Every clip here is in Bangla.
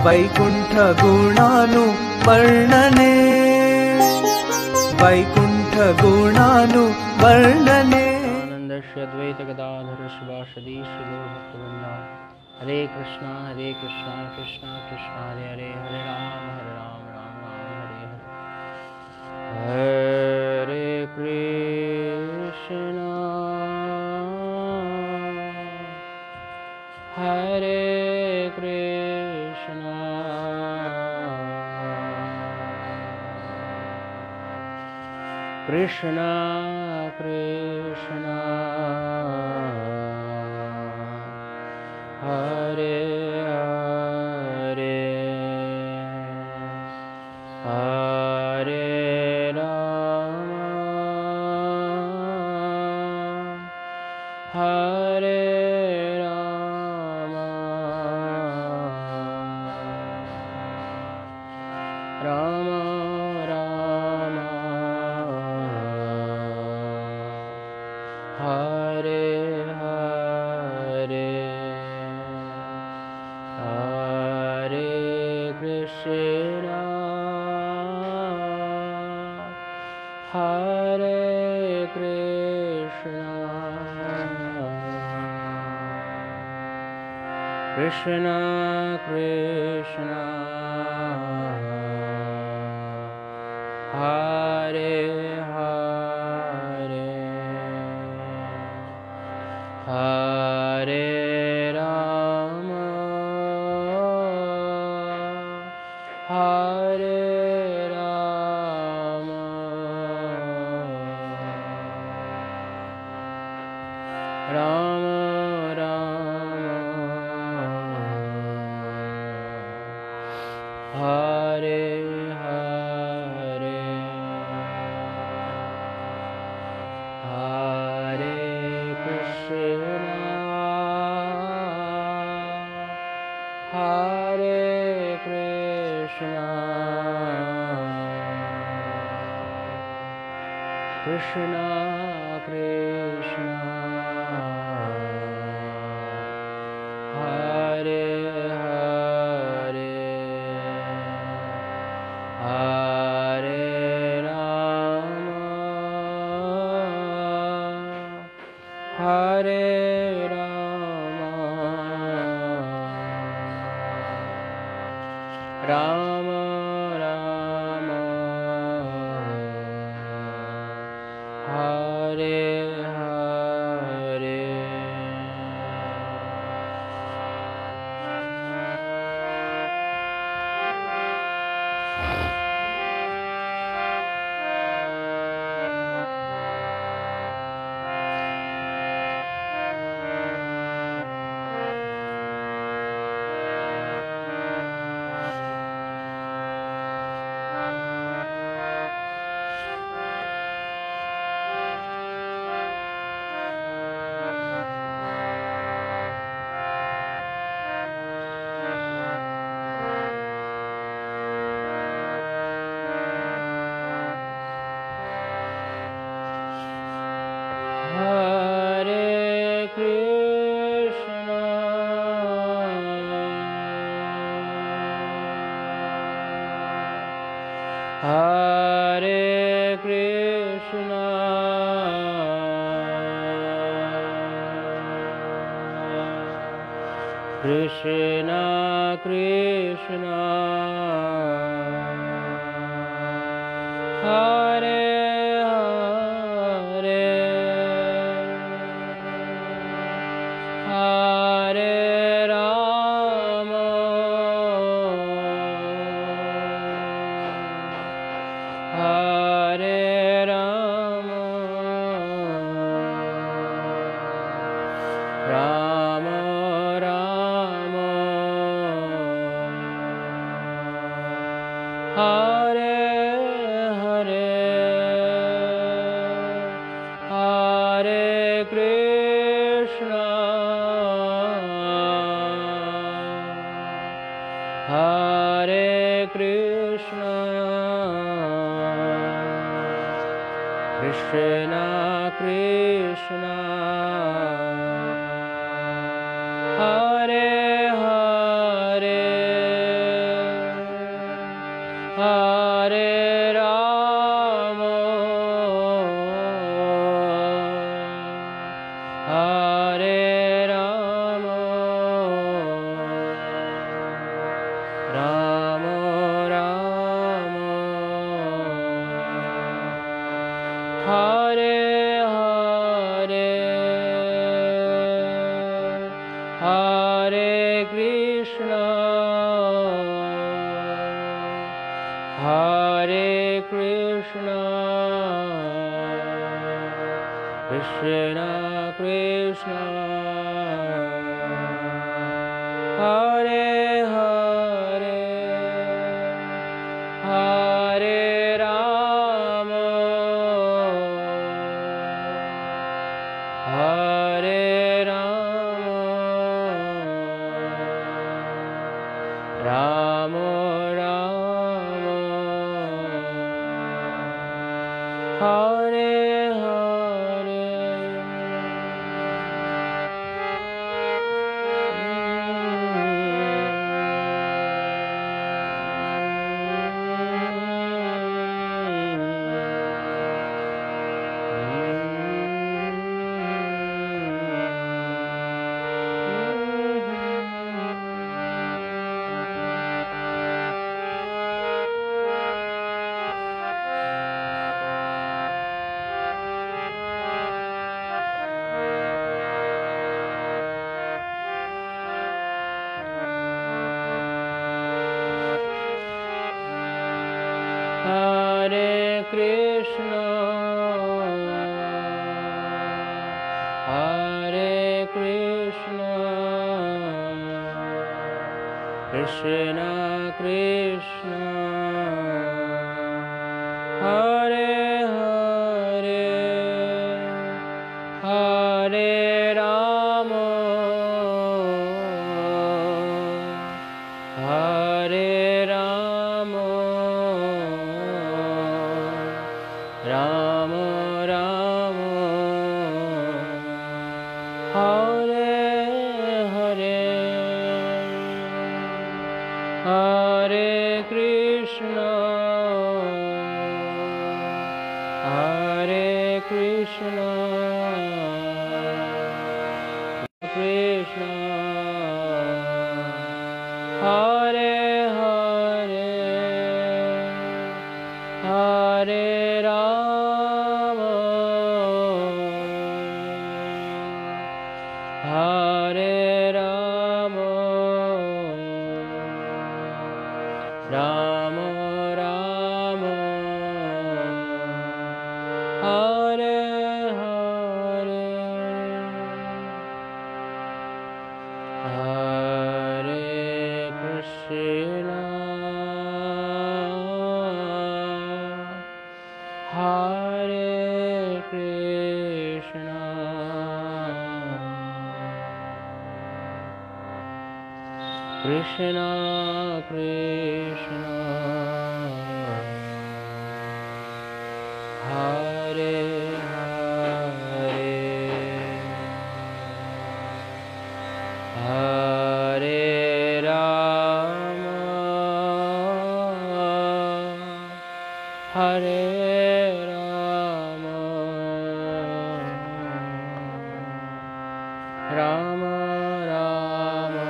वैकुंठ गुणानु वर्णने वैकुंठ गुणानु वर्णने आनंदस्य द्वैत गदाधर शिवासदि शिवो भक्तवृंदा हरे कृष्णा कृष्णा कृष्णा हरे हरे हरे राम राम राम हरे हरे हरे कृष्णा कृष्णा कृष्णा हरे हरे हरे राम हरे राम राम राम हरे हरे हरे कृष्णा हरे कृष्णा कृष्णा कृष्णा हरे हरे हरे राम हरे राम राम राम हरे हरे हरे कृष्णा हरे कृष्णा कृष्णा कृष्णा हरे हरे हरे राम हरे Ram Ram Ram Hare Hare Hare Krishna Krishna Krishna Hare Hare Hare Rama Hare Rama Rama Rama Hare Hare Hare Krishna Hare Krishna Krishna Krishna Hare Hare Hare Hare, Hare Krishna, Hare Krishna, Krishna Krishna, Hare Hare, Hare Rama, Hare Rama, Rama Rama, Hare Hare. Hare Krishna, Hare Krishna, Krishna Krishna, Hare Hare, Hare Rama, Hare Rama, Rama Rama, Hare Hare, Hare Krishna, Hare Krishna, Krishna, Hare Hare, Hare Rama, Hare Rama, Rama Rama, Hare Hare, Hare Krishna, Hare Krishna, Krishna Krishna, Hare Hare, Hare Rama, Hare Rama, Rama Rama,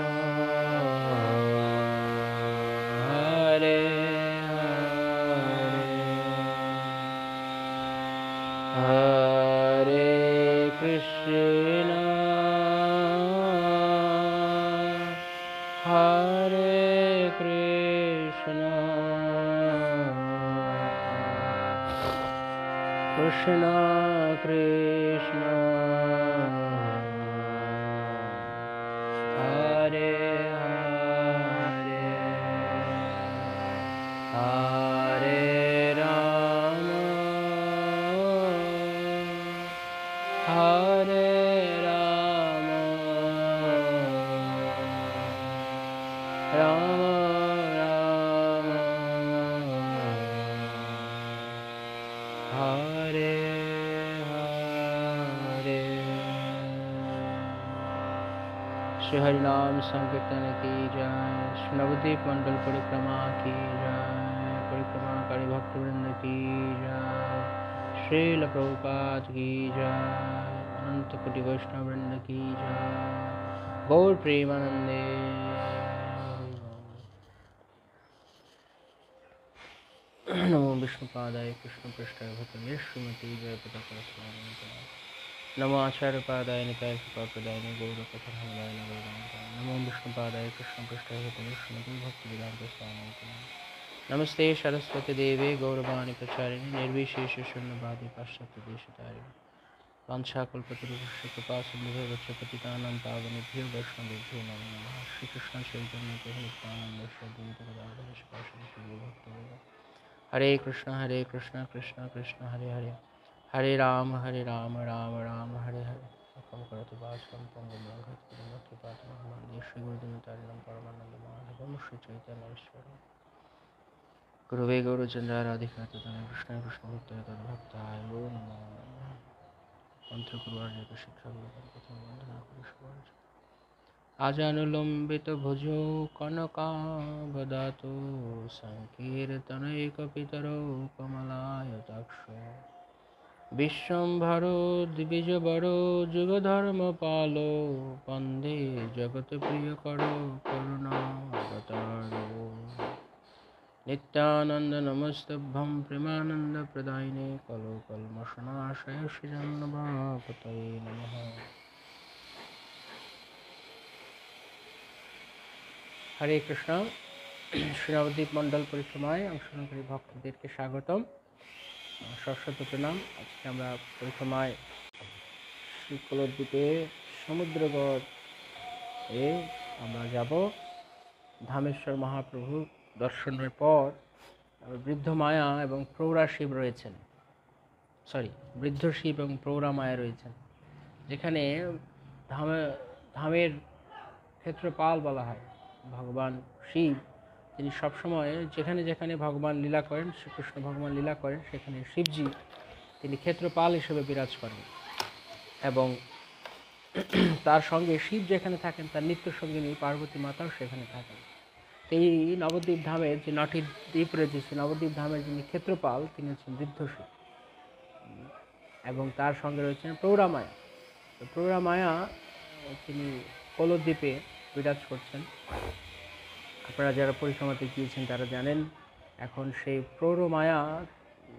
Hare Hare, Hare Krishna, Hare Krishna, Krishna Krishna, Hare Hare, Hare Rama, Hare Rama, Rama Rama, Hare Hare. Shri हरिनाम संकीर्तन की जय, श्री नवद्वीप मंडल परिक्रमा की जय, परिक्रमाकारी भक्तवृंद की जय, श्रील प्रभुपाद की जय, अनंत कोटि वैष्णव वृंद की जय, गौर प्रेमानंदे। नमो विष्णुपादाय कृष्णपृष्ठाय भूतले श्रीमती जयपताका स्वामी। नमो आचार्यपादाय निताय कृपाप्रदायिने गौरकथामदाय नवोदान्ताय। नमो विष्णुपादाय कृष्णपृष्ठाय भूतले श्रीमती भक्तिवेदान्त स्वामी। नमस्ते सरस्वती देवे गौरवाणी प्रचारिणे निर्विशेष शून्यवादी पाश्चात्य देशतारिणे। वाञ्छाकल्पतरुभ्यश्च कृपा सिन्धुभ्यो च पतितानां पावनेभ्यो वैष्णवेभ्यो नमो नमः। श्रीकृष्ण चैतन्य प्रभु नित्यानन्द श्री अद्वैत गदाधर शिवासादि भक्तवृन्द। हरे कृष्ण कृष्ण कृष्ण हरे हरे, हरे राम राम राम हरे हरे। अकं करोतु वाचकं पङ्गुं लङ्घयित्वा कृपातमहं वन्दे श्रीगुरुदेवतारिणं परमानन्दमाधवं श्रीचैतन्येश्वरम्। गुरुवे गौरचन्द्राराधिका तथा कृष्ण कृष्णभक्ताय तद्भक्ताय वो नमो नमः। मंत्र गुरुवार्य शिक्षा गुरु प्रथम वंदना करि शुभार्य। आजानुलंबित भुजो कनकावदातो संकीर्तनैकपितरो कमलायताक्षो विश्वम्भरो द्विजवरो जुगधर्मपालो वन्दे जगत्प्रियकरो करुणावतारो। नित्यानंद नमस्तभ्यं प्रेमानंद प्रदायिने कलो कल्मषनाशय श्रीजन्मभापतये नमः। हरे कृष्ण। श्री नवद्वीप मंडल परिक्रमाয় অংশগ্রহণকারী ভক্তদেরকে স্বাগতম, সশ্রদ্ধ প্রণাম। আজকে আমরা পরিক্রমায় শ্রীকলদ্বীপে সমুদ্রগড়ে আমরা যাব। ধামেশ্বর মহাপ্রভু দর্শনের পর বৃদ্ধ মায়া এবং প্রৌরা শিব রয়েছেন, বৃদ্ধ শিব এবং প্রৌরা মায়া রয়েছেন, যেখানে ধামের ক্ষেত্রপাল বলা হয়। ভগবান শিব তিনি সবসময় যেখানে যেখানে ভগবান লীলা করেন, শ্রীকৃষ্ণ ভগবান লীলা করেন, সেখানে শিবজি তিনি ক্ষেত্রপাল হিসেবে বিরাজ করেন এবং তার সঙ্গে শিব যেখানে থাকেন তার নিত্য সঙ্গিনী পার্বতী মাতাও সেখানে থাকেন। এই নবদ্বীপ ধামের যে 9টি দ্বীপ রয়েছে, সেই নবদ্বীপ ধামের যিনি ক্ষেত্রপাল তিনি হচ্ছেন বৃদ্ধ শিব এবং তার সঙ্গে রয়েছেন প্রৌরা মায়া। প্রৌরা মায়া তিনি কলদ্বীপে বিরাজ করছেন। আপনারা যারা পরিক্রমাতে গিয়েছেন তারা জানেন। এখন সেই প্রৌরা মায়া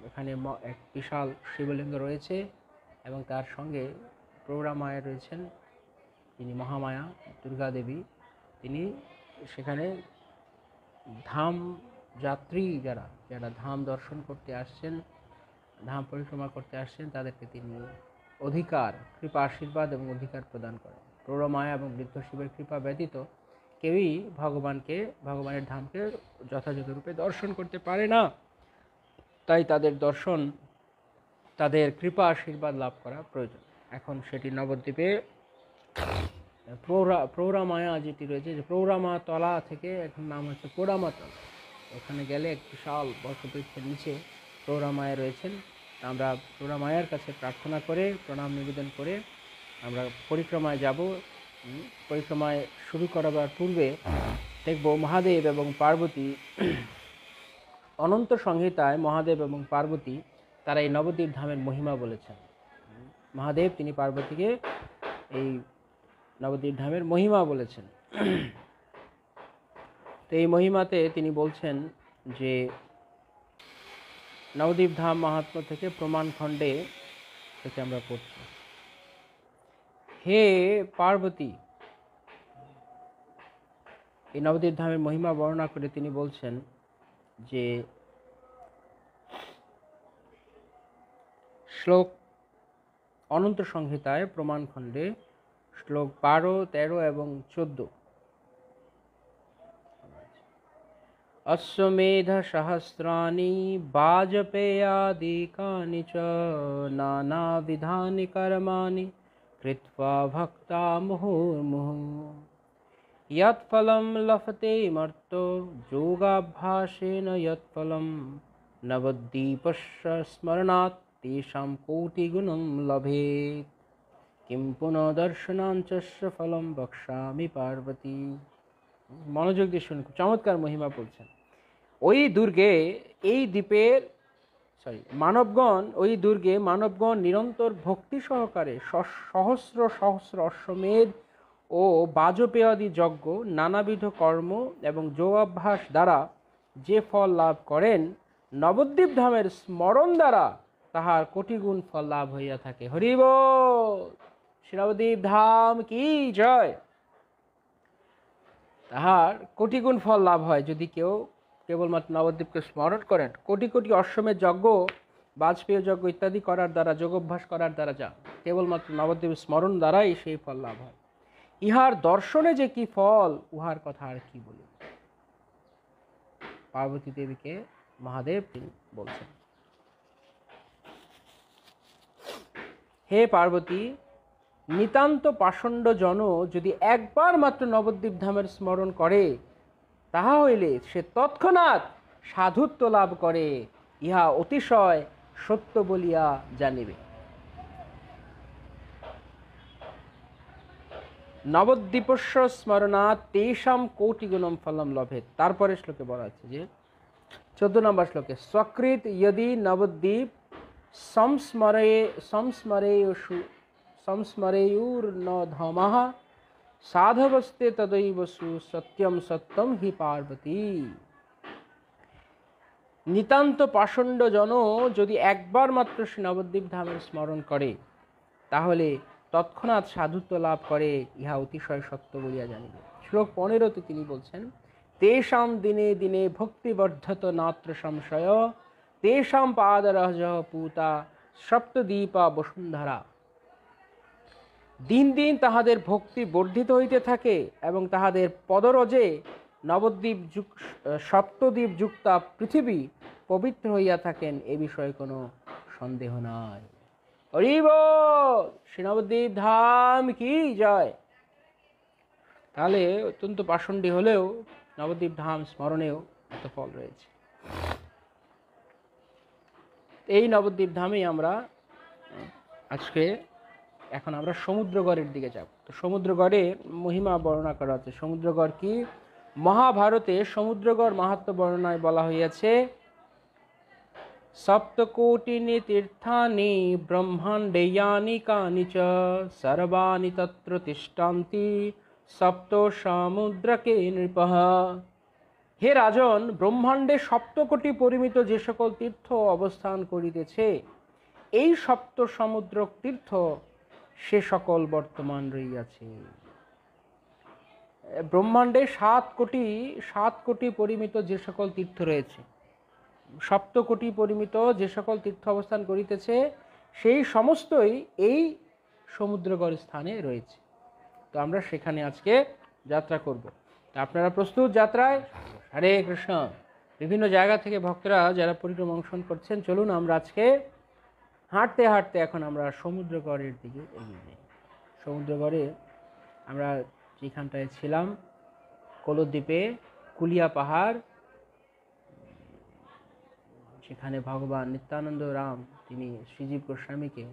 এখানে এক বিশাল শিবলিঙ্গ রয়েছে এবং তার সঙ্গে প্রৌরা মায়া রয়েছেন তিনি মহামায়া দুর্গা দেবী। তিনি সেখানে ধাম যাত্রী যারা ধাম দর্শন করতে আসছেন, ধাম পরিক্রমা করতে আসছেন, তাদেরকে তিনি অধিকার, কৃপা, আশীর্বাদ এবং অধিকার প্রদান করেন। প্রৌরা মায়া এবং বৃদ্ধ শিবের কৃপা ব্যতীত কেউই ভগবানের ধামকে যথাযথ রূপে দর্শন করতে পারে না। তাই তাদের দর্শন, তাদের কৃপা আশীর্বাদ লাভ করা প্রয়োজন। এখন সেটি নবদ্বীপে প্রৌরা মায়া যেটি রয়েছে, যে প্রৌরামা তলা থেকে এখন নাম হচ্ছে পোড়ামা তলা। ওখানে গেলে এক বিশাল বটবৃক্ষের নিচে প্রৌরা মায়া রয়েছেন। আমরা প্রৌরা মায়ার কাছে প্রার্থনা করে, প্রণাম নিবেদন করে আমরা পরিক্রমায় যাব। পরিক্রমায় শুরু করাবার পূর্বে দেখব মহাদেব এবং পার্বতী, অনন্ত সংহিতায় মহাদেব এবং পার্বতী তারা এই নবদ্বীপ ধামের মহিমা বলেছেন। মহাদেব তিনি পার্বতীকে এই নবদ্বীপ ধামের মহিমা বলেছেন। তো এই মহিমাতে তিনি বলছেন যে নবদ্বীপ ধাম মাহাত্ম্য থেকে প্রমাণ খণ্ডে থেকে আমরা পড়ছি। হে পার্বতী, এই নবদ্বীপ ধামের মহিমা বর্ণনা করে তিনি বলছেন যে শ্লোক অনন্ত সংহিতায় প্রমাণ খণ্ডে শ্লোক 12, 13 এবং 14। অশ্বমেধ সহস্রাণি বাজপেয়াদিকানি চ নানাবিধানি কর্মাণি কৃত্বা ভক্তা মুহুর্মুহু यत्फलं लभते मर्त्यो योगाभ्यासेन यत्फलं नवद्वीपस्य स्मरणात् तेषां कोटिगुणं लभेत् किं पुनः दर्शनाञ्चस्य फलं बक्ष्यामि पार्वती। মনোযোগ দিয়ে শুনুন, চমৎকার মহিমা বলছেন। ওই দুর্গে এই দ্বীপের মানবগণ নিরন্তর ভক্তি সহকারে সহস্র সহস্র অশ্বমেধ ও বাজপেয়াদি যজ্ঞ, নানাবিধ কর্ম এবং যোগাভ্যাস দ্বারা যে ফল লাভ করেন নবদ্বীপ ধামের স্মরণ দ্বারা তাহার কোটি গুণ ফল লাভ হইয়া থাকে। হরি বল, শ্রী নবদ্বীপ ধাম কি জয়। তাহার কোটি গুণ ফল লাভ হয় যদি কেউ কেবলমাত্র নবদ্বীপকে স্মরণ করেন। কোটি কোটি অশ্বমেধ যজ্ঞ, বাজপেয় যজ্ঞ ইত্যাদি করার দ্বারা, যোগাভ্যাস করার দ্বারা যা কেবলমাত্র নবদ্বীপ স্মরণ দ্বারাই সেই ফল লাভ হয়। ইহার দর্শনে যে কি ফল, উহার কথা আর কি বলি। পার্বতী দেবীকে মহাদেব তিনি বলছেন, হে পার্বতী, নিতান্ত পাষণ্ড জন যদি একবার মাত্র নবদ্বীপ ধামের স্মরণ করে, তাহা হইলে সে তৎক্ষণাৎ সাধুত্ব লাভ করে, ইহা অতিশয় সত্য বলিয়া জানিবে। নবদ্বীপস্য স্মরণাৎ তেষাম কোটি গুণম ফলম লভেত। তারপরে শ্লোকে বলা আছে যে 14 নম্বর শ্লোকে, স্বকৃত यदि নবদ্বীপ সংস্মরেয়ুর্ন ধমঃ সাধবস্তে তদৈবসু সত্যম সত্যম হি পার্বতী। নিতান্ত পাষণ্ড জন যদি একবার মাত্র শ্রী নবদ্বীপ ধামের স্মরণ করে, তাহলে তৎক্ষণাৎ সাধুত্ব লাভ করে, ইহা অতিশয় সত্য বলিয়া জানিবে। শ্লোক 15তে তিনি বলছেন, তেষাম দিনে দিনে ভক্তিবর্ধত নাত্র সংশয়, তেষাম পাদরজ পূতা সপ্তদ্বীপা বসুন্ধরা। দিন দিন তাহাদের ভক্তি বর্ধিত হইতে থাকে এবং তাহাদের পদরজে নবদ্বীপ সপ্তদ্বীপ যুক্তা পৃথিবী পবিত্র হইয়া থাকেন, এ বিষয়ে কোনো সন্দেহ নাই। হরি বল, শ্রী নবদ্বীপ ধাম কি জয়। তাহলে অত্যন্ত পাষণ্ডী হলেও নবদ্বীপ ধাম স্মরণেও এত ফল রয়েছে। এই নবদ্বীপ ধামেই আমরা আজকে এখন আমরা সমুদ্রগড়ের দিকে যাব। তো সমুদ্রগড়ে মহিমা বর্ণনা করা হচ্ছে। সমুদ্রগড় কি? মহাভারতে সমুদ্রগড় মাহাত্ম্য বর্ণনায় বলা হইয়াছে, সপ্তকোটিনি তীর্থানি ব্রহ্মাণ্ডেয়ানি কানি চ সর্বাণি তত্র তিষ্ঠন্তি সপ্ত সমুদ্রকে নৃপঃ। হে রাজন, ব্রহ্মাণ্ডে সপ্তকোটি পরিমিত যে সকল তীর্থ অবস্থান করিতেছে, এই সপ্ত সমুদ্র তীর্থ সে সকল বর্তমান রইয়াছে। ব্রহ্মাণ্ডে 7 কোটি পরিমিত যে সকল তীর্থ রয়েছে, সপ্তকোটি পরিমিত যে সকল তীর্থ অবস্থান করিতেছে, সেই সমস্তই এই সমুদ্রগড় স্থানে রয়েছে। তো আমরা সেখানে আজকে যাত্রা করব। আপনারা প্রস্তুত যাত্রায়? হরে কৃষ্ণ। বিভিন্ন জায়গা থেকে ভক্তরা যারা পরিক্রমা অংশগ্রহণ করছেন, চলুন আমরা আজকে হাঁটতে হাঁটতে এখন আমরা সমুদ্রগড়ের দিকে এগিয়ে যাই। সমুদ্রগড়ে আমরা যেখানটায় ছিলাম, কলদ্বীপে কুলিয়া পাহাড়, সেখানে ভগবান নিত্যানন্দ রাম তিনি শ্রীজীব গোস্বামীকে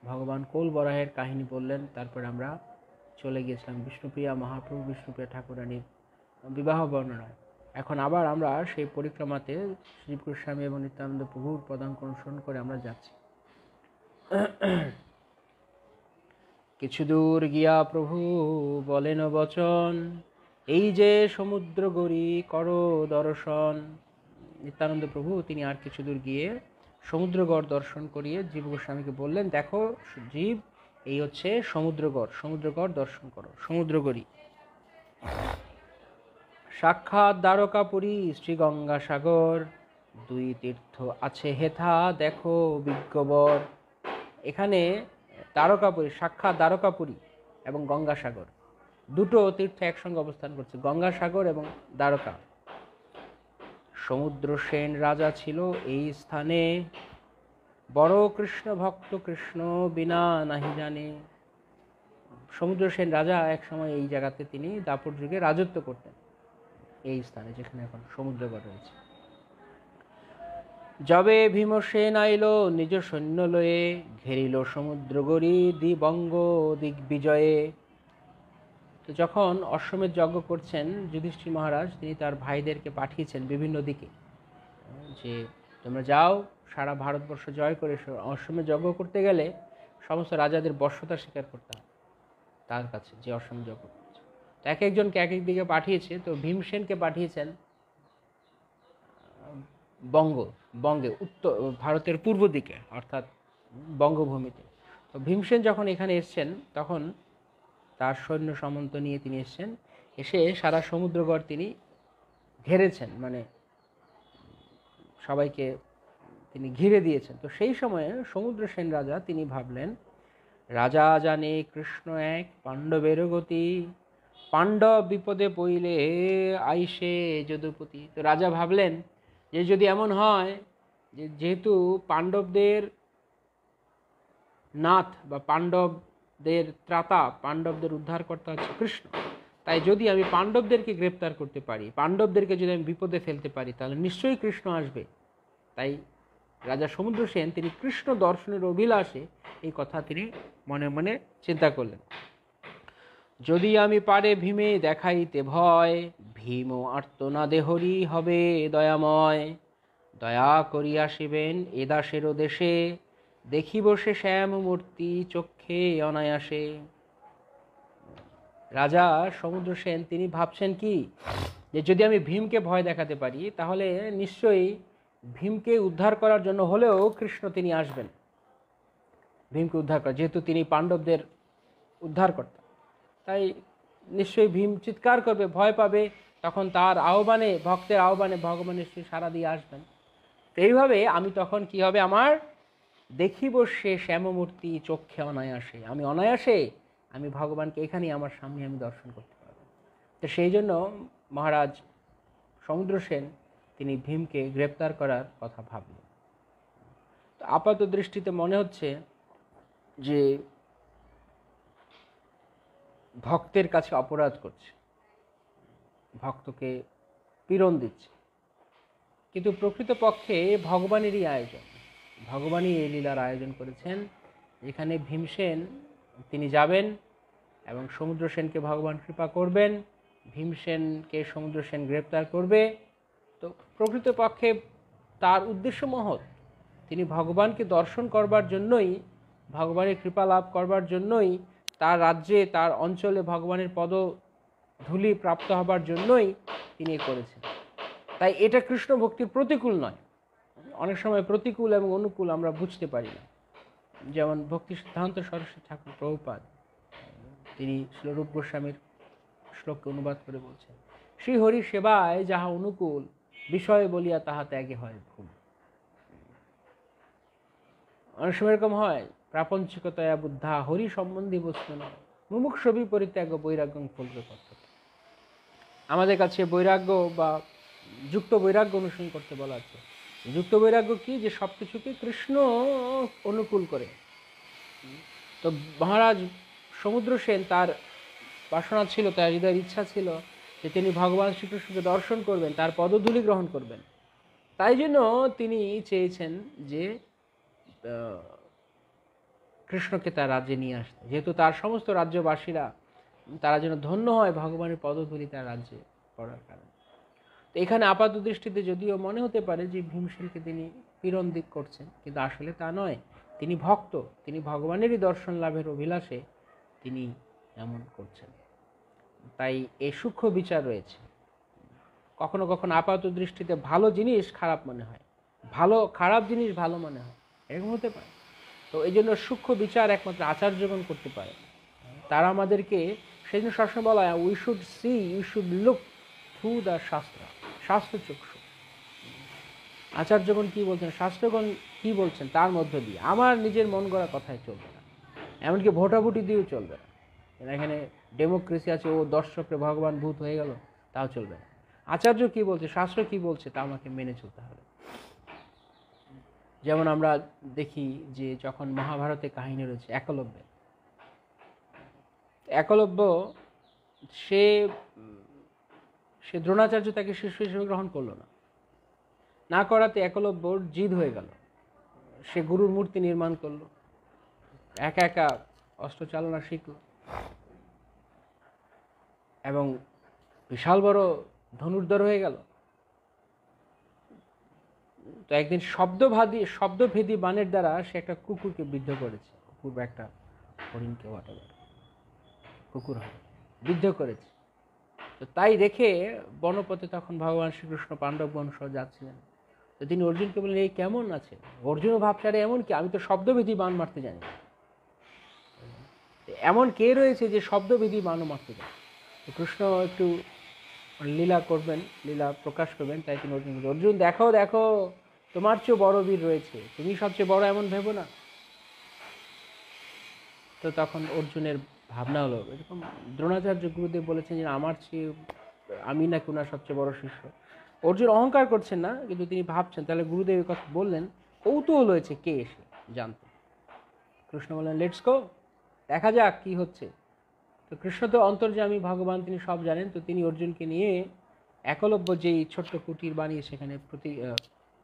ভগবান কোল বরাহের কাহিনী বললেন। তারপর আমরা চলে গিয়েছিলাম বিষ্ণুপ্রিয়া মহাপ্রভু বিষ্ণুপ্রিয়া ঠাকুরানীর বিবাহ বর্ণনায়। এখন আবার আমরা সেই পরিক্রমাতে শ্রীজীব গোস্বামী এবং নিত্যানন্দ প্রভুর পদাঙ্ক অনুসরণ করে আমরা যাচ্ছি। কিছু দূর গিয়া প্রভু বলেন বচন, এই যে সমুদ্র গড়ি করো দর্শন। নিত্যানন্দ প্রভু তিনি আর কিছু দূর গিয়ে সমুদ্রগড় দর্শন করিয়ে জীব গোস্বামীকে বললেন, দেখো জীব, এই হচ্ছে সমুদ্রগড়, সমুদ্রগড় দর্শন করো। সমুদ্রগড়ি সাক্ষাৎ দ্বারকাপুরী শ্রী গঙ্গাসাগর, 2 তীর্থ আছে হেথা দেখো বিজ্ঞবর। এখানে দ্বারকাপুরী, সাক্ষাৎ দ্বারকাপুরী এবং গঙ্গাসাগর, 2টো তীর্থ একসঙ্গে অবস্থান করছে, গঙ্গাসাগর এবং দ্বারকা। সমুদ্র সেন রাজা ছিল এই স্থানে, বড় কৃষ্ণ ভক্ত কৃষ্ণ বিনা নাহি জানে। সমুদ্র সেন রাজা এক সময় এই জায়গাতে তিনি দাপর যুগে রাজত্ব করতেন, এই স্থানে যেখানে এখন সমুদ্রগড় রয়েছে। যবে ভীমসেন আইল নিজ সৈন্য লয়ে, ঘেরিল সমুদ্রগড়ি দিবঙ্গ দিগ্বিজয়ে। তো যখন অশ্বমেধ যজ্ঞ করছেন যুধিষ্ঠির মহারাজ, তিনি তার ভাইদেরকে পাঠিয়েছেন বিভিন্ন দিকে, যে তোমরা যাও সারা ভারতবর্ষ জয় করে এসো। অশ্বমেধ যজ্ঞ করতে গেলে সমস্ত রাজাদের বশ্যতা স্বীকার করতে হবে তার কাছে, যে অশ্বমেধ যজ্ঞ করছে। তো একজনকে এক দিকে পাঠিয়েছে। তো ভীমসেনকে পাঠিয়েছেন বঙ্গে উত্তর ভারতের পূর্ব দিকে, অর্থাৎ বঙ্গভূমিতে। তো ভীমসেন যখন এখানে এসছেন তখন তার সৈন্য সামন্ত নিয়ে তিনি এসছেন, এসে সারা সমুদ্রগড় তিনি ঘেরেছেন, মানে সবাইকে তিনি ঘিরে দিয়েছেন। তো সেই সময়ে সমুদ্রসেন রাজা তিনি ভাবলেন, রাজা জানে কৃষ্ণ এক পাণ্ডবের গতি, পাণ্ডব বিপদে পড়িলে আইসে যদুপতি। তো রাজা ভাবলেন যে যদি এমন হয় যে যেহেতু পাণ্ডবদের নাথ বা পাণ্ডবদের ত্রাতা, পাণ্ডবদের উদ্ধারকর্তা হচ্ছে কৃষ্ণ, তাই যদি আমি পাণ্ডবদেরকে গ্রেপ্তার করতে পারি, পাণ্ডবদেরকে যদি আমি বিপদে ফেলতে পারি, তাহলে নিশ্চয়ই কৃষ্ণ আসবে। তাই রাজা সমুদ্রসেন তিনি কৃষ্ণ দর্শনের অভিলাষে এই কথা তিনি মনে মনে চিন্তা করলেন। যদি আমি পারে ভীমে দেখাইতে ভয়, ভীম আর্তনাদে হরি হবে দয়াময়, দয়া করি আসিবেন এ দাসেরও দেশে, দেখিব সে শ্যাম মূর্তি চক্ষে অনায়াসে। রাজা সমুদ্রসেন তিনি ভাবছেন কি, যে যদি আমি ভীমকে ভয় দেখাতে পারি তাহলে নিশ্চয়ই ভীমকে উদ্ধার করার জন্য হলেও কৃষ্ণ তিনি আসবেন, ভীমকে উদ্ধার করা, যেহেতু তিনি পাণ্ডবদের উদ্ধারকর্তা। তাই নিশ্চয়ই ভীম চিৎকার করবে, ভয় পাবে, তখন তার আহ্বানে, ভক্তের আহ্বানে ভগবান নিশ্চয়ই সাড়া দিয়ে আসবেন। তো এইভাবে আমি তখন কি হবে, আমার দেখিব সে শ্যামমূর্তি চক্ষে অনায়াসে, আমি অনায়াসে আমি ভগবানকে এখানেই আমার সামনে আমি দর্শন করতে পারব। তো সেই জন্য মহারাজ সমুদ্রসেন তিনি ভীমকে গ্রেপ্তার করার কথা ভাবলেন। তো আপাত দৃষ্টিতে মনে হচ্ছে যে ভক্তের কাছে অপরাধ করছে, ভক্তকে পীড়ন দিচ্ছে, কিন্তু প্রকৃতপক্ষে ভগবানেরই আয়োজন, ভগবানই এই লীলার আয়োজন করেছেন। এখানে ভীমসেন তিনি যাবেন এবং সমুদ্রসেনকে ভগবান কৃপা করবেন, ভীমসেনকে সমুদ্রসেন গ্রেপ্তার করবে। তো প্রকৃতপক্ষে তার উদ্দেশ্য মহৎ, তিনি ভগবানকে দর্শন করবার জন্যই, ভগবানের কৃপা লাভ করবার জন্যই, তার রাজ্যে তার অঞ্চলে ভগবানের পদধূলি প্রাপ্ত হবার জন্যই তিনি করেছেন। তাই এটা কৃষ্ণ ভক্তির প্রতিকূল নয়। অনেক সময় প্রতিকূল এবং অনুকূল আমরা বুঝতে পারি না। যেমন ভক্তি সিদ্ধান্ত সরস্বতী ঠাকুর প্রভুপাদ তিনি শ্রীরূপ গোস্বামীর শ্লোককে অনুবাদ করে বলছেন, শ্রীহরি সেবায় যাহা অনুকূল, বিষয় বলিয়া তাহা ত্যাগে হয় ভুল। অনেক সময় এরকম হয়, প্রাপঞ্চিকতয়া বুদ্ধা হরি সম্বন্ধী বস্তু নয়, মুমুক্ষুবি পরিত্যাগ বৈরাগ্যং ফলবে পদ্ধতি। আমাদের কাছে বৈরাগ্য বা যুক্ত বৈরাগ্য অনুসরণ করতে বলা আছে। যুক্ত বৈরাগ্য কি, যে সব কিছুকে কৃষ্ণ অনুকূল করে। তো মহারাজ সমুদ্রসেন তার বাসনা ছিল, তার হৃদয়ের ইচ্ছা ছিল যে তিনি ভগবান শ্রীকৃষ্ণকে দর্শন করবেন, তার পদধূলি গ্রহণ করবেন। তাই জন্য তিনি চেয়েছেন যে কৃষ্ণকে তার রাজ্যে নিয়ে আসতে, যেহেতু তার সমস্ত রাজ্যবাসীরা তারা যেন ধন্য হয় ভগবানের পদধূলি তার রাজ্যে পড়ার কারণে। তো এখানে আপাত দৃষ্টিতে যদিও মনে হতে পারে যে ভীমসেনকে তিনি পীড়ন দিক করছেন, কিন্তু আসলে তা নয়। তিনি ভক্ত, তিনি ভগবানেরই দর্শন লাভের অভিলাষে তিনি এমন করছেন। তাই এই সূক্ষ্ম বিচার রয়েছে। কখনো কখনো আপাত দৃষ্টিতে ভালো জিনিস খারাপ মনে হয়, খারাপ জিনিস ভালো মনে হয়, এরকম হতে পারে। তো এই জন্য সূক্ষ্ম বিচার একমাত্র আচার্যগণ করতে পারে। তারা আমাদেরকে সেই জন্য সবসময় বলা হয়, we should look through the শাস্ত্র চক্ষু। আচার্যগণ কি বলছেন, শাস্ত্রগণ কি বলছেন, তার মধ্য দিয়ে, আমার নিজের মন গড়া কথায় চলবে না, এমনকি ভোটাভুটি দিয়েও চলবে না। এখানে ডেমোক্রেসি আছে, ও দর্শকরে ভগবান ভূত হয়ে গেল, তাও চলবে না। আচার্য কি বলছে, শাস্ত্র কি বলছে, তা আমাকে মেনে চলতে হবে। যেমন আমরা দেখি যে যখন মহাভারতে কাহিনী রয়েছে একলব্য সে দ্রোণাচার্য তাকে শিষ্য হিসেবে গ্রহণ করলো না করাতে একলব্যর জিদ হয়ে গেল। সে গুরুর মূর্তি নির্মাণ করলো, একা একা অস্ত্র চালনা শিখল এবং বিশাল বড় ধনুর্ধর হয়ে গেল। তো একদিন শব্দভেদী বাণের দ্বারা সে একটা কুকুরকে বিদ্ধ করেছে, কুকুর একটা হরিণকে কুকুর হয় বিদ্ধ করেছে। তো তাই দেখে বনপথে তখন ভগবান শ্রীকৃষ্ণ পাণ্ডবগণ সহ যাচ্ছিলেন। তো তিনি অর্জুনকে বললেন, এই কেমন আছে? অর্জুনও ভাবছে, আরে এমন কি, আমি তো শব্দবিধি বাণ মারতে জানি না। এমন কে রয়েছে যে শব্দবিধি বাণও মারতে জানে? তো কৃষ্ণ একটু লীলা করবেন, লীলা প্রকাশ করবেন, তাই তিনি অর্জুন, অর্জুন দেখো দেখো, তোমার চেয়েও বড় বীর রয়েছে, তুমি সবচেয়ে বড় এমন ভেবো না। তো তখন অর্জুনের ভাবনা হলো, এরকম দ্রোণাচার্য গুরুদেব বলেছেন যে আমার চেয়ে আমি না ওনার সবচেয়ে বড় শিষ্য। অর্জুন অহংকার করছেন না, কিন্তু তিনি ভাবছেন, তাহলে গুরুদেব কথা বললেন, কৌতূহল হয়েছে কে এসে জানতে। কৃষ্ণ বললেন, লেটস গো, দেখা যাক কি হচ্ছে। তো কৃষ্ণ তো অন্তর্যামী ভগবান, তিনি সব জানেন। তো তিনি অর্জুনকে নিয়ে একলব্য যেই ছোট্ট কুটির বানিয়ে সেখানে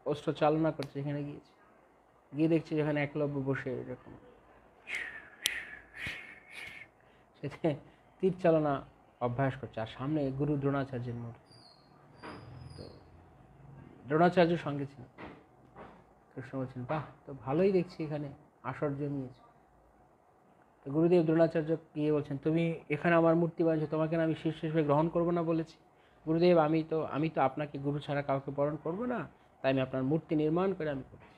অস্ত্র চালনা করছে, সেখানে গিয়েছে। গিয়ে দেখছে যেখানে একলব্য বসে এরকম সেখানে তীর চালনা অভ্যাস করছে, আর সামনে গুরু দ্রোণাচার্যের মূর্তি। তো দ্রোণাচার্য সঙ্গে ছিল। কৃষ্ণ বলছেন, বাহ, তো ভালোই দেখছি এখানে আসর জমিয়েছে। তো গুরুদেব দ্রোণাচার্য গিয়ে বলছেন, তুমি এখানে আমার মূর্তি বানিয়েছো, তোমাকে আমি শিষ্য হিসেবে গ্রহণ করবো না বলেছি? গুরুদেব, আমি তো আপনাকে গুরু ছাড়া কাউকে বরণ করবো না, তাই আমি আপনার মূর্তি নির্মাণ করে আমি করেছি।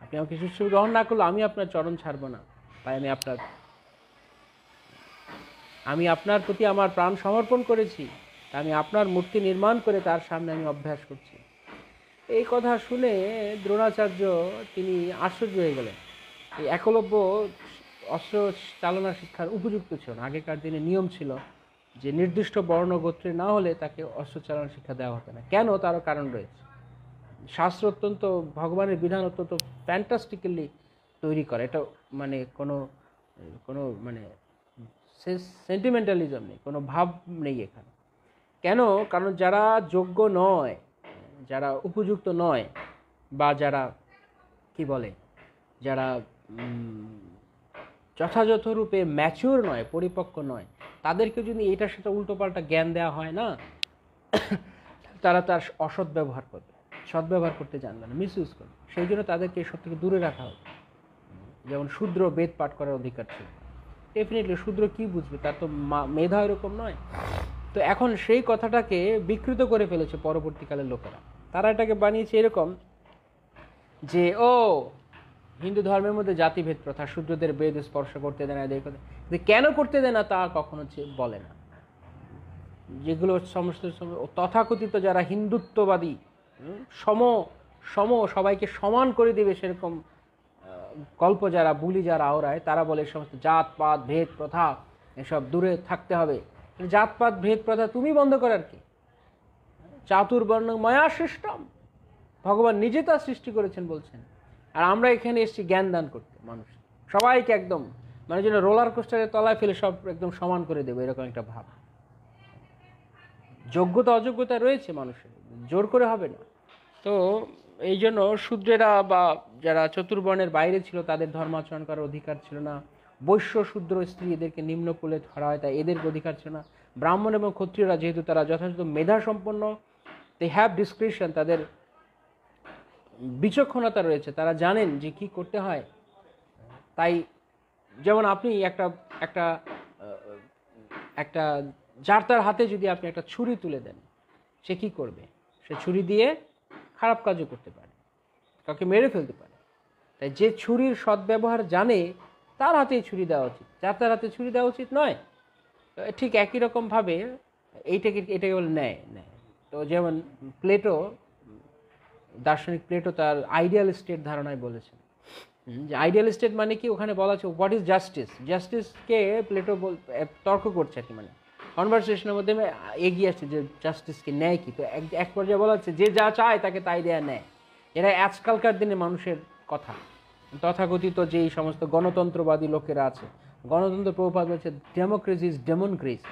আপনি আমাকে শিষ্য গ্রহণ না করলে আমি আপনার চরণ ছাড়বো না, তাই আমি আপনার প্রতি আমার প্রাণ সমর্পণ করেছি, আমি আপনার মূর্তি নির্মাণ করে তার সামনে আমি অভ্যাস করছি। এই কথা শুনে দ্রোণাচার্য তিনি আশ্চর্য হয়ে গেলেন। এই একলব্য অস্ত্র চালনা শিক্ষার উপযুক্ত ছিল না। আগেকার দিনে নিয়ম ছিল যে নির্দিষ্ট বর্ণ গোত্রে না হলে তাকে অস্ত্র চালনা শিক্ষা দেওয়া হতো না। কেন? তারও কারণ রয়েছে। শাস্ত্র অত্যন্ত, ভগবানের বিধান অত্যন্ত ফ্যান্টাস্টিক্যালি তৈরি করে। এটা মানে কোনো কোনো মানে সেন্টিমেন্টালিজম নেই, কোনো ভাব নেই এখানে। কেন? কারণ যারা যোগ্য নয়, যারা উপযুক্ত নয়, বা যারা কি বলে, যারা যথাযথ রূপে ম্যাচিওর নয়, পরিপক্ক নয়, তাদেরকে যদি এটার সাথে উল্টোপাল্টা জ্ঞান দেওয়া হয় না, তারা তার অসৎ ব্যবহার করবে, সদ্ব্যবহার করতে জানবে না, মিসইউজ করবে। সেই জন্য তাদেরকে এসব থেকে দূরে রাখা হবে। যেমন শূদ্র বেদ পাঠ করার অধিকার ছিল, ডেফিনেটলি শূদ্র কি বুঝবে, তার তো মেধা এরকম নয়। তো এখন সেই কথাটাকে বিকৃত করে ফেলেছে পরবর্তীকালের লোকেরা। তারা এটাকে বানিয়েছে এরকম যে, ও হিন্দু ধর্মের মধ্যে জাতিভেদ প্রথা, শূদ্রদের বেদ স্পর্শ করতে দেয় না, এদের কথা কেন করতে দেয় না তা কখনো বলে না। যেগুলো সমস্ত তথাকথিত যারা হিন্দুত্ববাদী, সম সবাইকে সমান করে দেবে সেরকম গল্প যারা বুলি, যারা আওড়ায়, তারা বলে সমস্ত জাতপাত ভেদ প্রথা এসব দূরে থাকতে হবে। জাতপাত ভেদ প্রথা তুমি বন্ধ করার কি? চাতুর্বর্ণ মায়া সৃষ্টম, ভগবান নিজে তা সৃষ্টি করেছেন বলছেন। আর আমরা এখানে এসেছি জ্ঞান দান করতে, মানুষ সবাইকে একদম মানে যেন রোলার কোস্টারের তলায় ফেলে সব একদম সমান করে দেবো, এরকম একটা ভাব। যোগ্যতা অযোগ্যতা রয়েছে মানুষের, জোর করে হবে না। তো এই জন্য শূদ্রেরা বা যারা চতুর্বর্ণের বাইরে ছিল তাদের ধর্মাচরণ করার অধিকার ছিল না। বৈশ্য শূদ্র স্ত্রী এদেরকে নিম্নকুলে ধরা হয়, তাই এদের অধিকার ছিল না। ব্রাহ্মণ এবং ক্ষত্রিয়রা যেহেতু তারা যথাযথ মেধা সম্পন্ন, দে হ্যাভ ডিসক্রিপশন, তাদের বিচক্ষণতা রয়েছে, তারা জানেন যে কি করতে হয়। তাই যেমন আপনি একটা একটা একটা যার তার হাতে যদি আপনি একটা ছুরি তুলে দেন, সে কি করবে? সে ছুরি দিয়ে খারাপ কাজও করতে পারে, কাউকে মেরে ফেলতে পারে। তাই যে ছুরির সদ্ব্যবহার জানে তার হাতেই ছুরি দেওয়া উচিত, যার তার হাতে ছুরি দেওয়া উচিত নয়। ঠিক একই রকমভাবে এটাকে বলে ন্যায়। তো যেমন প্লেটো, দার্শনিক প্লেটো তার আইডিয়াল স্টেট ধারণায় বলেছেন যে আইডিয়াল স্টেট মানে কি, ওখানে বলা আছে হোয়াট ইজ জাস্টিস। জাস্টিসকে প্লেটো তর্ক করছে আর কি, মানে কনভারসেশনের মধ্যে এগিয়ে আসছে যে জাস্টিসকে, ন্যায় কি। তো এক পর্যায়ে বলা হচ্ছে যে যা চায় তাকে তাই দেয়া ন্যায়। এরা আজকালকার দিনে মানুষের কথা। তথাকথিত যে এই সমস্ত গণতন্ত্রবাদী লোকেরা আছে, গণতন্ত্র প্রভুপাদ বলছে ডেমোক্রেসি ইজ ডেমনক্রেসি।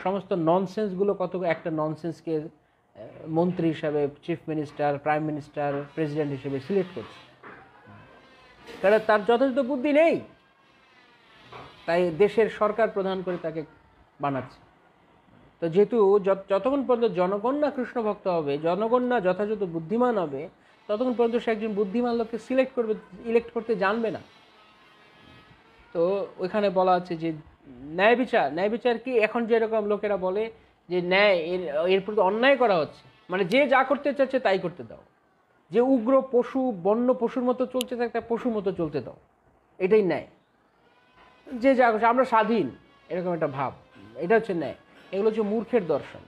সমস্ত ননসেন্সগুলো কত একটা ননসেন্সকে মন্ত্রী হিসাবে, chief minister, prime minister, president হিসেবে সিলেক্ট করছে, কারণ তার যথাযথ বুদ্ধি নেই, তাই দেশের সরকার প্রধান করে তাকে বানাচ্ছে। তো যেহেতু যতক্ষণ পর্যন্ত জনগণ না কৃষ্ণ ভক্ত হবে, জনগণ না যথাযথ বুদ্ধিমান হবে, ততক্ষণ পর্যন্ত সে একজন বুদ্ধিমান লোককে ইলেক্ট করতে জানবে না। তো ওইখানে বলা আছে যে ন্যায় বিচার কি, এখন যেরকম লোকেরা বলে যে ন্যায় এর প্রতি অন্যায় করা হচ্ছে, মানে যে যা করতে চাচ্ছে তাই করতে দাও, যে উগ্র পশু বন্য পশুর মতো চলছে তাকে পশুর মতো চলতে দাও, এটাই ন্যায়। যে যা করছে আমরা স্বাধীন, এরকম একটা ভাব, এটা হচ্ছে ন্যায়। এগুলো হচ্ছে মূর্খের দর্শন।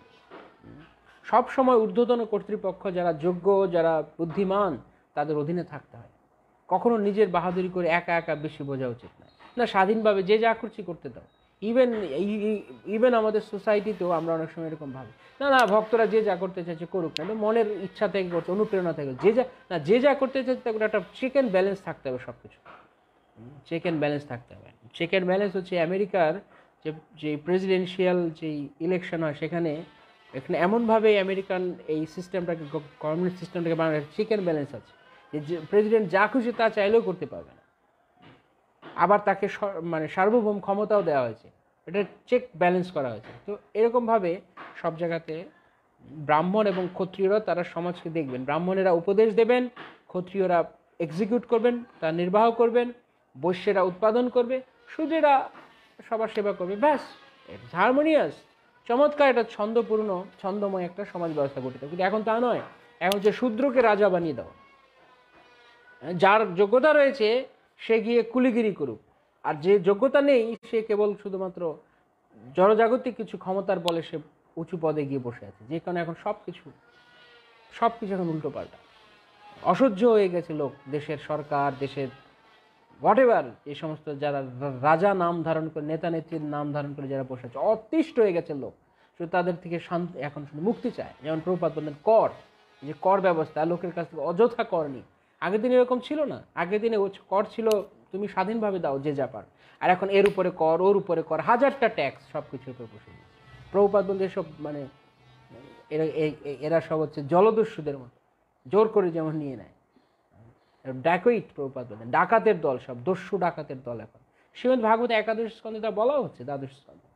সব সময় ঊর্ধ্বতন কর্তৃপক্ষ যারা যোগ্য, যারা বুদ্ধিমান, তাদের অধীনে থাকতে হয়। কখনো নিজের বাহাদুরি করে একা একা বেশি বোঝা উচিত নয়। না, স্বাধীনভাবে যে যা করছি করতে দাও। ইভেন আমাদের সোসাইটিতেও আমরা অনেক সময় এরকম ভাবি, না না ভক্তরা যে যা করতে চাইছে করুক না, মনের ইচ্ছা থেকে করছে, অনুপ্রেরণা থেকে, যে যা করতে চাইছে তাকে একটা চেক অ্যান্ড ব্যালেন্স থাকতে হবে। সব কিছু চেক অ্যান্ড ব্যালেন্স থাকতে হবে। চেক অ্যান্ড ব্যালেন্স হচ্ছে আমেরিকার যে প্রেসিডেন্সিয়াল যেই ইলেকশন হয় সেখানে এমনভাবে আমেরিকান এই সিস্টেমটাকে, গভর্নমেন্ট সিস্টেমটাকে বানানো, চেক অ্যান্ড ব্যালেন্স আছে যে প্রেসিডেন্ট যা খুশি তা চাইলেও করতে পারবে না, আবার তাকে মানে সার্বভৌম ক্ষমতাও দেওয়া হয়েছে, এটা চেক ব্যালেন্স করা হয়েছে। তো এরকমভাবে সব জায়গাতে ব্রাহ্মণ এবং ক্ষত্রিয়রা তারা সমাজকে দেখবেন, ব্রাহ্মণেরা উপদেশ দেবেন, ক্ষত্রিয়রা এক্সিকিউট করবেন, তা নির্বাহ করবেন, বৈশ্যেরা উৎপাদন করবে, শূদ্রেরা সবার সেবা করবে, ব্যাস হারমোনিয়াস চমৎকার একটা ছন্দময় একটা সমাজ ব্যবস্থা গঠিত। কিন্তু এখন তা নয়, এখন হচ্ছে শূদ্রকে রাজা বানিয়ে দাও, যার যোগ্যতা রয়েছে সে গিয়ে কুলিগিরি করুক, আর যে যোগ্যতা নেই সে কেবল শুধুমাত্র জনজাগতিক কিছু ক্ষমতার বলে সে উঁচু পদে গিয়ে বসে আছে, যে কারণে এখন সব কিছু এখন উল্টো পাল্টা, অসহ্য হয়ে গেছে লোক, দেশের সরকার, দেশের হোয়াট এভার, এই সমস্ত যারা রাজা নাম ধারণ করে, নেতা নেত্রীর নাম ধারণ করে যারা বসে আছে, অতিষ্ঠ হয়ে গেছে লোক, শুধু তাদের থেকে শান্তি, এখন শুধু মুক্তি চায়। যেমন প্রভুপাদ বললেন কর, যে কর ব্যবস্থা, লোকের কাছ থেকে অযথা কর নিই। আগের দিনে এরকম ছিল না, আগের দিনে কর ছিল তুমি স্বাধীনভাবে দাও যে যা পার, আর এখন এর উপরে কর, ওর উপরে কর, হাজারটা ট্যাক্স সব কিছুর উপরে বসে দিচ্ছে। প্রভুপাদ বলতে এসব মানে এরা সব হচ্ছে জলদস্যুদের মতো, জোর করে যেমন নিয়ে নেয়, ডাকইট প্রভুপাদ বলেন, ডাকাতের দল, সব দস্যু ডাকাতের দল। এখন শ্রীমদ ভাগবত একাদশ স্কন্ধে তা বলা হচ্ছে, দ্বাদশ স্কন্ধে,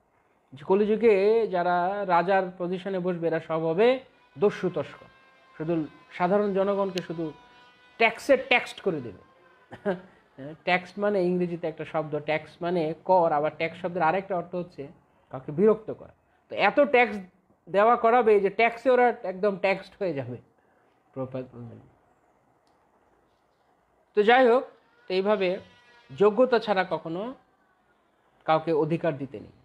যে কলিযুগে যারা রাজার পজিশনে বসবে এরা সব হবে দস্যু তস্কর, শুধু সাধারণ জনগণকে শুধু ট্যাক্সড করে দেবে। ট্যাক্স মানে ইংরেজিতে একটা শব্দ, ট্যাক্স মানে কর, আবার ট্যাক্স শব্দের আরেকটা অর্থ হচ্ছে কাউকে বিরক্ত করা। তো এত ট্যাক্স দেওয়া করাবে যে ট্যাক্সে ওরা একদম ট্যাক্সড হয়ে যাবে, প্রভুপাদ বললেন। তো যাই হোক, তো এইভাবে যোগ্যতা ছাড়া কখনো কাউকে অধিকার দিতে নেই।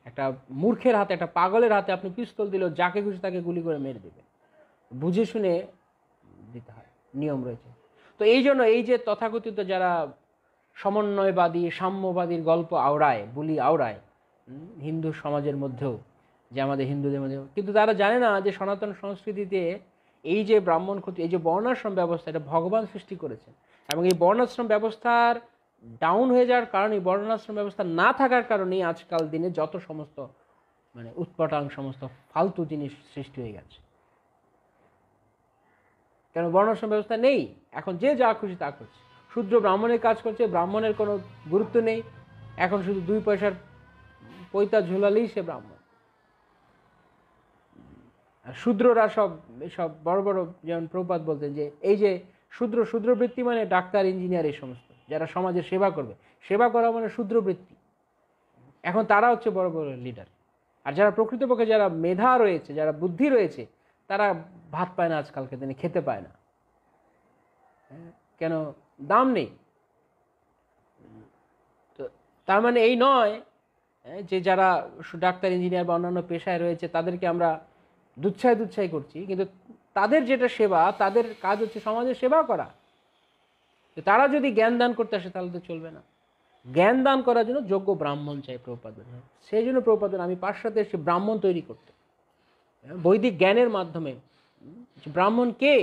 একটা মূর্খের হাতে, একটা পাগলের হাতে আপনি পিস্তল দিলেও যাকে খুশি তাকে গুলি করে মেরে দেবে, বুঝে শুনে দিতে হয়, নিয়ম রয়েছে। তো এই জন্য এই যে তথাকথিত যারা সমন্বয়বাদী, সাম্যবাদীর গল্প আওড়ায়, বুলি আওড়ায় হিন্দু সমাজের মধ্যেও, যে আমাদের হিন্দুদের মধ্যেও, কিন্তু তারা জানে না যে সনাতন সংস্কৃতিতে এই যে ব্রাহ্মণ ক্ষত্রিয়, এই যে বর্ণাশ্রম ব্যবস্থা, এটা ভগবান সৃষ্টি করেছেন, এবং এই বর্ণাশ্রম ব্যবস্থার ডাউন হয়ে যাওয়ার কারণে, বর্ণাশ্রম ব্যবস্থা না থাকার কারণেই আজকাল দিনে যত সমস্ত মানে উৎপাটাং সমস্ত ফালতু জিনিস সৃষ্টি হয়ে গেছে। কেন বর্ণাশ্রম ব্যবস্থা নেই, এখন যে যা খুশি তা করছে, শূদ্র ব্রাহ্মণের কাজ করছে, ব্রাহ্মণের কোনো গুরুত্ব নেই, এখন শুধু 2 পয়সার পৈতা ঝুলালেই সে ব্রাহ্মণ। আর শূদ্ররা সব বড় বড়, যেমন প্রভুপাদ বলতেন যে এই যে শূদ্রবৃত্তি মানে ডাক্তার, ইঞ্জিনিয়ার, এই সমস্ত যারা সমাজের সেবা করবে, সেবা করা মানে শূদ্রবৃত্তি। এখন তারা হচ্ছে বড় বড় লিডার, আর যারা প্রকৃতপক্ষে যারা মেধা রয়েছে, যারা বুদ্ধি রয়েছে, তারা ভাত পায় না আজকালকে দিনে, খেতে পায় না। কেন? দাম নেই। তো তার মানে এই নয় যে যারা ডাক্তার, ইঞ্জিনিয়ার বা অন্যান্য পেশায় রয়েছে তাদেরকে আমরা দুচ্ছাই করছি, কিন্তু তাদের যেটা সেবা, তাদের কাজ হচ্ছে সমাজের সেবা করা। তারা যদি জ্ঞান দান করতে আসে তাহলে তো চলবে না। জ্ঞান দান করার জন্য যোগ্য ব্রাহ্মণ চাই প্রভুপাদ। সেই জন্য প্রভুপাদ আমি পাশ্চাত্যে এসে ব্রাহ্মণ তৈরি করতে, বৈদিক জ্ঞানের মাধ্যমে। ব্রাহ্মণ কে?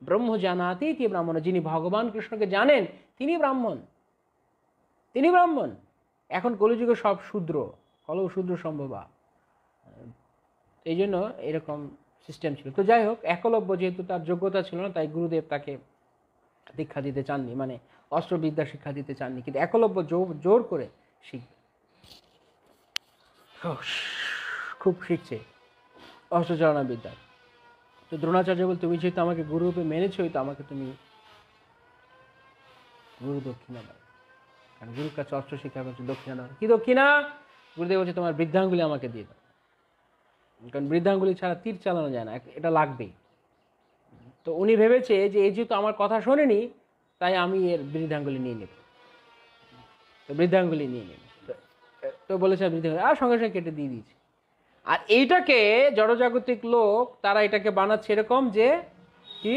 ব্রহ্ম জানাতি কি ব্রাহ্মণ, যিনি ভগবান কৃষ্ণকে জানেন তিনি ব্রাহ্মণ, তিনি ব্রাহ্মণ। এখন কলিযুগে সব শূদ্র, কলৌ শূদ্র সম্ভবা, এই জন্য এরকম সিস্টেম ছিল। তো যাই হোক, একলব্য যেহেতু তার যোগ্যতা ছিল না, তাই গুরুদেব তাকে দীক্ষা দিতে চাননি, মানে অস্ত্রবিদ্যা শিক্ষা দিতে চাননি, কিন্তু একলব্য জোর করে শিখবে, খুব শিখছে অস্ত্রচালনা বিদ্যা। তো দ্রোণাচার্য বল, তুমি যেহেতু আমাকে গুরুরূপে মেনেছো, তো আমাকে তুমি গুরু দক্ষিণা দাও, কারণ গুরুর কাছে অস্ত্র শিক্ষা করছে, দক্ষিণা দাও। কি দক্ষিণা? গুরুদেব বলছে তোমার বৃদ্ধাঙ্গুলি আমাকে দিয়ে দাও। কারণ বৃদ্ধাঙ্গুলি ছাড়া তীর চালানো যায় না, এটা লাগবেই। তো উনি ভেবেছে যে এই যেহেতু আমার কথা শোনেনি, তাই আমি এর বৃদ্ধাঙ্গুলি নিয়ে নেব। তো বৃদ্ধাঙ্গুলি নিয়ে নেব, তো বলেছে বৃদ্ধাঙ্গুলি, আর সঙ্গে সঙ্গে কেটে দিয়ে দিয়েছে। আর এইটাকে জড়জাগতিক লোক তারা এটাকে বানাচ্ছে এরকম যে কি,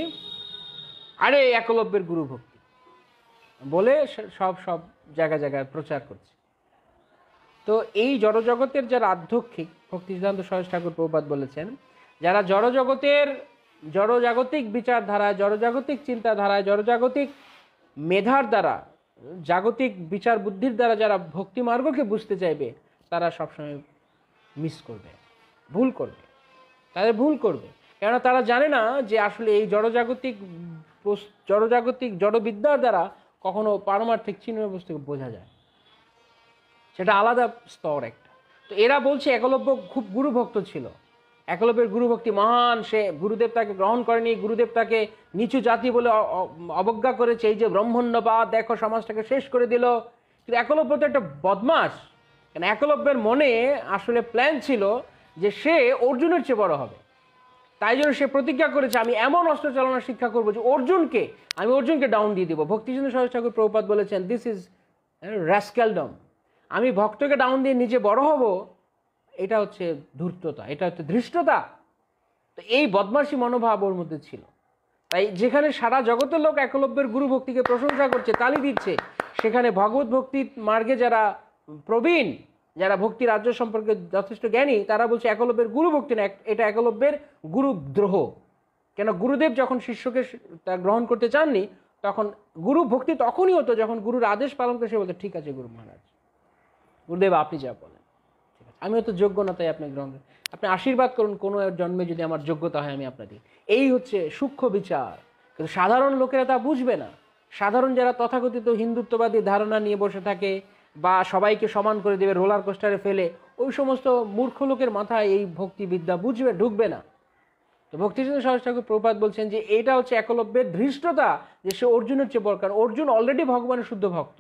আরে একলব্যের গুরু ভক্তি বলে সব সব জায়গায় জায়গায় প্রচার করছে। তো এই জড়জগতের যারা আধ্যক্ষিক, ভক্তি সিদ্ধান্ত সরোজ ঠাকুর প্রভুপাদ বলেছেন, যারা জড়জাগতিক বিচারধারায়, জড়জাগতিক চিন্তাধারায়, জড়জাগতিক মেধার দ্বারা, জাগতিক বিচার বুদ্ধির দ্বারা যারা ভক্তি মার্গকে বুঝতে চাইবে, তারা সবসময় মিস করবে, ভুল করবে, তাদের ভুল করবে। কেননা তারা জানে না যে আসলে এই জড়জাগতিক জড়বিদ্যার দ্বারা কখনো পারমার্থিক চিন্ময় বস্তুকে বোঝা যায়, সেটা আলাদা স্তর একটা। তো এরা বলছে একলব্য খুব গুরুভক্ত ছিল, একলব্যের গুরুভক্তি মহান, সে গুরুদেব তাকে গ্রহণ করেনি, গুরুদেব তাকে নিচু জাতি বলে অবজ্ঞা করেছে, এই যে ব্রহ্মণ্যবাদ দেখো সমাজটাকে শেষ করে দিল। কিন্তু একলব্য তো একটা বদমাস, কেন একলব্যের মনে আসলে প্ল্যান ছিল যে সে অর্জুনের চেয়ে বড় হবে। তাই জন্য সে প্রতিজ্ঞা করেছে, আমি এমন অস্ত্র চালনা শিক্ষা করবো যে অর্জুনকে ডাউন দিয়ে দিব। ভক্তিচন্দ্র সরোজ ঠাকুর প্রভুপাদ বলেছেন, দিস ইজ রাস্ক্যালডম। আমি ভক্তকে ডাউন দিয়ে নিজে বড় হব, এটা হচ্ছে ধূর্ততা, এটা হচ্ছে ধৃষ্টতা। তো এই বদমাশি মনোভাব ওর মধ্যে ছিল। তাই যেখানে সারা জগতের লোক একলব্যের গুরু ভক্তিকে প্রশংসা করছে, তালি দিচ্ছে, সেখানে ভগবত ভক্তির মার্গে যারা প্রবীণ, যারা ভক্তি রাজ্য সম্পর্কে যথেষ্ট জ্ঞানী, তারা বলছে একলব্যের গুরু ভক্তি না, এটা একলব্যের গুরুদ্রোহ। কেন গুরুদেব যখন শিষ্যকে তা গ্রহণ করতে চাননি, তখন গুরু ভক্তি তখনই হতো যখন গুরুর আদেশ পালন করে সে বলতো, ঠিক আছে গুরু মহারাজ, গুরুদেব আপনি যা বলেন ঠিক আছে, আমি হয়তো যোগ্য না তাই আপনি গ্রহণ করেন, আপনি আশীর্বাদ করুন, কোনো জন্মে যদি আমার যোগ্যতা হয় আমি আপনার দিই। এই হচ্ছে সূক্ষ্ম বিচার। কিন্তু সাধারণ লোকেরা তা বুঝবে না। সাধারণ যারা তথাকথিত হিন্দুত্ববাদী ধারণা নিয়ে বসে থাকে বা সবাইকে সমান করে দেবে রোলার কোস্টারে ফেলে, ওই সমস্ত মূর্খ লোকের মাথায় এই ভক্তিবিদ্যা ঢুকবে না। তো ভক্তিচন্দ্র সরোজ ঠাকুর প্রভুপাদ বলছেন যে এটা হচ্ছে একলব্যের ধৃষ্টতা, যে সে অর্জুনের চেয়ে বড়। কারণ অর্জুন অলরেডি ভগবানের শুদ্ধ ভক্ত।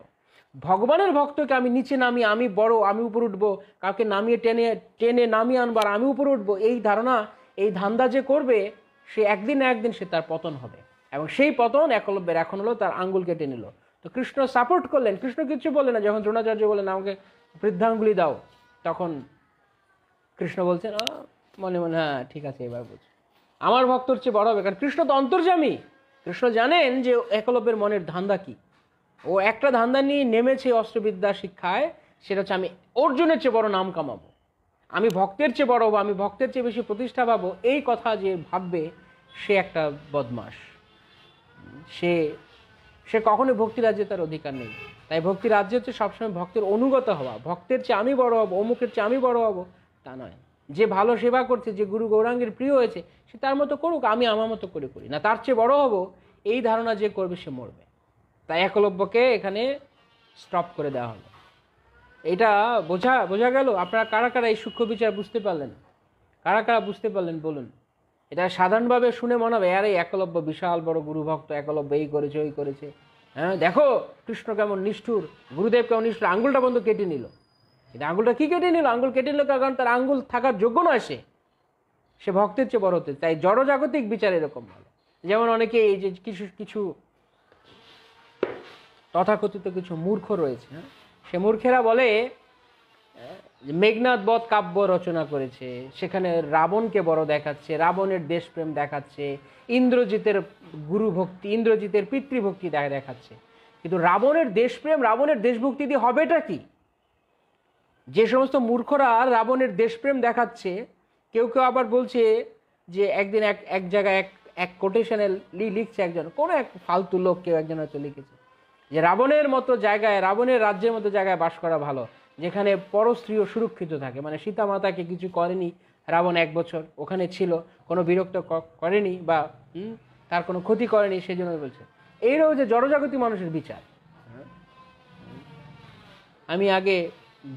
ভগবানের ভক্তকে আমি নিচে নামিয়ে, আমি বড়, আমি উপরে উঠবো, কাউকে নামিয়ে টেনে নামিয়ে আনবার, আমি উপরে উঠবো, এই ধারণা, এই ধান্দা যে করবে, সে একদিন না একদিন সে তার পতন হবে। এবং সেই পতন একলব্যের এখন হলো, তার আঙ্গুল কেটে নিল। তো কৃষ্ণ সাপোর্ট করলেন, কৃষ্ণ কিছু বললেন না। যখন দ্রোণাচার্য বললেন আমাকে বৃদ্ধাঙ্গুলি দাও, তখন কৃষ্ণ বলছেন মনে মনে, হ্যাঁ ঠিক আছে এবার বুঝ, আমার ভক্তর চেয়ে বড় হবে। কারণ কৃষ্ণ তো অন্তর্যামী, কৃষ্ণ জানেন যে একলব্যের মনের ধান্দা কি। ও একটা ধান্দা নিয়ে নেমেছে অস্ত্রবিদ্যা শিক্ষায়, সেটা হচ্ছে আমি অর্জুনের চেয়ে বড় নাম কামাবো, আমি ভক্তের চেয়ে বড় হবো, আমি ভক্তের চেয়ে বেশি প্রতিষ্ঠা পাবো। এই কথা যে ভাববে, সে একটা বদমাস, সে কখনোই ভক্তি রাজ্যে তার অধিকার নেই। তাই ভক্তি রাজ্য হচ্ছে সবসময় ভক্তের অনুগত হওয়া। ভক্তের চেয়ে আমি বড় হবো, অমুকের চেয়ে আমি বড় হবো, তা নয়। যে ভালো সেবা করছে, যে গুরু গৌরাঙ্গের প্রিয় হয়েছে, সে তার মতো করুক, আমি আমার মতো করি না, তার চেয়ে বড় হবো, এই ধারণা যে করবে সে মরবে। তাই একলব্যকে এখানে স্টপ করে দেওয়া হলো। এটা বোঝা গেল? আপনারা কারা কারা এই সূক্ষ্ম বিচার বুঝতে পারলেন? কারা কারা বুঝতে পারলেন বলুন? এটা সাধারণভাবে শুনে মনে হবে আরে একলব্য বিশাল বড় গুরুভক্ত, একলব্য এই করেছে ওই করেছে, হ্যাঁ দেখো কৃষ্ণ কেমন নিষ্ঠুর, গুরুদেব কেমন নিষ্ঠুর, আঙ্গুলটা বন্ধ কেটে নিল। কিন্তু আঙ্গুলটা কি কেটে নিল? আঙ্গুল কেটে নিল কারণ তার আঙ্গুল থাকার যোগ্য নয়, সে ভক্তের চেয়ে বড় হতে। তাই জড়জাগতিক বিচার এরকম ভালো। যেমন অনেকে এই যে কিছু তথাকথিত কিছু মূর্খ রয়েছে, সে মূর্খেরা বলে মেঘনাদ বধ কাব্য রচনা করেছে, সেখানে রাবণকে বড় দেখাচ্ছে, রাবণের দেশপ্রেম দেখাচ্ছে, ইন্দ্রজিতের গুরুভক্তি, ইন্দ্রজিতের পিতৃভক্তি দেখাচ্ছে। কিন্তু রাবণের দেশপ্রেম, রাবণের দেশভক্তি দিয়ে হবেটা কি? যে সমস্ত মূর্খরা রাবণের দেশপ্রেম দেখাচ্ছে, কেউ কেউ আবার বলছে যে একদিন এক জায়গায় এক কোটেশনে লিখছে একজন, কোনো এক ফালতু লোক কেউ একজন হয়তো লিখেছে যে রাবণের মতো জায়গায়, রাবণের রাজ্যের মতো জায়গায় বাস করা ভালো, যেখানে পরস্ত্রীও সুরক্ষিত থাকে। মানে সীতা মাতাকে কিছু করেনি রাবণ, 1 বছর ওখানে ছিল, কোনো বিরক্ত করেনি বা তার কোনো ক্ষতি করেনি, সেই জন্য বলছে। এইরকম যে জড়জাগতিক মানুষের বিচার। আমি আগে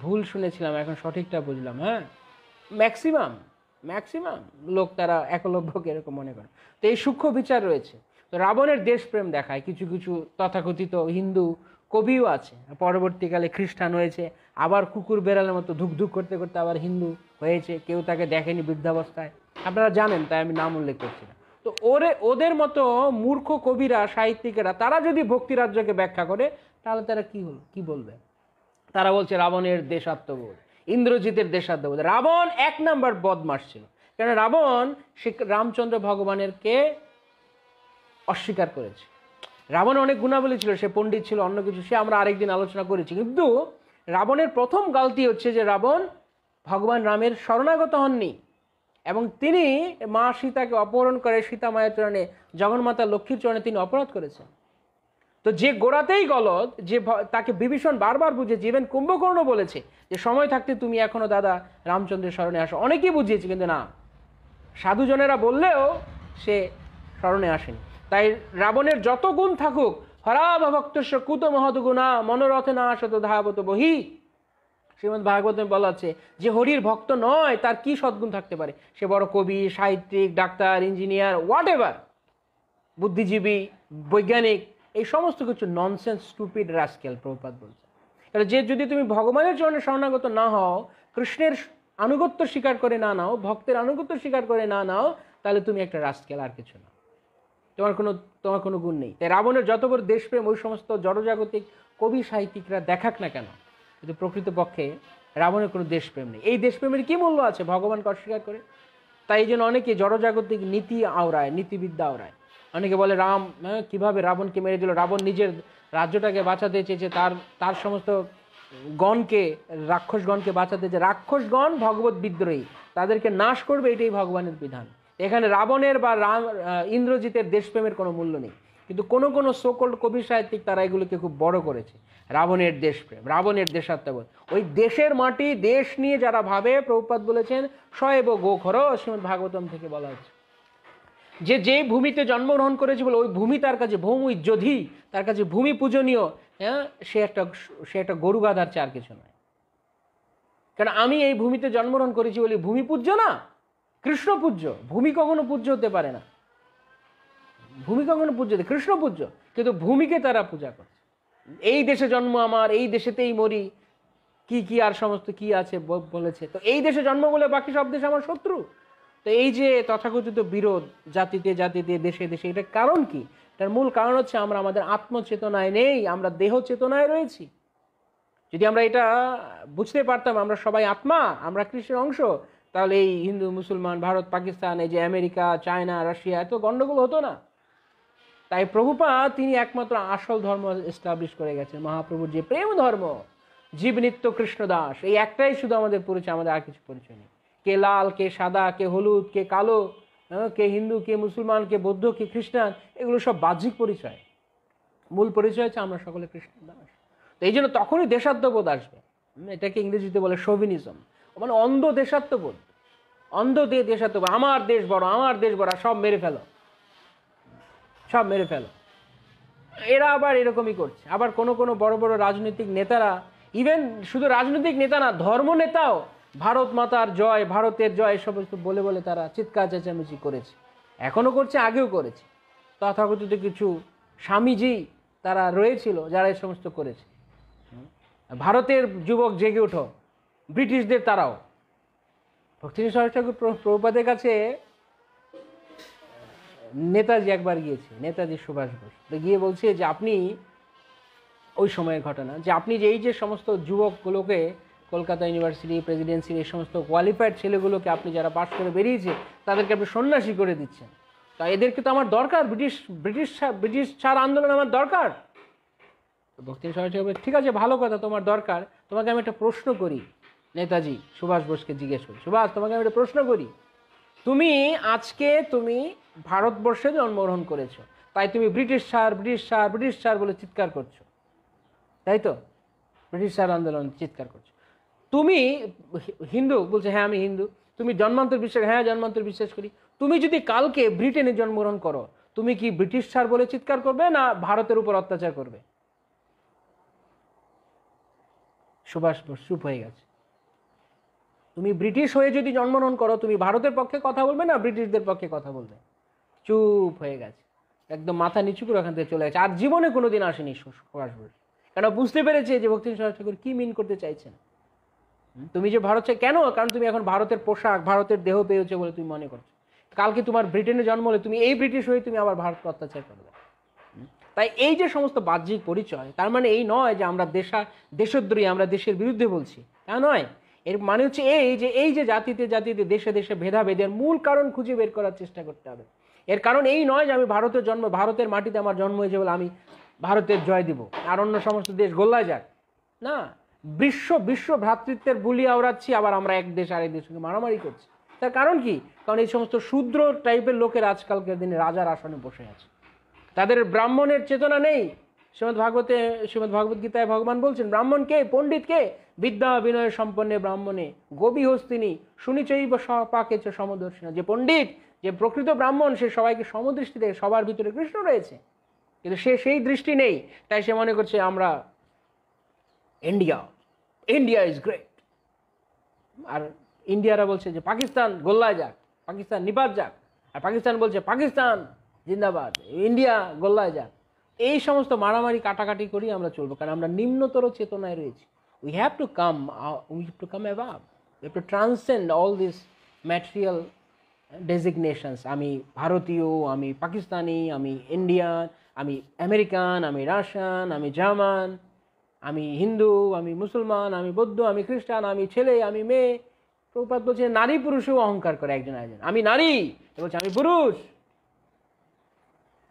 ভুল শুনেছিলাম, এখন সঠিকটা বুঝলাম। হ্যাঁ, ম্যাক্সিমাম লোক তারা একলব্যকে এরকম মনে করে। তো এই সূক্ষ্ম বিচার রয়েছে। তো রাবণের দেশপ্রেম দেখায় কিছু তথাকথিত হিন্দু কবিও আছে, পরবর্তীকালে খ্রিস্টান হয়েছে, আবার কুকুর বেড়ালের মতো ধুক ধুক করতে করতে আবার হিন্দু হয়েছে, কেউ তাকে দেখেনি বৃদ্ধাবস্থায়, আপনারা জানেন, তাই আমি নাম উল্লেখ করছি না। তো ওদের মতো মূর্খ কবিরা, সাহিত্যিকেরা, তারা যদি ভক্তিরাজ্যকে ব্যাখ্যা করে, তাহলে তারা কি বলবে? তারা বলছে রাবণের দেশাত্মবোধ, ইন্দ্রজিতের দেশাত্মবোধ। রাবণ 1 নাম্বার বদমাস ছিল, কারণ রাবণ সে রামচন্দ্র ভগবানেরকে অস্বীকার করেছে। রাবণ অনেক গুণাবলী ছিল, সে পণ্ডিত ছিল, অন্য কিছু, সে আমরা আরেকদিন আলোচনা করেছি। কিন্তু রাবণের প্রথম গালতি হচ্ছে যে রাবণ ভগবান রামের শরণাগত হননি, এবং তিনি মা সীতাকে অপহরণ করে সীতা মায়ের চরণে, জগন্মাতা লক্ষ্মীর চরণে তিনি অপরাধ করেছেন। তো যে গোড়াতেই গলদ, যে তাকে বিভীষণ বারবার বুঝিয়েছে, ইভেন কুম্ভকর্ণ বলেছে যে সময় থাকতে তুমি এখনো দাদা রামচন্দ্রের শরণে আসো, অনেকেই বুঝিয়েছে, কিন্তু না, সাধুজনেরা বললেও সে শরণে আসেনি। তাই রাবণের যত গুণ থাকুক, হরাভক্তস্য কুত মহৎ গুণা মনোরথে না আসত ধাবত বহি, শ্রীমদ্ ভাগবতে বলা আছে যে হরির ভক্ত নয় তার কি সদ্গুণ থাকতে পারে? সে বড় কবি, সাহিত্যিক, ডাক্তার, ইঞ্জিনিয়ার, হোয়াট এভার, বুদ্ধিজীবী, বৈজ্ঞানিক, এই সমস্ত কিছু ননসেন্স, স্টুপিড, রাস্কেল, প্রভুপাদ বলছে। তাহলে যে যদি তুমি ভগবানের চরণে শরণাগত না হও, কৃষ্ণের আনুগত্য স্বীকার করে না নাও, ভক্তের আনুগত্য স্বীকার করে না নাও, তাহলে তুমি একটা রাস্কেল, আর কিছু না, তোমার কোনো গুণ নেই। তাই রাবণের যত বড় দেশপ্রেম ওই সমস্ত জড়জাগতিক কবি সাহিত্যিকরা দেখাক না কেন, কিন্তু প্রকৃতপক্ষে রাবণের কোনো দেশপ্রেম নেই। এই দেশপ্রেমের কি মূল্য আছে ভগবানকে অস্বীকার করে? তাই এই জন্য অনেকে জড়জাগতিক নীতি আওড়ায়, নীতিবিদ্যা আওড়ায়। অনেকে বলে রাম কিভাবে রাবণকে মেরে দিল, রাবণ নিজের রাজ্যটাকে বাঁচাতে চেয়েছে, তার সমস্ত গণকে, রাক্ষসগণকে বাঁচাতে চেয়েছে, রাক্ষসগণ ভগবত বিদ্রোহী, তাদেরকে নাশ করবে, এটাই ভগবানের বিধান। এখানে রাবণের বা ইন্দ্রজিতের দেশপ্রেমের কোনো মূল্য নেই। কিন্তু কোনো সোকল্ড কবি সাহিত্যিক তারা এগুলোকে খুব বড় করেছে, রাবণের দেশপ্রেম, রাবণের দেশাত্মবোধ। ওই দেশের মাটি, দেশ নিয়ে যারা ভাবে, প্রভুপাদ বলেছেন সয়েব গোখর, শ্রীমদ্ ভাগবতম থেকে বলা হচ্ছে যে ভূমিতে জন্মগ্রহণ করেছে বলে ওই ভূমি তার কাছে ভূমি যোধি, তার কাছে ভূমি পূজনীয়, হ্যাঁ, সে একটা গরু গাধার চেয়ে আর কিছু নয়। কারণ আমি এই ভূমিতে জন্মগ্রহণ করেছি বলে ভূমি পূজ্য না, কৃষ্ণ পূজ্য। ভূমি কখনো পূজ্য হতে পারে না, ভূমি কখনো পূজ্য, কৃষ্ণ পূজ্য, কিন্তু ভূমিকে তারা পূজা করছে। এই দেশে জন্ম আমার, এই দেশেতেই মরি, কি আর সমস্ত কি আছে বলেছে। তো এই দেশে জন্ম বলে বাকি সব দেশ আমার শত্রু। তো এই যে তথাকথিত বিরোধ জাতিতে দেশে দেশে, এটার কারণ কি? এটার মূল কারণ হচ্ছে আমরা আমাদের আত্মচেতনায় নেই, আমরা দেহ চেতনায় রয়েছি। যদি আমরা এটা বুঝতে পারতাম আমরা সবাই আত্মা, আমরা কৃষ্ণের অংশ, তাহলে এই হিন্দু, মুসলমান, ভারত, পাকিস্তান, এই যে আমেরিকা, চায়না, রাশিয়া, এত গন্ডগোল হতো না। তাই প্রভুপাদ তিনি একমাত্র আসল ধর্ম এস্টাবলিশ করে গেছেন, মহাপ্রভুর যে প্রেম ধর্ম, জীব নিত্য কৃষ্ণ দাস, এই একটাই শুধু আমাদের পরিচয়, আমাদের আর কিছু পরিচয় নেই। কে লাল, কে সাদা, কে হলুদ, কে কালো, কে হিন্দু, কে মুসলমান, কে বৌদ্ধ, কে খ্রিস্টান, এগুলো সব বাহ্যিক পরিচয়। মূল পরিচয় হচ্ছে আমরা সকলে কৃষ্ণ দাস। তো এই জন্য তখনই দেশাত্মবোধ আসবে। এটাকে ইংরেজিতে বলে শোভিনিজম, মানে অন্ধ দেশাত্মবোধ, অন্ধ দেশাত্মবোধ। আমার দেশ বড়, আমার দেশ বড়, সব মেরে ফেলো, সব মেরে ফেলো। এরা আবার এরকমই করছে। আবার কোনো বড় বড় রাজনৈতিক নেতারা, ইভেন শুধু রাজনৈতিক নেতা না, ধর্ম নেতাও ভারত মাতার জয়, ভারতের জয়, এসব বলে বলে তারা চিৎকার চেঁচামেচি করেছে, এখনো করছে, আগেও করেছে। তথাকথিত কিছু স্বামীজি তারা রয়েছিল যারা এই সমস্ত করেছে। ভারতের যুবক জেগে ওঠো, ব্রিটিশদের তারাও। ভক্তিনাথ সরস্বতী ঠাকুর প্রভুপাদের কাছে নেতাজি একবার গিয়েছে, নেতাজি সুভাষ বোস, তো গিয়ে বলছে যে আপনি, ওই সময়ের ঘটনা, যে আপনি যে এই যে সমস্ত যুবকগুলোকে, কলকাতা ইউনিভার্সিটি, প্রেসিডেন্সির এই সমস্ত কোয়ালিফাইড ছেলেগুলোকে আপনি যারা পাস করে বেরিয়েছে তাদেরকে আপনি সন্ন্যাসী করে দিচ্ছেন, তা এদেরকে তো আমার দরকার, ব্রিটিশ ছাড় আন্দোলন আমার দরকার। ভক্তিনাথ সরস্বতী ঠাকুর, ঠিক আছে, ভালো কথা, তোমার দরকার, তোমাকে আমি একটা প্রশ্ন করি। নেতাজি সুভাষ বোসকে জিজ্ঞেস করি, সুভাষ, তোমাকে আমি একটা প্রশ্ন করি, তুমি ভারতবর্ষে জন্মগ্রহণ করেছো, তাই তুমি ব্রিটিশ ছাড় বলে চিৎকার করছো, তাই তো? ব্রিটিশ ছাড় আন্দোলন চিৎকার করছো। তুমি হিন্দু, বলছে হ্যাঁ আমি হিন্দু। তুমি জন্মান্তর বিশ্বাস, হ্যাঁ জন্মান্তর বিশ্বাস করি। তুমি যদি কালকে ব্রিটেনে জন্মগ্রহণ করো, তুমি কি ব্রিটিশ ছাড় বলে চিৎকার করবে না ভারতের উপর অত্যাচার করবে? সুভাষ বোস চুপ হয়ে গেছে। তুমি ব্রিটিশ হয়ে যদি জন্মগ্রহণ করো, তুমি ভারতের পক্ষে কথা বলবে না ব্রিটিশদের পক্ষে কথা বলবে? চুপ হয়ে গেছে, একদম মাথা নিচু করে ওখান থেকে চলে গেছে। আর জীবনে কোনোদিন আসেনি সুভাষ বোস। কেন বুঝতে পেরেছে যে ভক্তিবিনোদ ঠাকুর কি মিন করতে চাইছেন। তুমি যে ভারত চাই কেন, কারণ তুমি এখন ভারতের পোশাক ভারতের দেহ পেয়েছো বলে তুমি মনে করছো, কালকে তোমার ব্রিটেনে জন্ম হলে তুমি এই ব্রিটিশ হয়ে তুমি আবার ভারতকে অত্যাচার করবে। তাই এই যে সমস্ত বাহ্যিক পরিচয়, তার মানে এই নয় যে আমরা দেশদ্রোহী, আমরা দেশের বিরুদ্ধে বলছি, তা নয়। এর মানে হচ্ছে এই যে জাতিতে জাতিতে দেশে দেশে ভেদাভেদের মূল কারণ খুঁজে বের করার চেষ্টা করতে হবে। এর কারণ এই নয় যে আমি ভারতের মাটিতে আমার জন্ম হয়েছে বলে আমি ভারতের জয় দিব আর অন্য সমস্ত দেশ গোল্লায় যাক, না। বিশ্ব ভ্রাতৃত্বের বুলি আওড়াচ্ছি, আবার আমরা এক দেশ আরেক দেশের সঙ্গে মারামারি করছি। তার কারণ কি? কারণ এই সমস্ত শূদ্র টাইপের লোকের আজকালকার দিনে রাজার আসনে বসে আছে, তাদের ব্রাহ্মণের চেতনা নেই। শ্রীমদ্ ভাগবত গীতায় ভগবান বলছেন, ব্রাহ্মণ কে? পণ্ডিত কে? বিদ্যা বিনয় সম্পন্নে ব্রাহ্মণে গবি হস্তিনী শুনিচৈব পাকে চ সমদর্শিনা। যে পণ্ডিত, যে প্রকৃত ব্রাহ্মণ, সে সবাইকে সমদৃষ্টি দেয়, সবার ভিতরে কৃষ্ণ রয়েছে, কিন্তু সে সেই দৃষ্টি নেই। তাই সে মনে করছে আমরা ইন্ডিয়া ইজ গ্রেট, আর ইন্ডিয়ারা বলছে যে পাকিস্তান গোল্লায় যাক, পাকিস্তান নিপাত যাক, আর পাকিস্তান বলছে পাকিস্তান জিন্দাবাদ, ইন্ডিয়া গোল্লায় যাক। এই সমস্ত মারামারি কাটাকাটি করি আমরা চলবো, কারণ আমরা নিম্নতর চেতনায় রয়েছি। we have to come above, we have to transcend all these material designations. আমি ভারতীয়, আমি পাকিস্তানি, আমি ইন্ডিয়ান, আমি আমেরিকান, আমি রাশিয়ান, আমি জার্মান, আমি হিন্দু, আমি মুসলমান, আমি বৌদ্ধ, আমি খ্রিস্টান, আমি ছেলে, আমি মেয়ে। প্রভুপাদ বলছে নারী পুরুষও অহংকার করে একজন একজন। আমি নারী, বলছে আমি পুরুষ,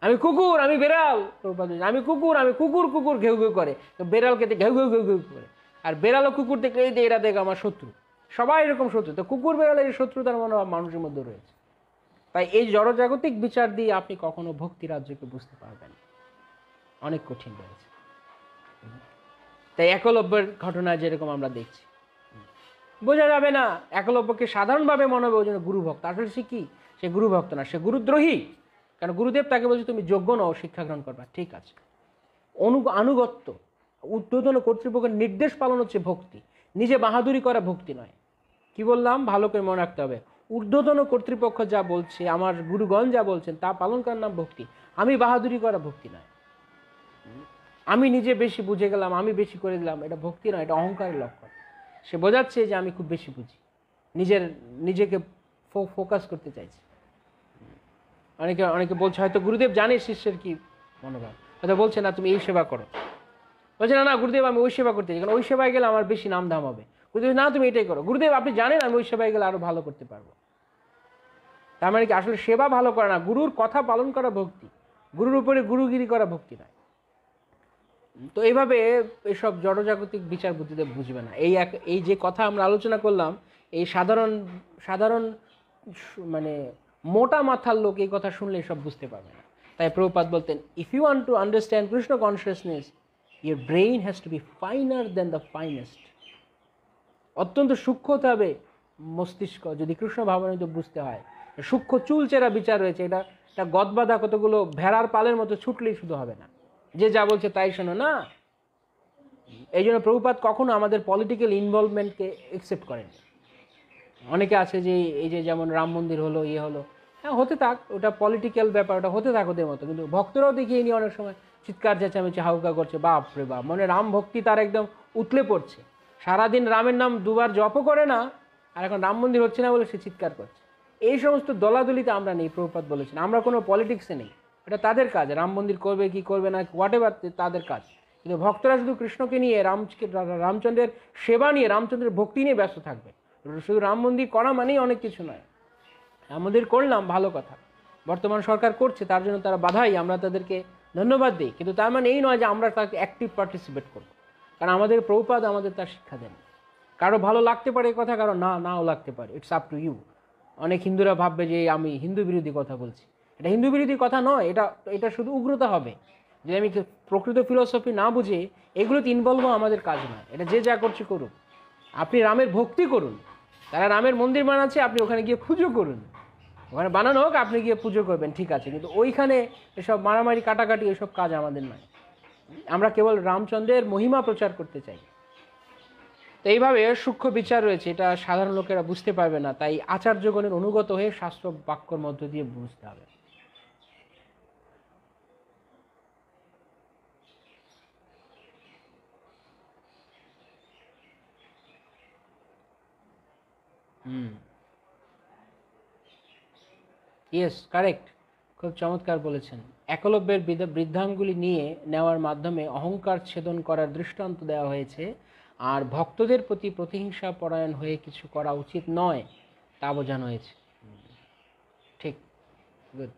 আমি কুকুর, আমি বেড়াল। প্রভুপাদ বলছে আমি কুকুর, আমি কুকুর, কুকুর ঘেউ ঘেউ করে, তো বেড়ালকে ঘেউ ঘেউ ঘেউ ঘেউ করে। আর বেড়াল ও কুকুর দেখলে এই যে এরা দেখ আমার শত্রু, সবাই এরকম শত্রু। তো কুকুর বেড়ালের শত্রুতার মনোভাব মানুষের মধ্যে রয়েছে। তাই এই জড়জাগতিক বিচার দিয়ে আপনি কখনো ভক্তি রাজ্যকে বুঝতে পারবেন, অনেক কঠিন রয়েছে। তাই একলব্যের ঘটনা যেরকম আমরা দেখছি, বোঝা যাবে না একলব্যকে সাধারণভাবে মনে হবে ওই জন্য গুরুভক্ত। আসলে সে কি? সে গুরুভক্ত না, সে গুরুদ্রোহী। কারণ গুরুদেব তাকে বলছে তুমি যোগ্য নও শিক্ষা গ্রহণ করবা, ঠিক আছে। আনুগত্য, ঊর্ধ্বতন কর্তৃপক্ষের নির্দেশ পালন হচ্ছে ভক্তি, নিজে বাহাদুরি করা ভক্তি নয়। কি বললাম ভালো করে মনে রাখতে হবে, ঊর্ধ্বতন কর্তৃপক্ষ যা বলছে, আমার গুরুগণ যা বলছেন তা পালন করার নাম ভক্তি। আমি বাহাদুরি করা ভক্তি নয়, আমি নিজে বেশি বুঝে গেলাম, আমি বেশি করে দিলাম, এটা ভক্তি নয়, এটা অহংকারের লক্ষণ। সে বোঝাচ্ছে যে আমি খুব বেশি বুঝি, নিজেকে ফোকাস করতে চাইছি। অনেকে বলছে হয়তো গুরুদেব জানে শিষ্যের কি মনোভাব, হয়তো বলছে না তুমি এই সেবা করো, বলছে না গুরুদেব আমি ওই সেবা করতে চাই, কারণ ওই সেবায় গেলে আমার বেশি নাম দাম হবে। গুরুদেব না তুমি এটাই করো। গুরুদেব আপনি জানেন আমি ওই সেবায় গেলে আরো ভালো করতে পারবো। তার মানে কি? আসলে সেবা ভালো করা না, গুরুর কথা পালন করা ভক্তি, গুরুর উপরে গুরুগিরি করা ভক্তি নয়। তো এইভাবে এসব জড়জাগতিক বিচার বুদ্ধিতে বুঝবে না। এই যে কথা আমরা আলোচনা করলাম, এই সাধারণ মানে মোটা মাথার লোক এই কথা শুনলে এসব বুঝতে পারবে না। তাই প্রভুপাদ বলতেন, if you want to understand Krishna consciousness, your brain has to be finer than the finest. অত্যন্ত সূক্ষ্ম হতে হবে মস্তিষ্ক যদি কৃষ্ণ ভাবনায় বুঝতে হয়। সূক্ষ্ম চুলচেরা বিচার রয়েছে, এটা গদবাধা কতগুলো ভেড়ার পালের মতো ছুটলেই শুধু হবে না, যে যা বলছে তাই শোনো না। এই জন্য প্রভুপাদ কখনো আমাদের পলিটিক্যাল ইনভলভমেন্টকে অ্যাকসেপ্ট করেন। অনেকে আছে যে এই যে যেমন রাম মন্দির হলো, ইয়ে হলো, হ্যাঁ হতে থাক, ওটা পলিটিক্যাল ব্যাপার, ওটা হতে থাক ওদের মতো। কিন্তু ভক্তরাও দেখিয়ে নিয়ে অনেক সময় চিৎকার চেঁচামেচি হাউকা করছে, বাপ রে বাপ, মানে রাম ভক্তি তার একদম উতলে পড়ছে। সারাদিন রামের নাম দুবার জপও করে না, আর এখন রাম মন্দির হচ্ছে না বলে সে চিৎকার করছে। এই সমস্ত দলাদলিতে আমরা নেই, প্রভুপাদ বলেছেন। আমরা কোনো পলিটিক্সে নেই, এটা তাদের কাজ। রাম মন্দির করবে কি করবে না, হোয়াট এভার, তাদের কাজ। কিন্তু ভক্তরা শুধু কৃষ্ণকে নিয়ে, রামচন্দ্রের সেবা নিয়ে, রামচন্দ্রের ভক্তি নিয়ে ব্যস্ত থাকবে। শুধু রাম মন্দির করা মানেই অনেক কিছু নয়। রাম মন্দির করলাম ভালো কথা, বর্তমান সরকার করছে, তার জন্য তারা বাধাই, আমরা তাদেরকে ধন্যবাদ দিই। কিন্তু তার মানে এই নয় যে আমরা তাকে অ্যাক্টিভ পার্টিসিপেট করব, কারণ আমাদের প্রভুপাদ আমাদের তার শিক্ষা দেন। কারো ভালো লাগতে পারে এই কথা, কারো নাও লাগতে পারে, ইটস আপ টু ইউ। অনেক হিন্দুরা ভাববে যে আমি হিন্দু বিরোধী কথা বলছি, এটা হিন্দু বিরোধী কথা নয়, এটা শুধু উগ্রতা হবে যে আমি প্রকৃত ফিলোসফি না বুঝে এগুলোতে ইনভলভ হওয়া আমাদের কাজ নয়। এটা যে যা করছে করুন, আপনি রামের ভক্তি করুন, তারা রামের মন্দির বানাচ্ছে, আপনি ওখানে গিয়ে পুজো করুন, ওখানে বানানো হোক, আপনি গিয়ে পুজো করবেন, ঠিক আছে। কিন্তু ওইখানে এসব মারামারি কাটাকাটি এসব কাজ আমাদের নয়। আমরা কেবল রামচন্দ্রের মহিমা প্রচার করতে চাই। তো এইভাবে সূক্ষ্ম বিচার রয়েছে, এটা সাধারণ লোকেরা বুঝতে পারবে না। তাই আচার্যগণের অনুগত হয়ে শাস্ত্র বাক্যর মধ্য দিয়ে বুঝতে হবে। ইয়েস, কারেক্ট, খুব চমৎকার বলেছেন। একলব্যের বৃদ্ধাঙ্গুলি নিয়ে নেওয়ার মাধ্যমে অহংকার ছেদন করার দৃষ্টান্ত দেওয়া হয়েছে, আর ভক্তদের প্রতি প্রতিহিংসা পরায়ণ হয়ে কিছু করা উচিত নয় তা বোঝানো হয়েছে। ঠিক, গুড।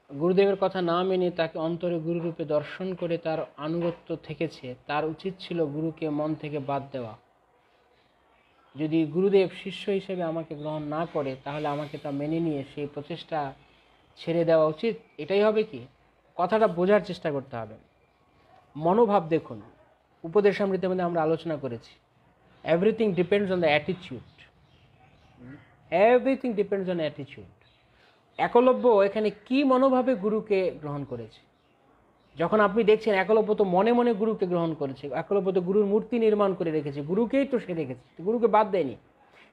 গুরুদেবের কথা না মেনে তাকে অন্তরে গুরুরূপে দর্শন করে তার আনুগত্য থেকেছে, তার উচিত ছিল গুরুকে মন থেকে বাদ দেওয়া। যদি গুরুদেব শিষ্য হিসেবে আমাকে গ্রহণ না করে তাহলে আমাকে তা মেনে নিয়ে সেই প্রচেষ্টা ছেড়ে দেওয়া উচিত। এটাই হবে কি? কথাটা বোঝার চেষ্টা করতে হবে। মনোভাব দেখুন, উপদেশামৃতের মধ্যে আমরা আলোচনা করেছি, everything depends on the attitude, everything depends on attitude. Eklavya এখানে কি মনোভাবে গুরুকে গ্রহণ করেছে? যখন আপনি দেখছেন একলব্য তো মনে মনে গুরুকে গ্রহণ করেছে, একলব্য তো গুরুর মূর্তি নির্মাণ করে রেখেছে, গুরুকেই তো সে রেখেছে, গুরুকে বাদ দেয়নি।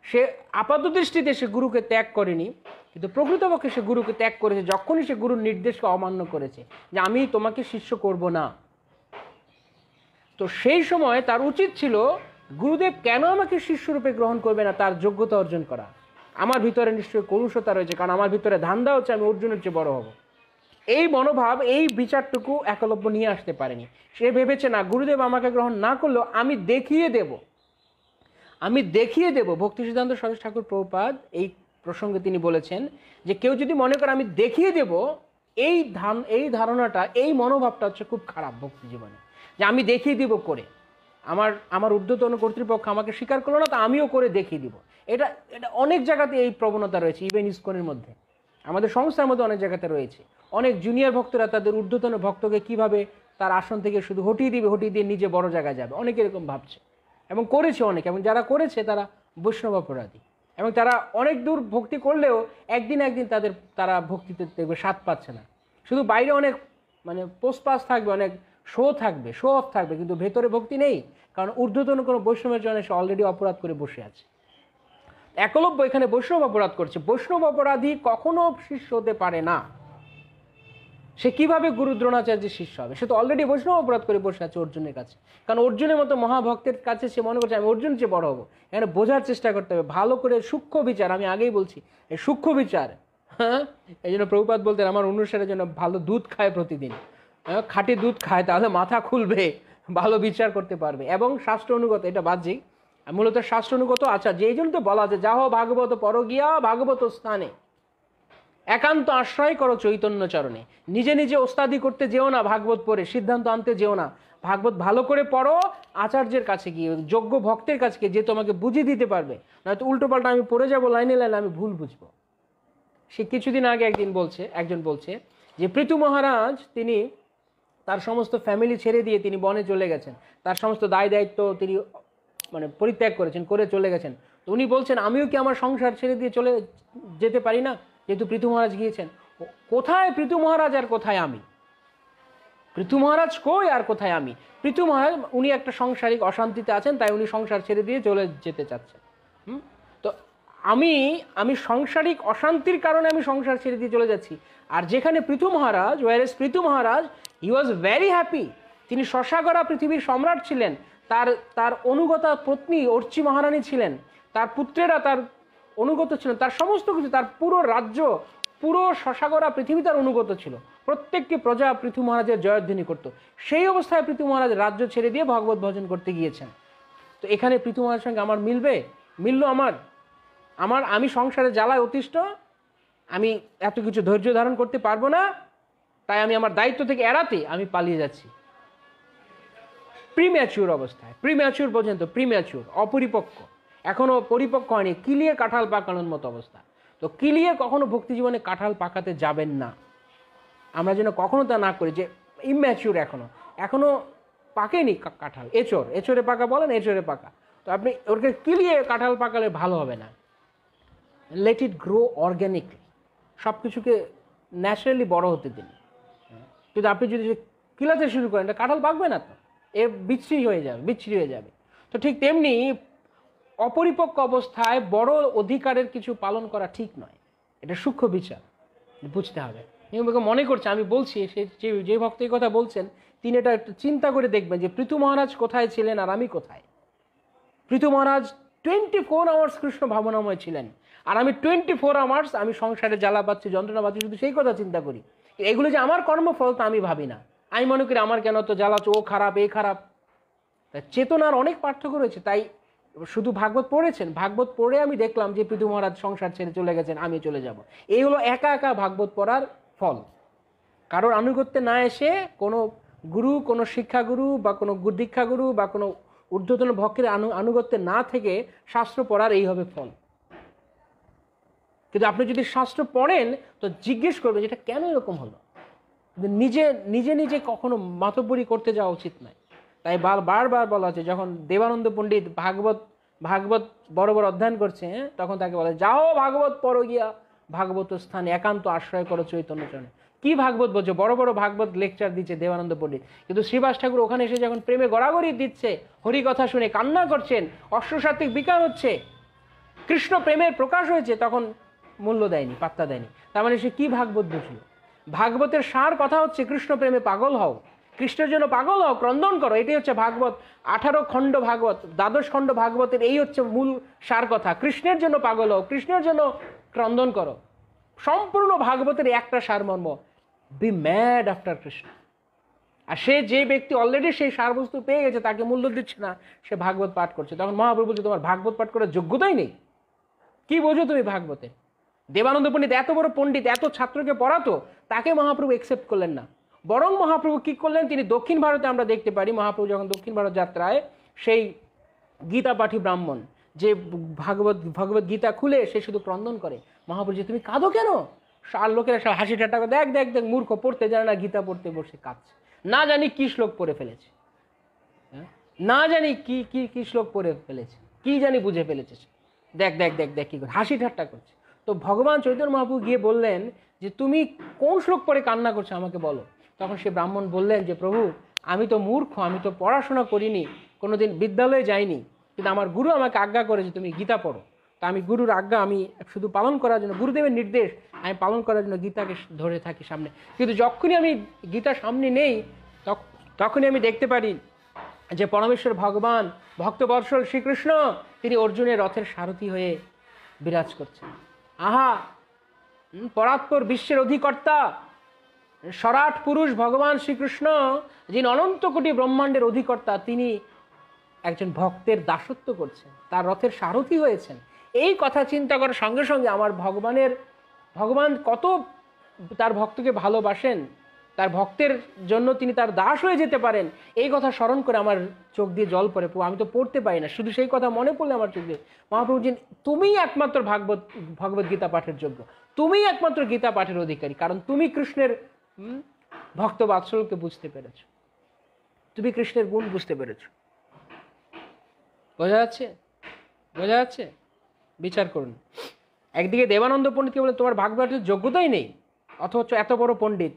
সে আপাত দৃষ্টিতে সে গুরুকে ত্যাগ করেনি, কিন্তু প্রকৃতপক্ষে সে গুরুকে ত্যাগ করেছে যখনই সে গুরুর নির্দেশকে অমান্য করেছে যে আমি তোমাকে শিষ্য করব না। তো সেই সময় তার উচিত ছিল গুরুদেব কেন আমাকে শিষ্যরূপে গ্রহণ করবে না তার যোগ্যতা অর্জন করা। আমার ভিতরে নিশ্চয়ই কলুষতা রয়েছে, কারণ আমার ভিতরে ধান্দা হচ্ছে আমি অর্জুনের চেয়ে বড় হব। এই মনোভাব, এই বিচারটুকু একলব্য নিয়ে আসতে পারেনি। সে ভেবেছে না গুরুদেব আমাকে গ্রহণ না করলেও আমি দেখিয়ে দেব। ভক্তি সিদ্ধান্ত সরস্বতী ঠাকুর প্রভুপাদ এই প্রসঙ্গে তিনি বলেছেন যে কেউ যদি মনে করে আমি দেখিয়ে দেব, এই ধারণাটা, এই মনোভাবটা হচ্ছে খুব খারাপ ভক্তি জীবনে, যে আমি দেখিয়ে দিব করে, আমার ঊর্ধ্বতন কর্তৃপক্ষ আমাকে স্বীকার করলো না তা আমিও করে দেখিয়ে দিব। এটা অনেক জায়গাতে এই প্রবণতা রয়েছে, ইভেন ইসকনের মধ্যে, আমাদের সংস্থার মধ্যে অনেক জায়গাতে রয়েছে। অনেক জুনিয়র ভক্তরা তাদের ঊর্ধ্বতন ভক্তকে কিভাবে তার আসন থেকে শুধু হটিয়ে দিয়ে নিজে বড় জায়গায় যাবে, অনেকে এরকম ভাবছে এবং করেছে অনেক। এবং যারা করেছে তারা বৈষ্ণব অপরাধী, এবং তারা অনেক দূর ভক্তি করলেও একদিন তারা ভক্তিতে দেখবে স্বাদ পাচ্ছে না। শুধু বাইরে অনেক পোস্ট পাস থাকবে, অনেক শো অফ থাকবে, কিন্তু ভেতরে ভক্তি নেই, কারণ ঊর্ধ্বতন কোনো বৈষ্ণবের জন্য সে অলরেডি অপরাধ করে বসে আছে। একলব্য এখানে বৈষ্ণব অপরাধ করছে। বৈষ্ণব অপরাধী কখনো শিষ্য হতে পারে না। সে কিভাবে গুরু দ্রোণাচার্যের শিষ্য হবে? সে তো অলরেডি বৈষ্ণব অপরাধ করে বসে আছে অর্জুনের কাছে, কারণ অর্জুনের মতো মহাভক্তের কাছে সে মনে করছে আমি অর্জুন চেয়ে বড় হবো। এখানে বোঝার চেষ্টা করতে হবে ভালো করে, সূক্ষ্ম বিচার। আমি আগেই বলছি এই সূক্ষ্ম বিচার। হ্যাঁ, এই জন্য প্রভুপাদ বলতেন আমার অনুসারের জন্য ভালো দুধ খায় প্রতিদিন, খাঁটি দুধ খায়, তাহলে মাথা খুলবে, ভালো বিচার করতে পারবে। এবং শাস্ত্র অনুগত, এটা বাহ্যিক, মূলত শাস্ত্র অনুগত আচার। যে এই জন্য তো বলা যায় যাহ ভাগবত পরগিয়া ভাগবত স্থানে, একান্ত আশ্রয় করো চৈতন্য চরণে। নিজে নিজে ওস্তাদি করতে যেও না, ভাগবত পড়ে সিদ্ধান্ত আনতে যেও না। ভাগবত ভালো করে পড়ো, আচার্যের কাছে গিয়ে, যোগ্য ভক্তের কাছে গিয়ে, যে তোমাকে বুঝিয়ে দিতে পারবে। নয়তো উল্টো পাল্টা আমি পড়ে যাবো লাইনে লাইনে, আমি ভুল বুঝবো। সে কিছুদিন আগে একজন বলছে যে পৃথু মহারাজ তিনি তার সমস্ত ফ্যামিলি ছেড়ে দিয়ে তিনি বনে চলে গেছেন, তার সমস্ত দায় দায়িত্ব তিনি পরিত্যাগ করেছেন, করে চলে গেছেন। তো উনি বলছেন আমিও কি আমার সংসার ছেড়ে দিয়ে চলে যেতে পারি না, যেহেতু পৃথু মহারাজ গিয়েছেন? কোথায় পৃথু মহারাজ আর কোথায় আমি? পৃথু মহারাজ কই আর কোথায় আমি? পৃথু মহারাজ উনি একটা সাংসারিক অশান্তিতে আছেন, তাই উনি সংসার ছেড়ে দিয়ে চলে যেতে চাচ্ছেন। তো আমি সাংসারিক অশান্তির কারণে আমি সংসার ছেড়ে দিয়ে চলে যাচ্ছি। আর যেখানে পৃথু মহারাজ, পৃথু মহারাজ হি ওয়াজ ভেরি হ্যাপি। তিনি শশাগরা পৃথিবীর সম্রাট ছিলেন, তার অনুগতা পত্নী অর্চি মহারানী ছিলেন, তার পুত্রেরা তার অনুগত ছিলেন, তার সমস্ত কিছু, তার পুরো রাজ্য, পুরো শশাগরা পৃথিবী তার অনুগত ছিল। প্রত্যেকটি প্রজা পৃথু মহারাজের জয়ধ্বনি করত। সেই অবস্থায় পৃথু মহারাজ রাজ্য ছেড়ে দিয়ে ভগবত ভজন করতে গিয়েছেন। তো এখানে পৃথু মহারাজের সঙ্গে আমার মিলল আমি সংসারে জ্বালায় অতিষ্ঠ, আমি এত কিছু ধৈর্য ধারণ করতে পারবো না, তাই আমি আমার দায়িত্ব থেকে এড়াতে আমি পালিয়ে যাচ্ছি। প্রিম্যাচিউর অবস্থায়, প্রিম্যাচিউর পর্যন্ত, প্রিম্যাচিউর অপরিপক্ক, এখনো পরিপক্ক হয়নি, কিলিয়ে কাঁঠাল পাকানোর মতো অবস্থা। তো কিলিয়ে কখনো ভক্তি জীবনে কাঁঠাল পাকাতে যাবেন না। আমরা যেন কখনো তা না করি যে ইম্যাচিউর, এখনো পাকেনি কাঁঠাল, এঁচড়ে পাকা বলেন, এঁচড়ে পাকা। তো আপনি ওকে কিলিয়ে কাঁঠাল পাকালে ভালো হবে না। লেট ইট গ্রো অর্গ্যানিকলি, সব কিছুকে ন্যাচারালি বড় হতে দিন। কিন্তু আপনি যদি কিলাতে শুরু করেন, এটা কাঁঠাল পাকবে না, তো এ বিচ্ছিরি হয়ে যাবে। তো ঠিক তেমনি অপরিপক্ক অবস্থায় বড় অধিকারের কিছু পালন করা ঠিক নয়। এটা সূক্ষ্ম বিচার, বুঝতে হবে। মনে করছে আমি বলছি, সে যে ভক্ত এই কথা বলছেন তিনি এটা একটু চিন্তা করে দেখবেন যে পৃথু মহারাজ কোথায় ছিলেন আর আমি কোথায়। পৃথু মহারাজ 24 আওয়ার্স কৃষ্ণ ভাবনাময় ছিলেন, আর আমি 24 আওয়ার্স আমি সংসারে জ্বালা পাচ্ছি, যন্ত্রণা পাচ্ছি, শুধু সেই কথা চিন্তা করি। এগুলো যে আমার কর্মফল তা আমি ভাবি না। আমি মনে করি আমার কেন তো জ্বালাচ্ছে, ও খারাপ, এ খারাপ। তাই চেতনার অনেক পার্থক্য রয়েছে। তাই শুধু ভাগবত পড়েছেন, ভাগবত পড়ে আমি দেখলাম যে পৃথু মহারাজ সংসার ছেড়ে চলে গেছেন, আমি চলে যাব। এই হলো একা একা ভাগবত পড়ার ফল। কারোর আনুগত্যে না এসে কোনো গুরু, কোনো শিক্ষাগুরু বা কোনো দীক্ষাগুরু বা কোনো ঊর্ধ্বতন ভক্তের আনুগত্যে না থেকে শাস্ত্র পড়ার এই হবে ফল। কিন্তু আপনি যদি শাস্ত্র পড়েন তো জিজ্ঞেস করবেন যেটা কেন এরকম হলো। কিন্তু নিজে নিজে নিজে কখনো মাতব্বরি করতে যাওয়া উচিত নয়। তাই বারবার বলা হচ্ছে, যখন দেবানন্দ পণ্ডিত ভাগবত বড় বড় অধ্যয়ন করছে, তখন তাকে বলে, যাও ভাগবত পড়ো গিয়া, ভাগবত স্থানে একান্ত আশ্রয় করো চৈতন্য চরণে। কি ভাগবত বলছো? বড় বড় ভাগবত লেকচার দিচ্ছে দেবানন্দ পণ্ডিত, কিন্তু শ্রীবাস ঠাকুর ওখানে এসে যখন প্রেমে গড়াগড়ি দিচ্ছে, হরি কথা শুনে কান্না করছেন, অষ্টসাত্ত্বিক বিকার হচ্ছে, কৃষ্ণ প্রেমের প্রকাশ হয়েছে, তখন মূল্য দেয়নি, পাত্তা দেয়নি। তার মানে সে কি ভাগবত বুঝলো? ভাগবতের সার কথা হচ্ছে কৃষ্ণ প্রেমে পাগল হও, কৃষ্ণের জন্য পাগল হও, ক্রন্দন করো। এটাই হচ্ছে ভাগবত। 18 খণ্ড ভাগবত, 12 খণ্ড ভাগবতের এই হচ্ছে মূল সার কথা। কৃষ্ণের জন্য পাগল হও, কৃষ্ণের জন্য ক্রন্দন করো। সম্পূর্ণ ভাগবতের একটা সারমর্ম, বি ম্যাড আফটার কৃষ্ণ। আর যে ব্যক্তি অলরেডি সেই সারবস্তু পেয়ে গেছে, তাকে মূল্য দিচ্ছে না, সে ভাগবত পাঠ করছে। তখন মহাপ্রভু বলছে, তোমার ভাগবত পাঠ করার যোগ্যতাই নেই, কি বোঝো তুমি ভাগবতে? দেবানন্দ পণ্ডিত এত বড় পণ্ডিত, এত ছাত্রকে পড়াতো, তাকে মহাপ্রভু একসেপ্ট করলেন না। বরং মহাপ্রভু কি করলেন, তিনি দক্ষিণ ভারতে আমরা দেখতে পারি, মহাপ্রভু যখন দক্ষিণ ভারত যাত্রায়, সেই গীতা পাঠী ব্রাহ্মণ যে ভগবত গীতা খুলে সে শুধু ক্রন্দন করে। মহাপ্রভু যে, তুমি কাঁদো কেন? আর লোকেরা সব হাসি ঠাট্টা করে, দেখ দেখ দেখ মূর্খ, পড়তে জানে না, গীতা পড়তে বসে কাঁদছে, না জানি কি শ্লোক পড়ে ফেলেছে, না জানি কি কি কি শ্লোক পড়ে ফেলেছে, কি জানি বুঝে ফেলেছে, দেখ দেখ দেখ দেখ কি করে হাসি ঠাট্টা করছে। তো ভগবান চৈতন্য মহাপ্রভু গিয়ে বললেন যে, তুমি কোন শ্লোক পড়ে কান্না করছো আমাকে বলো। তখন সে ব্রাহ্মণ বললেন যে, প্রভু আমি তো মূর্খ, আমি তো পড়াশোনা করিনি, কোনোদিন বিদ্যালয়ে যাইনি, কিন্তু আমার গুরু আমাকে আজ্ঞা করেছে তুমি গীতা পড়ো। তা আমি গুরুর আজ্ঞা আমি শুধু পালন করার জন্য, গুরুদেবের নির্দেশ আমি পালন করার জন্য গীতাকে ধরে থাকি সামনে। কিন্তু যখনই আমি গীতা সামনে নেই, তখনই আমি দেখতে পারি যে পরমেশ্বর ভগবান, ভক্তবৎসল শ্রীকৃষ্ণ, তিনি অর্জুনের রথের সারথি হয়ে বিরাজ করছেন। আহা, পরাৎপর বিশ্বের অধিকর্তা, সরাট পুরুষ ভগবান শ্রীকৃষ্ণ, যিনি অনন্ত কোটি ব্রহ্মাণ্ডের অধিকর্তা, তিনি একজন ভক্তের দাসত্ব করছেন, তার রথের সারথি হয়েছেন। এই কথা চিন্তা করার সঙ্গে সঙ্গে আমার ভগবান কত তার ভক্তকে ভালোবাসেন, তার ভক্তের জন্য তিনি তার দাস হয়ে যেতে পারেন, এই কথা স্মরণ করে আমার চোখ দিয়ে জল পড়ে। আমি তো পড়তে পারি না, শুধু সেই কথা মনে পড়লে আমার চোখ দিয়ে। মহাপ্রভু জি, তুমিই একমাত্র ভগবত গীতা পাঠের যোগ্য, তুমিই একমাত্র গীতা পাঠের অধিকারী, কারণ তুমি কৃষ্ণের ভক্ত বাৎসল্যকে বুঝতে পেরেছ, তুমি কৃষ্ণের গুণ বুঝতে পেরেছ। বোঝা যাচ্ছে? বোঝা যাচ্ছে? বিচার করুন। একদিকে দেবানন্দ পণ্ডিতকে বলে তোমার ভাগবতের যোগ্যতাই নেই, অথচ এত বড় পণ্ডিত,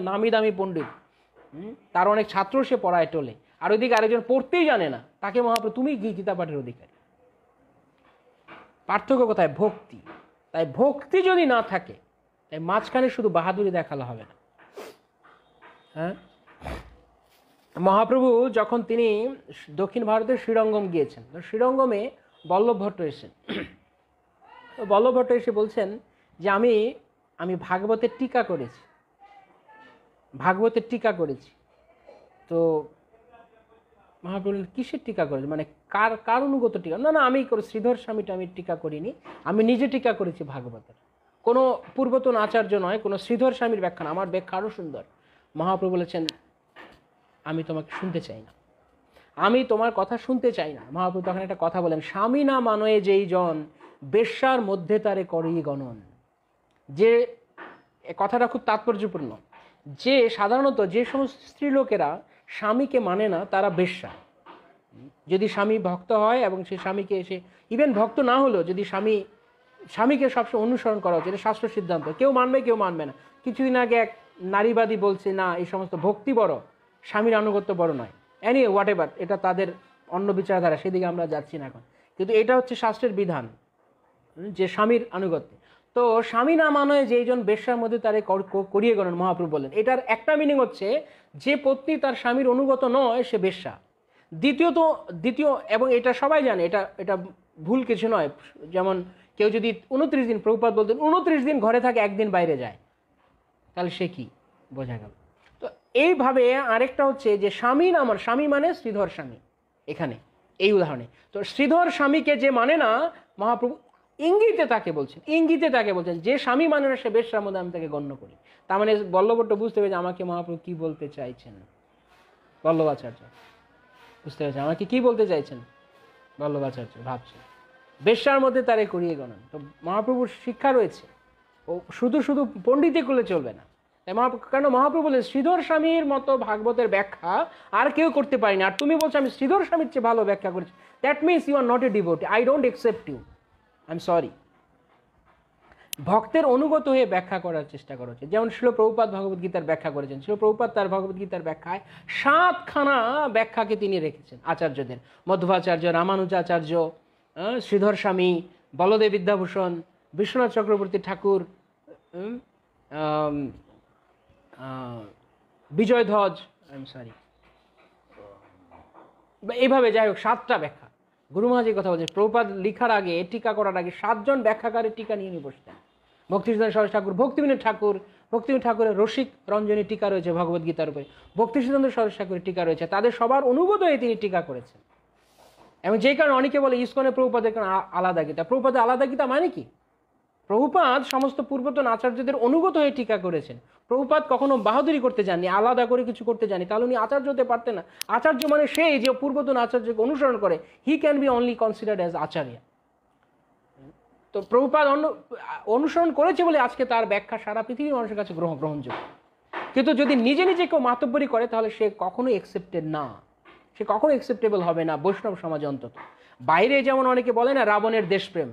নামি দামি পণ্ডিত, তার অনেক ছাত্র সে পড়ায় টোলে, আর ওইদিকে আরেকজন পড়তেই জানে না, তাকে মহাপ্রভু তুমি গীতা পাঠের অধিকারী। পার্থক্য কোথায়? ভক্তি। তাই ভক্তি যদি না থাকে, তাই মাঝখানে শুধু বাহাদুরি দেখালে হবে না। হ্যাঁ, মহাপ্রভু যখন তিনি দক্ষিণ ভারতের শ্রীরঙ্গম গিয়েছেন, শ্রীরঙ্গমে বল্লভ ভট্ট এসেছেন। বল্লভ ভট্ট এসে বলছেন যে আমি ভাগবতের টিকা করেছি, ভাগবতের টিকা করেছি। তো মহাপ্রভু কিসের টিকা করেছে, মানে কার অনুগত টিকা? না আমি শ্রীধর স্বামীটা আমি টিকা করিনি, আমি নিজে টিকা করেছি ভাগবতের। কোনো পূর্বতন আচার্য নয়, কোনো শ্রীধর স্বামীর ব্যাখ্যা না, আমার ব্যাখ্যা আরও সুন্দর। মহাপ্রভু বলেছেন, আমি তোমাকে শুনতে চাই না, আমি তোমার কথা শুনতে চাই না। মহাপ্রভু তখন একটা কথা বলেন, স্বামী না মানয়ে যেই জন, বেশ্যার মধ্যে তারে করি গণন। যে কথাটা খুব তাৎপর্যপূর্ণ, যে সাধারণত যে সমস্ত স্ত্রীলোকেরা স্বামীকে মানে না, তারা বেশ্যা। যদি স্বামী ভক্ত হয় এবং সে স্বামীকে এসে, ইভেন ভক্ত না হলেও যদি স্বামীকে সবসময় অনুসরণ করা হচ্ছে, এটা শাস্ত্র সিদ্ধান্ত, কেউ মানবে কেউ মানবে না। কিছুদিন আগে এক নারীবাদী বলছে না, এই সমস্ত ভক্তি বড়, স্বামীর আনুগত্য বড় নয়। এনি হোয়াট এভার, এটা তাদের অন্য বিচারধারা, সেদিকে আমরা যাচ্ছি না এখন। কিন্তু এটা হচ্ছে শাস্ত্রের বিধান, যে স্বামীর আনুগত্যে। তো স্বামী না মানে যেইজন বেশ্যার মধ্যে তারে করিয়ে গণন, মহাপ্রভু বলেন। এটার একটা মিনিং হচ্ছে যে পত্নী তার স্বামীর অনুগত নয় সে বেশ্যা। দ্বিতীয় এবং এটা সবাই জানে, এটা এটা ভুল কিছু নয়। যেমন কেউ যদি 29 দিন, প্রভুপাদ বলতেন 29 দিন ঘরে থাকে, একদিন বাইরে যায়, তাহলে সে কি বোঝা গেল। তো এইভাবে আরেকটা হচ্ছে যে স্বামী না মানে, স্বামী মানে শ্রীধর স্বামী, এখানে এই উদাহরণে। তো শ্রীধর স্বামীকে যে মানে না, মহাপ্রভু ইঙ্গিতে তাকে বলছেন যে স্বামী মানে না সে বেশ্যার মধ্যে আমি তাকে গণ্য করি। তার মানে বল্লভট্ট বুঝতে পেরেছে আমাকে মহাপ্রভু কি বলতে চাইছেন। বল্লভাচার্য বুঝতে পেরেছেন আমাকে কি বলতে চাইছেন। বল্লভাচার্য ভাবছেন বেশ্যার মধ্যে তারে করিয়ে গণন। তো মহাপ্রভুর শিক্ষা রয়েছে, ও শুধু পণ্ডিতে করলে চলবে না। কেন মহাপ্রভু বলেন শ্রীধর স্বামীর মতো ভাগবতের ব্যাখ্যা আর কেউ করতে পারিনি। আর তুমি বলছো আমি শ্রীধর স্বামীর চেয়ে ভালো ব্যাখ্যা করেছি, that means you are not a devotee, I don't accept you, I am sorry. ভক্তের অনুগত হয়ে ব্যাখ্যা করার চেষ্টা করা হচ্ছে। যেমন শিল প্রভুপাদ ভগবদ গীতার ব্যাখ্যা করেছেন। শিল প্রভুপাদ তার ভগবদ গীতার ব্যাখ্যায় 7খানা ব্যাখ্যাকে তিনি রেখেছেন আচার্যদের, মধ্বাচার্য, রামানুজাচার্য, শ্রীধর স্বামী, বলদেব বিদ্যাভূষণ, বিশ্বনাথ চক্রবর্তী ঠাকুর, বিজয় ধ্বজ, আই এম সরি, এইভাবে যাই হোক 7টা ব্যাখ্যা। গুরু মহারাজের কথা বলছেন, প্রভুপাদ লিখার আগে, টিকা করার আগে 7জন ব্যাখ্যাকারের টিকা নিয়ে নিয়ে বসতেন। ভক্তিসিদ্ধান্ত সরস্বতী ঠাকুর, ভক্তিবিনোদ ঠাকুরের রসিক রঞ্জনী টিকা রয়েছে ভগবদ গীতার উপরে, ভক্তিসিদ্ধান্ত সরস্বতী ঠাকুরের টিকা রয়েছে। তাদের সবার অনুগত হয়ে তিনি টিকা করেছেন। এবং যেই কারণে অনেকে বলে ইসকনে প্রভুপাদের কারণে আলাদা গীতা। প্রভুপাদের আলাদা গীতা মানে কি? প্রভুপাদ সমস্ত পূর্বতন আচার্যদের অনুগত হয়ে টিকা করেছেন। প্রভুপাদ কখনো বাহাদুরি করতে যাননি, আলাদা করে কিছু করতে যাননি, তাহলে উনি আচার্য হতে পারতেন না। আচার্য মানে সেই যে পূর্বতন আচার্যকে অনুসরণ করে, he can be only considered as acharya. তো প্রভুপাদ অনুসরণ করেছে বলে আজকে তার ব্যাখ্যা সারা পৃথিবীর মানুষের কাছে গ্রহণযোগ্য। কিন্তু যদি নিজে নিজে কেউ মাতব্বরি করে তাহলে সে কখনোই অ্যাকসেপ্টেড না, সে কখনো অ্যাকসেপ্টেবল হবে না বৈষ্ণব সমাজে অন্তত। বাইরে যেমন অনেকে বলে না রাবণের দেশপ্রেম,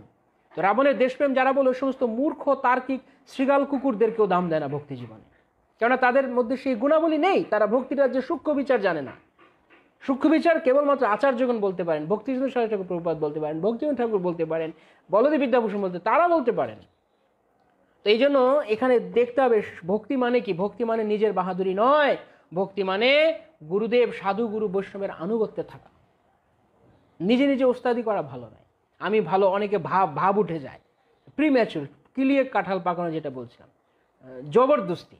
তো রাবণের দেশপ্রেম যারা বলে ওই সমস্ত মূর্খ তার্কিক শৃগাল কুকুরদেরকেও দাম দেয় না ভক্তি জীবনে, কেননা তাদের মধ্যে সেই গুণাবলী নেই। তারা ভক্তির যে সূক্ষ্ম বিচার জানে না। সূক্ষ্ম বিচার কেবলমাত্র আচার্যগণ বলতে পারেন, ভক্তিসিদ্ধ সরস্বতী ঠাকুর প্রভুপাদ বলতে পারেন, ভক্তিবিনোদ ঠাকুর বলতে পারেন, বলদেব বিদ্যাভূষণ তারা বলতে পারেন। তো এই জন্য এখানে দেখতে হবে ভক্তি মানে কি। ভক্তি মানে নিজের বাহাদুরি নয়, ভক্তি মানে গুরুদেব, সাধু গুরু বৈষ্ণবের আনুগত্যে থাকা। নিজে নিজে ওস্তাদি করা ভালো নয়। আমি ভালো, অনেকে ভাব উঠে যায়, প্রিম্যাচুর, কিলিয়ে কাঁঠাল পাকানো যেটা বলছিলাম, জবরদস্তি।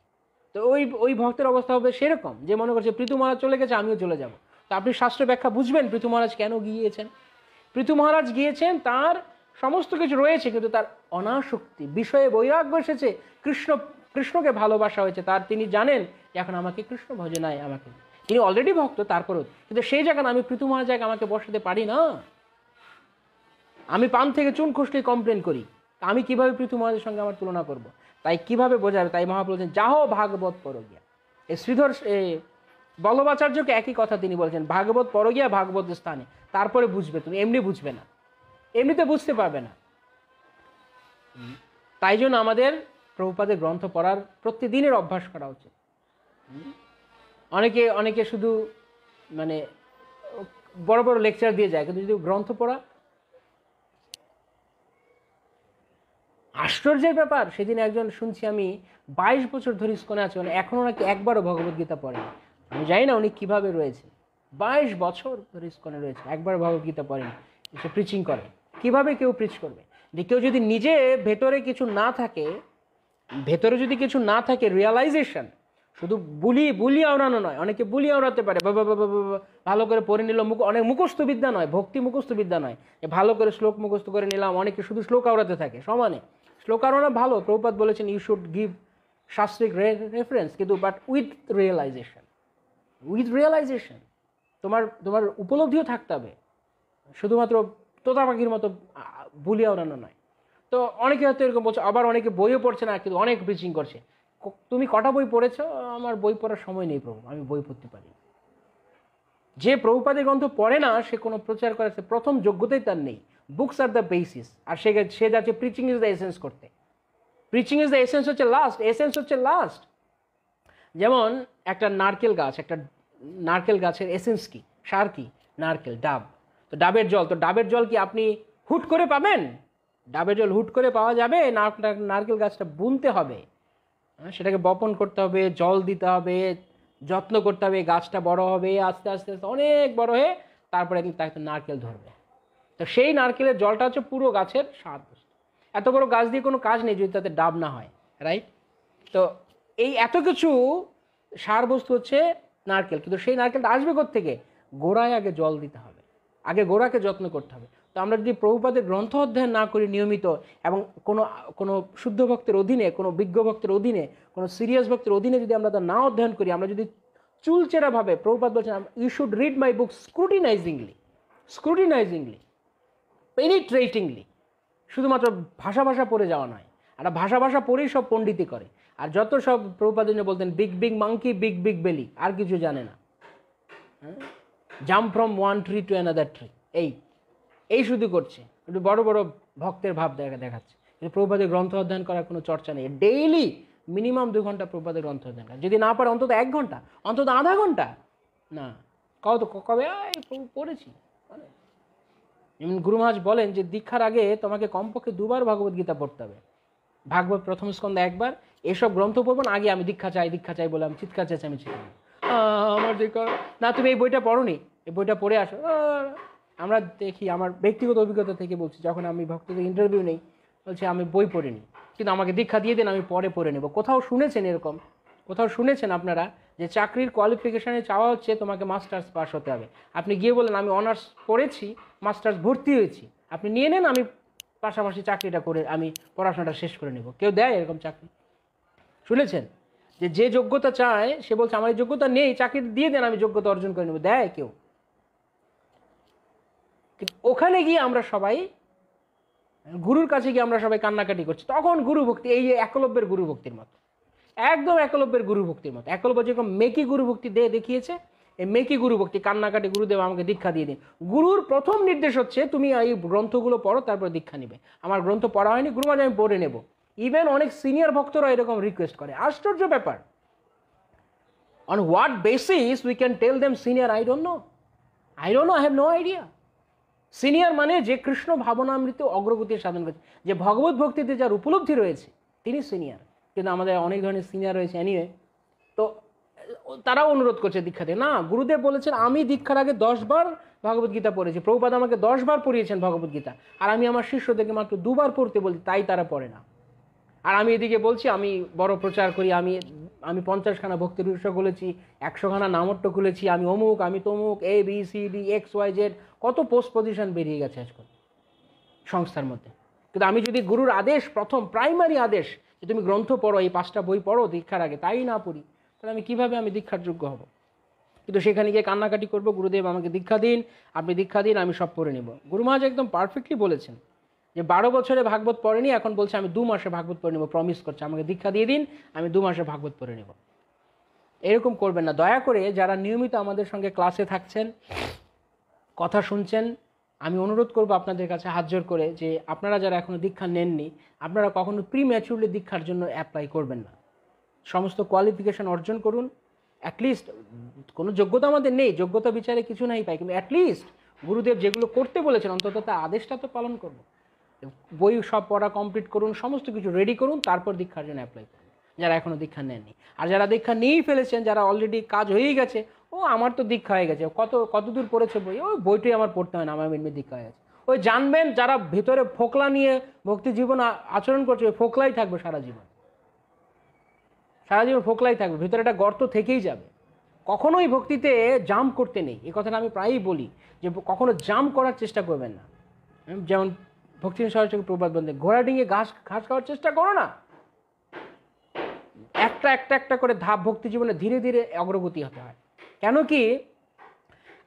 তো ওই ভক্তের অবস্থা হবে সেরকম যে মনে করছে পৃথু মহারাজ চলে গেছে আমিও চলে যাব। তো আপনি শাস্ত্র ব্যাখ্যা বুঝবেন পৃথু মহারাজ কেন গিয়েছেন। পৃথু মহারাজ গিয়েছেন, তার সমস্ত কিছু রয়েছে, কিন্তু তার অনাসক্তি, বিষয়ে বৈরাগ্য এসেছে, কৃষ্ণকে ভালোবাসা হয়েছে তার। তিনি জানেন যে এখন আমাকে কৃষ্ণ ভজে নাই, আমাকে, তিনি অলরেডি ভক্ত তারপরেও, কিন্তু সেই জায়গায় আমি পৃথু মহারাজ জায়গায় আমাকে বসাতে পারি না। আমি পান থেকে চুন খুশলে কমপ্লেন করি, আমি কিভাবে পৃথু মহারাজের সঙ্গে আমার তুলনা করব? তাই কিভাবে বোঝাবে? তাই মহাপ্রভু বলছেন যাহো ভাগবত পরগিয়া। এই শ্রীধর বল্লভাচার্যকে একই কথা তিনি বলছেন, ভাগবত পরগিয়া, ভাগবত স্থানে, তারপরে বুঝবে। তুমি এমনি বুঝবে না, এমনিতে বুঝতে পারবে না। তাই জন্য আমাদের প্রভুপাদের গ্রন্থ পড়ার প্রতিদিনের অভ্যাস করা উচিত। অনেকে শুধু মানে বড় বড় লেকচার দিয়ে যায়, কিন্তু যদি গ্রন্থ পড়া, আশ্চর্যের ব্যাপার। সেদিন একজন শুনছি আমি 22 বছর ধরে ইসকনে আছে, মানে এখনো নাকি একবারও ভগবদ্গীতা পড়েনি। আমি জানি না উনি কিভাবে রয়েছে, 22 বছর ধরে ইসকনে রয়েছে, একবার ভগবদ্গীতা পড়েনি। সে প্রিচিং করে, কিভাবে কেউ প্রিচ করবে? যে কেউ যদি নিজে ভেতরে কিছু না থাকে, রিয়ালাইজেশন, শুধু বুলি আওড়ানো নয়। অনেকে বুলি আওড়াতে পারে, ভালো করে পড়ে নিল, অনেক মুখস্থ বিদ্যা নয়, ভক্তি মুখস্থ বিদ্যা নয়, ভালো করে শ্লোক মুখস্থ করে নিলাম। অনেকে শুধু শ্লোক আওড়াতে থাকে সমানে। শ্লোক আওড়ানো ভালো, প্রভুপাদ বলেছেন ইউ শুড গিভ শাস্ত্রিক রেফারেন্স, কিন্তু বাট উইথ রিয়েলাইজেশন তোমার উপলব্ধিও থাকতে হবে, শুধুমাত্র তোতা পাখির মতো বুলি আওড়ানো নয়। তো অনেকে হয়তো এরকম বলছে, আবার অনেকে বইও পড়ছে না, কিন্তু অনেক প্রিচিং করছে। তুমি কটা বই পড়েছ? আমার বই পড়ার সময় নেই প্রভু, আমি বই পড়তে পারি। যে প্রভুপাদের গ্রন্থ পড়ে না সে কোনো প্রচার করার প্রথম যোগ্যতাই তার নেই। বুকস আর দ্য বেসিস, আর সে যাচ্ছে প্রিচিং ইজ দ্য এসেন্স করতে। প্রিচিং ইজ দ্য এসেন্স হচ্ছে লাস্ট। যেমন একটা নারকেল গাছের এসেন্স কি, সার কি? নারকেল, ডাব। তো ডাবের জল কি আপনি হুট করে পাবেন? ডাবের জল হুট করে পাওয়া যাবে না, নারকেল গাছটা বুনতে হবে, সেটাকে বপন করতে হবে, জল দিতে হবে, যত্ন করতে হবে, গাছটা বড় হবে, আস্তে আস্তে আস্তে অনেক বড় হয়ে তারপরে তাকে নারকেল ধরবে। তো সেই নারকেলের জলটা হচ্ছে পুরো গাছের স্বাদ। এত বড় গাছ দিয়ে কোনো কাজ নেই যদি তাতে ডাব না হয়, রাইট? তো এই এত কিছু সার বস্তু হচ্ছে নারকেল, কিন্তু সেই নারকেলটা আসবে কোত্থেকে? গোড়ায় আগে জল দিতে হবে, আগে গোড়াকে যত্ন করতে হবে। তো আমরা যদি প্রভুপাদের গ্রন্থ অধ্যয়ন না করি নিয়মিত, এবং কোনো কোনো শুদ্ধ ভক্তের অধীনে, কোনো বিজ্ঞ ভক্তের অধীনে, কোনো সিরিয়াস ভক্তের অধীনে যদি আমরা তা না অধ্যয়ন করি, আমরা যদি চুলচেরাভাবে, প্রভুপাদ বলছেন ইউ শুড রিড মাই বুক স্ক্রুটিনাইজিংলি, পেনিট্রেটিংলি, শুধুমাত্র ভাষা পড়ে যাওয়া নয়। আর ভাষা পড়েই সব পণ্ডিতি করে, আর যত সব প্রভুপাদ বলতেন big big monkey big big বেলি, আর কিছু জানে না। Jump from one tree to another tree, এই শুধু করছে, একটু বড় বড় ভক্তের ভাব দেখাচ্ছে। কিন্তু প্রভুপাদের গ্রন্থ অধ্যয়ন করার কোনো চর্চা নেই। ডেইলি মিনিমাম 2 ঘন্টা প্রভুপাদের গ্রন্থ অধ্যয়ন করা, যদি না পারে অন্তত 1 ঘন্টা, অন্তত আধা ঘন্টা। না কবে পড়েছি। যেমন গুরু মহারাজ বলেন যে দীক্ষার আগে তোমাকে কমপক্ষে 2 বার ভগবদ্গীতা পড়তে হবে। ভাগবত প্রথম স্কন্ধ 1 বার, এসব গ্রন্থ পড়বো না, আগে আমি দীক্ষা চাই বলে আমি চিৎকার চেঁচামেচি করি, আমার দীক্ষা না, তুমি এই বইটা পড়োনি, এই বইটা পড়ে আসো। আমরা দেখি, আমার ব্যক্তিগত অভিজ্ঞতা থেকে বলছি, যখন আমি ভক্তদের ইন্টারভিউ নেই, বলছি আমি বই পড়িনি, কিন্তু আমাকে দীক্ষা দিয়ে দেন, আমি পরে পড়ে নেব। কোথাও শুনেছেন এরকম? কোথাও শুনেছেন আপনারা যে চাকরির কোয়ালিফিকেশানে চাওয়া হচ্ছে তোমাকে মাস্টার্স পাস হতে হবে? আপনি গিয়ে বলেন আমি অনার্স পড়েছি, মাস্টার্স ভর্তি হয়েছি, আপনি নিয়ে নেন, আমি পাশাপাশি চাকরিটা করে আমি পড়াশোনাটা শেষ করে নেব। কেউ দেয় এরকম চাকরি? শুনেছেন? যে যোগ্যতা চায় সে বলছে আমার এই যোগ্যতা নেই, চাকরি দিয়ে দেন, আমি যোগ্যতা অর্জন করে নেব। দেয় কেউ? ওখানে গিয়ে আমরা সবাই, গুরুর কাছে গিয়ে আমরা সবাই কান্নাকাটি করছি। তখন গুরু ভক্তি, এই যে একলব্যের গুরু ভক্তির মতো, একদম একলব্যের গুরু ভক্তির মতো। একলব্য যেরকম মেকি গুরু ভক্তি দেখিয়েছে, এই মেকি গুরু ভক্তি, কান্নাকাটি, গুরুদেব আমাকে দীক্ষা দিয়ে দিন। গুরুর প্রথম নির্দেশ হচ্ছে তুমি এই গ্রন্থগুলো পড়ো, তারপর দীক্ষা নিবে। আমার গ্রন্থ পড়া হয়নি, গুরু মহারাজ আমি পড়ে নেব। ইভেন অনেক সিনিয়র ভক্তরা এরকম রিকোয়েস্ট করে। আশ্চর্য ব্যাপার। On what basis we can tell them senior? I don't know, I have no idea. Senior মানে যে কৃষ্ণ ভাবনামৃত অগ্রগতি সাধন করেছে, যে ভগবত ভক্তিতে যার উপলব্ধি রয়েছে, তিনি সিনিয়র। কিন্তু আমাদের অনেক ধরনের সিনিয়র রয়েছে এনিওয়ে। তো তারাও অনুরোধ করছে দীক্ষা দিয়ে। না, গুরুদেব বলেছেন আমি দীক্ষার আগে 10 বার ভগবদ্গীতা পড়েছি, প্রভুপাদ আমাকে 10 বার পড়িয়েছেন ভগবদ্গীতা, আর আমি আমার শিষ্যদেরকে মাত্র 2 বার পড়তে বলি, তাই তারা পড়ে না। আর আমি এদিকে বলছি আমি বড় প্রচার করি, আমি 50খানা ভক্তির উৎস খুলেছি, 100খানা নামট্য খুলেছি, আমি অমুক, আমি তমুক, ABCD XYZ, কত পোস্ট পজিশন বেরিয়ে গেছে আজকাল সংস্থার মধ্যে। কিন্তু আমি যদি গুরুর আদেশ, প্রথম প্রাইমারি আদেশ যে তুমি গ্রন্থ পড়ো, এই 5টা বই পড়ো দীক্ষার আগে, তাই না পড়ি, তাহলে আমি কিভাবে আমি দীক্ষার যোগ্য হব? কিন্তু সেখানে গিয়ে কান্নাকাটি করবো, গুরুদেব আমাকে দীক্ষা দিন, আপনি দীক্ষা দিন, আমি সব পড়ে নেব। গুরু মহারাজ একদম পারফেক্টলি বলেছেন যে 12 বছরে ভাগবত পড়েনি, এখন বলছে আমি 2 মাসে ভাগবত পড়ে নেব, প্রমিস করছে আমাকে দীক্ষা দিয়ে দিন, আমি 2 মাসে ভাগবত পড়ে নেব। এরকম করবেন না দয়া করে। যারা নিয়মিত আমাদের সঙ্গে ক্লাসে থাকছেন, কথা শুনছেন, আমি অনুরোধ করব আপনাদের কাছে হাত জোর করে যে আপনারা যারা এখনো দীক্ষা নেননি, আপনারা কখনো প্রিম্যাচুরলি দীক্ষার জন্য অ্যাপ্লাই করবেন না। সমস্ত কোয়ালিফিকেশন অর্জন করুন। অ্যাটলিস্ট কোনো যোগ্যতা আমাদের নেই, যোগ্যতা বিচারে কিছু নাই পাই, কিন্তু অ্যাটলিস্ট গুরুদেব যেগুলো করতে বলেছেন অন্তত তা আদেশটা তো পালন করব। বই সব পড়া কমপ্লিট করুন, সমস্ত কিছু রেডি করুন, তারপর দীক্ষার জন্য অ্যাপ্লাই করুন যারা এখনও দীক্ষা নেননি। আর যারা দীক্ষা নিয়েই ফেলেছেন, যারা অলরেডি কাজ হয়েই গেছে, আমার তো দীক্ষা হয়ে গেছে, কত দূর পড়েছে বই, ওই বইটাই আমার পড়তে হয় না, আমার এমনি দীক্ষা হয়ে গেছে। ওই জানবেন যারা ভেতরে ফোকলা নিয়ে ভক্তি জীবন আচরণ করছে, ওই ফোকলাই থাকবে সারা জীবন, ফোকলাই থাকবে, ভেতরে একটা গর্ত থেকেই যাবে। কখনোই ভক্তিতে জাম্প করতে নেই, এই কথাটা আমি প্রায়ই বলি যে কখনো জাম্প করার চেষ্টা করবেন না। যেমন ভক্তির সরস্বতী প্রবাদ বলতে, ঘোড়া ডিঙে ঘাস খাওয়ার চেষ্টা করো না। একটা করে ধাপ ভক্তি জীবনে ধীরে ধীরে অগ্রগতি হতে হয়। কেন কি,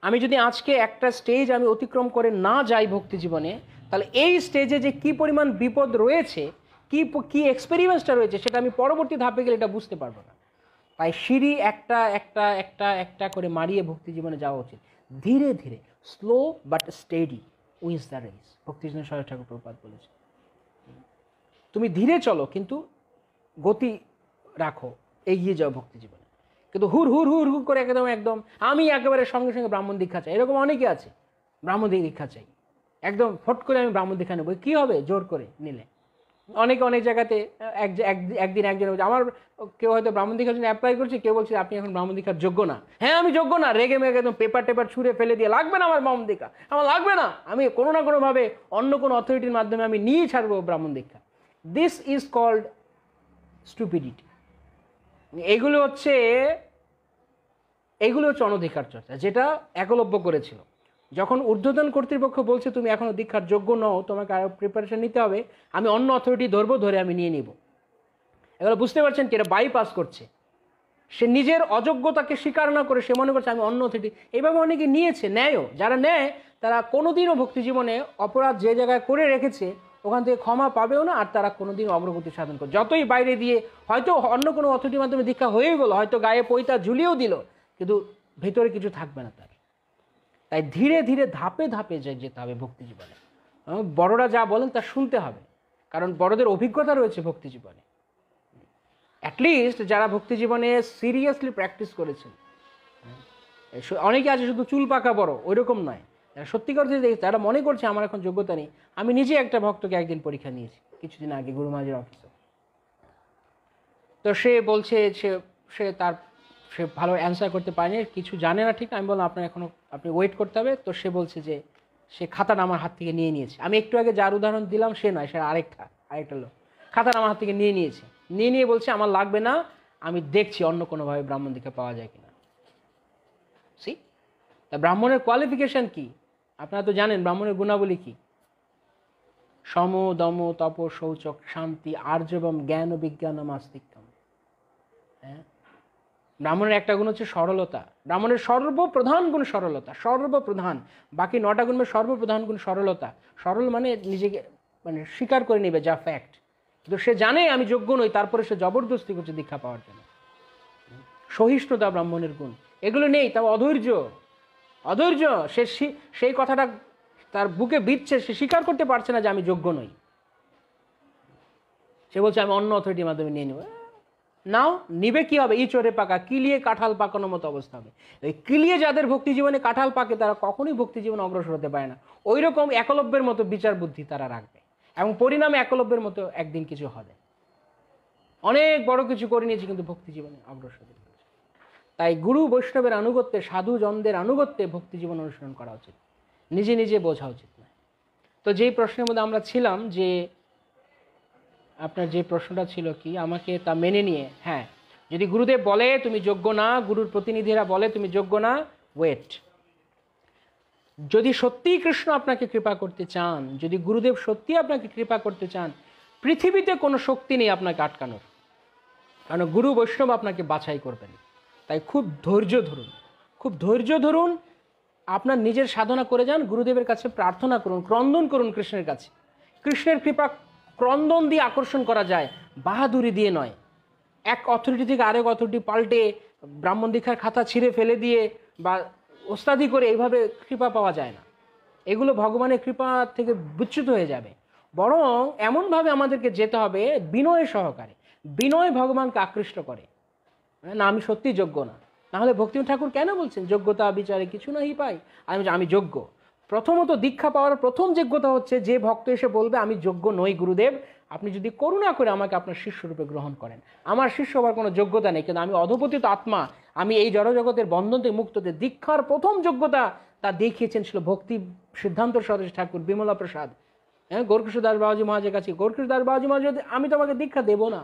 আমি যদি আজকে একটা স্টেজ আমি অতিক্রম করে না যাই ভক্তি জীবনে, তাহলে এই স্টেজে যে কি পরিমাণ বিপদ রয়েছে, কি এক্সপেরিমেন্সটা রয়েছে, সেটা আমি পরবর্তী ধাপে গেলে এটা বুঝতে পারবো না। তাই সিঁড়ি একটা করে মারিয়ে ভক্তি জীবনে যাওয়া উচিত। ধীরে ধীরে, slow but steady wins the race, Bhaktijivan Saraswati Thakur Prabhupada বলেছে। তুমি ধীরে চলো কিন্তু গতি রাখো, এগিয়ে যাও ভক্তি জীবনে। কিন্তু হুর করে একদম আমি একেবারে সঙ্গে সঙ্গে ব্রাহ্মণ দীক্ষা চাই, এরকম অনেকে আছে, ব্রাহ্মণ দীক্ষা চাই। একদম ফট করে আমি ব্রাহ্মণ দীক্ষা নেবো, কী হবে জোর করে নিলে? অনেক জায়গাতে একদিন একজন আমার কেউ হয়তো ব্রাহ্মণ দীক্ষার জন্য অ্যাপ্লাই করছে, কেউ বলছে আপনি এখন ব্রাহ্মণ দীক্ষার যোগ্য না। হ্যাঁ আমি যোগ্য না, রেগে মেগে একদম পেপার ছুঁড়ে ফেলে দিয়ে লাগবে না আমার ব্রাহ্মণ দীক্ষা, আমার লাগবে না, আমি কোনো না কোনোভাবে অন্য কোনো অথরিটির মাধ্যমে আমি নিয়ে ছাড়বো ব্রাহ্মণ দীক্ষা। This is called stupidity. এগুলো হচ্ছে অনধিকার চর্চা, যেটা একলব্য করেছিল। যখন ঊর্ধ্বতন কর্তৃপক্ষ বলছে তুমি এখনো দীক্ষার যোগ্য নও, তোমাকে আরো প্রিপারেশন নিতে হবে, আমি অন্য অথরিটি ধরে আমি নিয়ে নিব। এগুলো বুঝতে পারছেন কি? এটা বাইপাস করছে। সে নিজের অযোগ্যতাকে স্বীকার না করে সে মনে করছে আমি অন্য অথরিটি। এইভাবে অনেকে নিয়েছে, নেয়ও। যারা নেয় তারা কোনোদিনও ভক্তি জীবনে অপরাধ যে জায়গায় করে রেখেছে ওখান থেকে ক্ষমা পাবেও না, আর তারা কোনোদিন অগ্রগতি সাধন করে। যতই বাইরে দিয়ে হয়তো অন্য কোনো অথরিটির মাধ্যমে দীক্ষা হয়েই গেলো, হয়তো গায়ে পৈতা ঝুলিয়েও দিল, কিন্তু ভেতরে কিছু থাকবে না তার। তাই ধীরে ধীরে ধাপে ধাপে যেতে হবে ভক্তি জীবনে। বড়রা যা বলেন তা শুনতে হবে, কারণ বড়দের অভিজ্ঞতা রয়েছে ভক্তি জীবনে। অ্যাটলিস্ট যারা ভক্তি জীবনে সিরিয়াসলি প্র্যাকটিস করেছেন, অনেকে আছে শুধু চুল পাকা বড়, ওই রকম নয়। সত্যিকার যারা মনে করছে আমার এখন যোগ্যতা নেই। আমি নিজে একটা ভক্তকে একদিন পরীক্ষা নিয়েছি কিছুদিন আগে গুরু মহারাজের অফিসে। তো সে বলছে সে ভালো অ্যান্সার করতে পারেনি, কিছু জানে না ঠিক। আমি বললাম আপনি ওয়েট করতে হবে। তো সে বলছে যে সে খাতাটা আমার হাত থেকে নিয়ে নিয়েছে। আমি একটু আগে যার উদাহরণ দিলাম সে নয়, সে আরেকটা লোক খাতাটা আমার হাত থেকে নিয়ে বলছে আমার লাগবে না, আমি দেখছি অন্য কোনোভাবে ব্রাহ্মণ দীক্ষা পাওয়া যায় কিনা। তা ব্রাহ্মণের কোয়ালিফিকেশন কি আপনারা তো জানেন। ব্রাহ্মণের গুণাবলী কি? সম দম তপ শৌচক শান্তি আর্জবম জ্ঞান বিজ্ঞানম আস্তিক্যম। হ্যাঁ, ব্রাহ্মণের একটা গুণ হচ্ছে সরলতা। ব্রাহ্মণের সর্বপ্রধান গুণ সরলতা, সর্বপ্রধান। বাকি 9টা গুণের সর্বপ্রধান গুণ সরলতা। সরল মানে নিজেকে স্বীকার করে নেবে যা ফ্যাক্ট, কিন্তু সে জানে আমি যোগ্য নই, তারপরে সে জবরদস্তি করছে দীক্ষা পাওয়ার জন্য। সহিষ্ণুতা ব্রাহ্মণের গুণ। এগুলো নেই, তাও অধৈর্য। সে সেই কথাটা তার বুকে বিচ্ছে, সে স্বীকার করতে পারছে না যে আমি যোগ্য নই। সে বলছে আমি অন্য অথরিটির মাধ্যমে নিয়ে নেব। নাও নিবে কি হবে? ইচড়ে পাকা কিলিয়ে কাঁঠাল পাকানোর মতো অবস্থা হবে। এই কিলিয়ে যাদের ভক্তি জীবনে কাঁঠাল পাকে তারা কখনোই ভক্তি জীবনে অগ্রসর হতে পারে না। ওই রকম একলব্যের মতো বিচার বুদ্ধি তারা রাখবে, এবং পরিণামে একলব্যের মতো একদিন কিছু হবে। অনেক বড় কিছু করে নিয়েছে কিন্তু ভক্তি জীবনে অগ্রসর হতে পারছে। তাই গুরু বৈষ্ণবের আনুগত্যে, সাধু জনদের আনুগত্যে ভক্তি জীবন অনুসরণ করা উচিত, নিজে নিজে বোঝা উচিত নয়। তো যেই প্রশ্নের মধ্যে আমরা ছিলাম, যে আপনার যে প্রশ্নটা ছিল কি, আমাকে তা মেনে নিয়ে, হ্যাঁ, যদি গুরুদেব বলে তুমি যোগ্য না, গুরুর প্রতিনিধিরা বলে তুমি যোগ্য না, ওয়েট। যদি সত্যিই কৃষ্ণ আপনাকে কৃপা করতে চান, যদি গুরুদেব সত্যি আপনাকে কৃপা করতে চান, পৃথিবীতে কোনো শক্তি নেই আপনাকে আটকানোর, কারণ গুরু বৈষ্ণব আপনাকে বাছাই করবেন। তাই খুব ধৈর্য ধরুন, আপনার নিজের সাধনা করে যান, গুরুদেবের কাছে প্রার্থনা করুন, ক্রন্দন করুন কৃষ্ণের কাছে। কৃষ্ণের কৃপা ক্রন্দন দিয়ে আকর্ষণ করা যায়, বাহাদুরি দিয়ে নয়। এক অথরিটি থেকে আরেক অথরিটি পাল্টে ব্রাহ্মণ দীক্ষার খাতা ছিঁড়ে ফেলে দিয়ে বা ওস্তাদি করে এইভাবে কৃপা পাওয়া যায় না। এগুলো ভগবানের কৃপা থেকে বিচ্যুত হয়ে যাবে। বরং এমনভাবে আমাদেরকে যেতে হবে বিনয় সহকারে। বিনয় ভগবানকে আকৃষ্ট করে। না আমি সত্যি যোগ্য না, নাহলে ভক্তিনাথ ঠাকুর কেন বলছেন যোগ্যতা বিচারে কিছু নাহি পাই, আমি যোগ্য। প্রথমত দীক্ষা পাওয়ার প্রথম যোগ্যতা হচ্ছে যে ভক্ত এসে বলবে আমি যোগ্য নই গুরুদেব, আপনি যদি করুণা করে আমাকে আপনার শিষ্যরূপে গ্রহণ করেন। আমার শিষ্য হওয়ার কোনো যোগ্যতা নেই, কিন্তু আমি অধপতিত আত্মা, আমি এই জড়জগতের বন্ধন থেকে মুক্ততে দীক্ষার প্রথম যোগ্যতা তা দেখিয়েছেন ছিল ভক্তি সিদ্ধান্ত সরস্বতী ঠাকুর, বিমলা প্রসাদ, হ্যাঁ, গৌরকৃষ্ণ দাস বাবাজি মহারাজের কাছে। গৌরকৃষ্ণ দাস বাবাজি মহারাজ, আমি তোমাকে দীক্ষা দেবো না,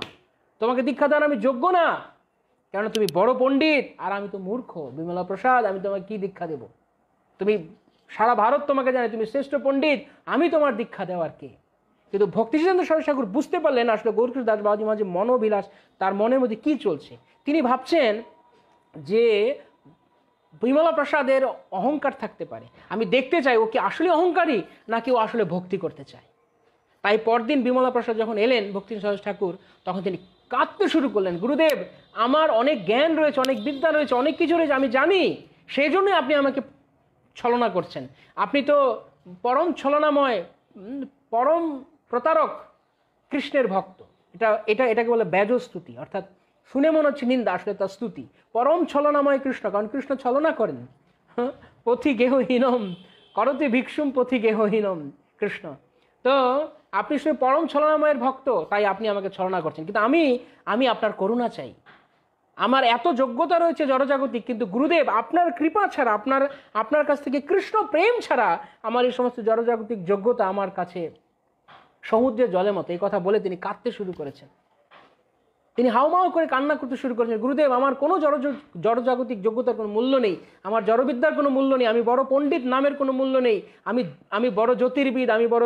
তোমাকে দীক্ষা দেওয়ার আমি যোগ্য না, কারণ তুমি বড় পণ্ডিত আর আমি তো মূর্খ। বিমলা প্রসাদ, আমি তোমাকে কি দীক্ষা দেব? তুমি সারা ভারত তোমাকে জানে তুমি শ্রেষ্ঠ পণ্ডিত, আমি তোমার দীক্ষা দেওয়ার কে? কিন্তু ভক্তি সিদ্ধান্ত সরস্বতী ঠাকুর বুঝতে পারলেন আসলে গৌরকৃষ্ণ দাস বাবাজি মহারাজের মনোবিলাস, তার মনের মধ্যে কি চলছে। তিনি ভাবছেন যে বিমলা প্রসাদের অহংকার থাকতে পারে, আমি দেখতে চাই ও কি আসলে অহংকারী নাকি ও আসলে ভক্তি করতে চায়। তাই পরদিন বিমলা প্রসাদ যখন এলেন ভক্তি সরস্বতী ঠাকুর, তখন তিনি কাঁদতে শুরু করলেন, গুরুদেব আমার অনেক জ্ঞান রয়েছে, অনেক বিদ্যা রয়েছে, অনেক কিছু রয়েছে, আমি জানি, সেই জন্যই আপনি আমাকে ছলনা করছেন। আপনি তো পরম ছলনাময়, পরম প্রতারক কৃষ্ণের ভক্ত। এটাকে বলে ব্যাজস্তুতি, অর্থাৎ শুনে মনে হচ্ছে নিন্দা, আসলে তার স্তুতি। পরম ছলনাময় কৃষ্ণ, কারণ কৃষ্ণ ছলনা করেন। পথি গেহহীনম করতে ভিক্ষুম পথি গেহহীনম কৃষ্ণ। তো আপনি শুধু পরম ছলনাময়ের ভক্ত, তাই আপনি আমাকে ছলনা করছেন, কিন্তু আমি আপনার করুণা চাই। আমার এত যোগ্যতা রয়েছে জড়জাগতিক, কিন্তু গুরুদেব আপনার কৃপা ছাড়া, আপনার কাছ থেকে কৃষ্ণ প্রেম ছাড়া আমার এই সমস্ত জড়জাগতিক যোগ্যতা আমার কাছে সমুদ্রের জলের মতো। এই কথা বলে তিনি কাঁদতে শুরু করেছেন, তিনি হাউমাউ করে কান্না করতে শুরু করেছেন। গুরুদেব, আমার কোনো জড়জাগতিক যোগ্যতার কোনো মূল্য নেই, আমার জড়বিদ্যার কোনো মূল্য নেই, আমি বড় পণ্ডিত নামের কোনো মূল্য নেই, আমি বড় জ্যোতির্বিদ, আমি বড়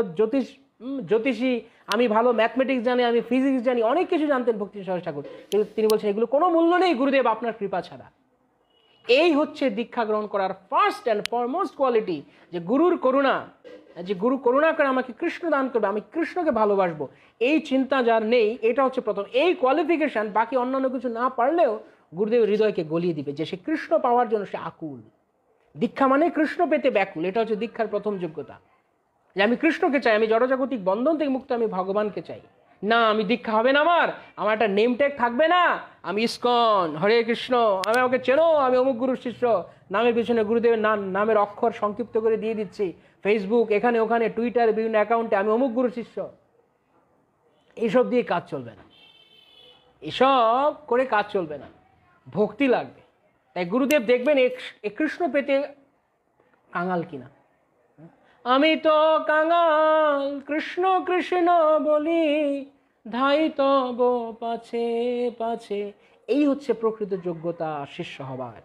জ্যোতিষী, আমি ভালো ম্যাথমেটিক্স জানি, আমি ফিজিক্স জানি, অনেক কিছু জানতেন ভক্তি বিশ্বনাথ ঠাকুর, কিন্তু তিনি বলছেন এগুলো কোনো মূল্য নেই গুরুদেব আপনার কৃপা ছাড়া। এই হচ্ছে দীক্ষা গ্রহণ করার ফার্স্ট অ্যান্ড ফরমোস্ট কোয়ালিটি, যে গুরুর করুণা, যে গুরু করুণা করে আমাকে কৃষ্ণ দান করবে, আমি কৃষ্ণকে ভালোবাসবো, এই চিন্তা যার নেই, এটা হচ্ছে প্রথম। এই কোয়ালিফিকেশন বাকি অন্যান্য কিছু না পারলেও গুরুদেব হৃদয়কে গলিয়ে দিবে, যে সে কৃষ্ণ পাওয়ার জন্য সে আকুল। দীক্ষা মানে কৃষ্ণ পেতে ব্যাকুল, এটা হচ্ছে দীক্ষার প্রথম যোগ্যতা, যে আমি কৃষ্ণকে চাই, আমি জড়জাগতিক বন্ধন থেকে মুক্ত, আমি ভগবানকে চাই। না, আমি দীক্ষা হবে না, আমার একটা নেম ট্যাগ থাকবে না, আমি ইস্কন, হরে কৃষ্ণ, আমাকে চেনো, আমি অমুক গুরুর শিষ্য, নামের পিছনে গুরুদেবের নামের অক্ষর সংক্ষিপ্ত করে দিয়ে দিচ্ছি, ফেসবুক এখানে ওখানে টুইটার বিভিন্ন অ্যাকাউন্টে আমি অমুক গুরুর শিষ্য। এইসব দিয়ে কাজ চলবে না, এসব করে কাজ চলবে না, ভক্তি লাগবে। তাই গুরুদেব দেখবেন এ কৃষ্ণ পেতে কাঙাল কিনা। আমি তো কাঙাল কৃষ্ণ কৃষ্ণ বলি, ধাই তব পাছে পাছে। এই হচ্ছে প্রকৃত যোগ্যতা শিষ্য হবার।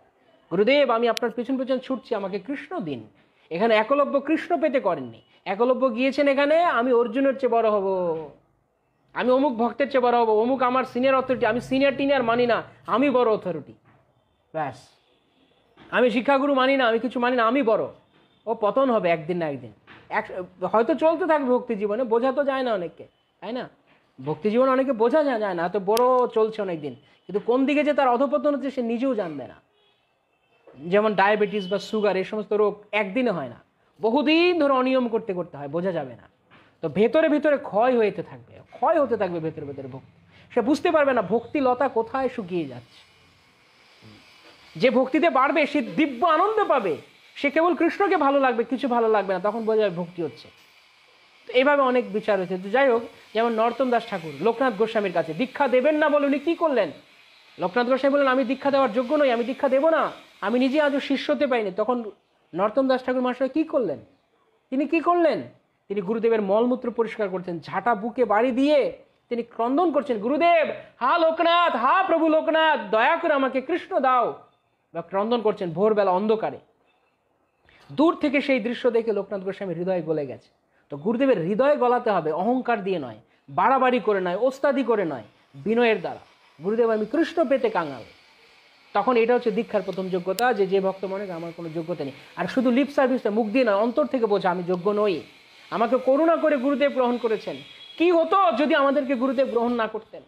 গুরুদেব, আমি আপনার পেছন পেছন ছুটছি, আমাকে কৃষ্ণ দিন। এখানে একলব্য কৃষ্ণ পেতে করেননি, একলব্য গিয়েছেন এখানে আমি অর্জুনের চেয়ে বড় হব, আমি অমুক ভক্তের চেয়ে বড় হব, অমুক আমার সিনিয়র অথরিটি, আমি সিনিয়র টিনিয়র মানি না, আমি বড় অথরিটি, ব্যাস। আমি শিক্ষাগুরু মানি না, আমি কিছু মানি না, আমি বড়। ও পতন হবে একদিন না একদিন, হয়তো চলতে থাকবে ভক্তি জীবনে, বোঝা তো যায় না অনেককে, তাই না? ভক্তি জীবনে অনেকে বোঝা যায় না, তো বড় চলছে অনেকদিন, কিন্তু কোন দিকে যে তার অধপতন হচ্ছে সে নিজেও জানবে না। যেমন ডায়াবেটিস বা সুগার, এই সমস্ত রোগ একদিনে হয় না, বহুদিন ধরে অনিয়ম করতে করতে হয়, বোঝা যাবে না। তো ভেতরে ভেতরে ক্ষয় হতে থাকবে ভেতরে ভেতরে ভক্তি, সে বুঝতে পারবে না ভক্তি লতা কোথায় শুকিয়ে যাচ্ছে। যে ভক্তিতে বাড়বে সে দিব্য আনন্দ পাবে, সে কেবল কৃষ্ণকে ভালো লাগবে, কিছু ভালো লাগবে না, তখন বোঝা যাবে ভক্তি হচ্ছে। তো এইভাবে অনেক বিচার হয়েছে। তো যাই হোক, যেমন নরোত্তম দাস ঠাকুর লোকনাথ গোস্বামীর কাছে দীক্ষা দেবেন না বলে উনি কী করলেন? লোকনাথ গোস্বামী বললেন আমি দীক্ষা দেওয়ার যোগ্য নই, আমি দীক্ষা দেবো না, আমি নিজে আজও শিষ্য হতে পাইনি। তখন নরোত্তম দাস ঠাকুর মহাশয় কী করলেন? তিনি গুরুদেবের মলমূত্র পরিষ্কার করছেন, ঝাঁটা বুকে বাড়ি দিয়ে তিনি ক্রন্দন করছেন, গুরুদেব, হা লোকনাথ, হা প্রভু লোকনাথ, দয়া করে আমাকে কৃষ্ণ দাও, বা ক্রন্দন করছেন ভোরবেলা অন্ধকারে। দূর থেকে সেই দৃশ্য দেখে লোকনাথ গোস্বামীর হৃদয় গলে গেছে। তো গুরুদেবের হৃদয় গলাতে হবে, অহংকার দিয়ে নয়, বাড়াবাড়ি করে নয়, ওস্তাদি করে নয়, বিনয়ের দ্বারা। গুরুদেব, আমি কৃষ্ণ পেতে কাঙাল। তখন এটা হচ্ছে দীক্ষার প্রথম যোগ্যতা, যে ভক্ত মনে করে আমার কোনো যোগ্যতা নেই। আর শুধু লিপ সার্ভিসটা মুখ দিয়ে নয়, অন্তর থেকে বোঝা আমি যোগ্য নই, আমাকে করুণা করে গুরুদেব গ্রহণ করেছেন। কি হতো যদি আমাদেরকে গুরুদেব গ্রহণ না করতেন?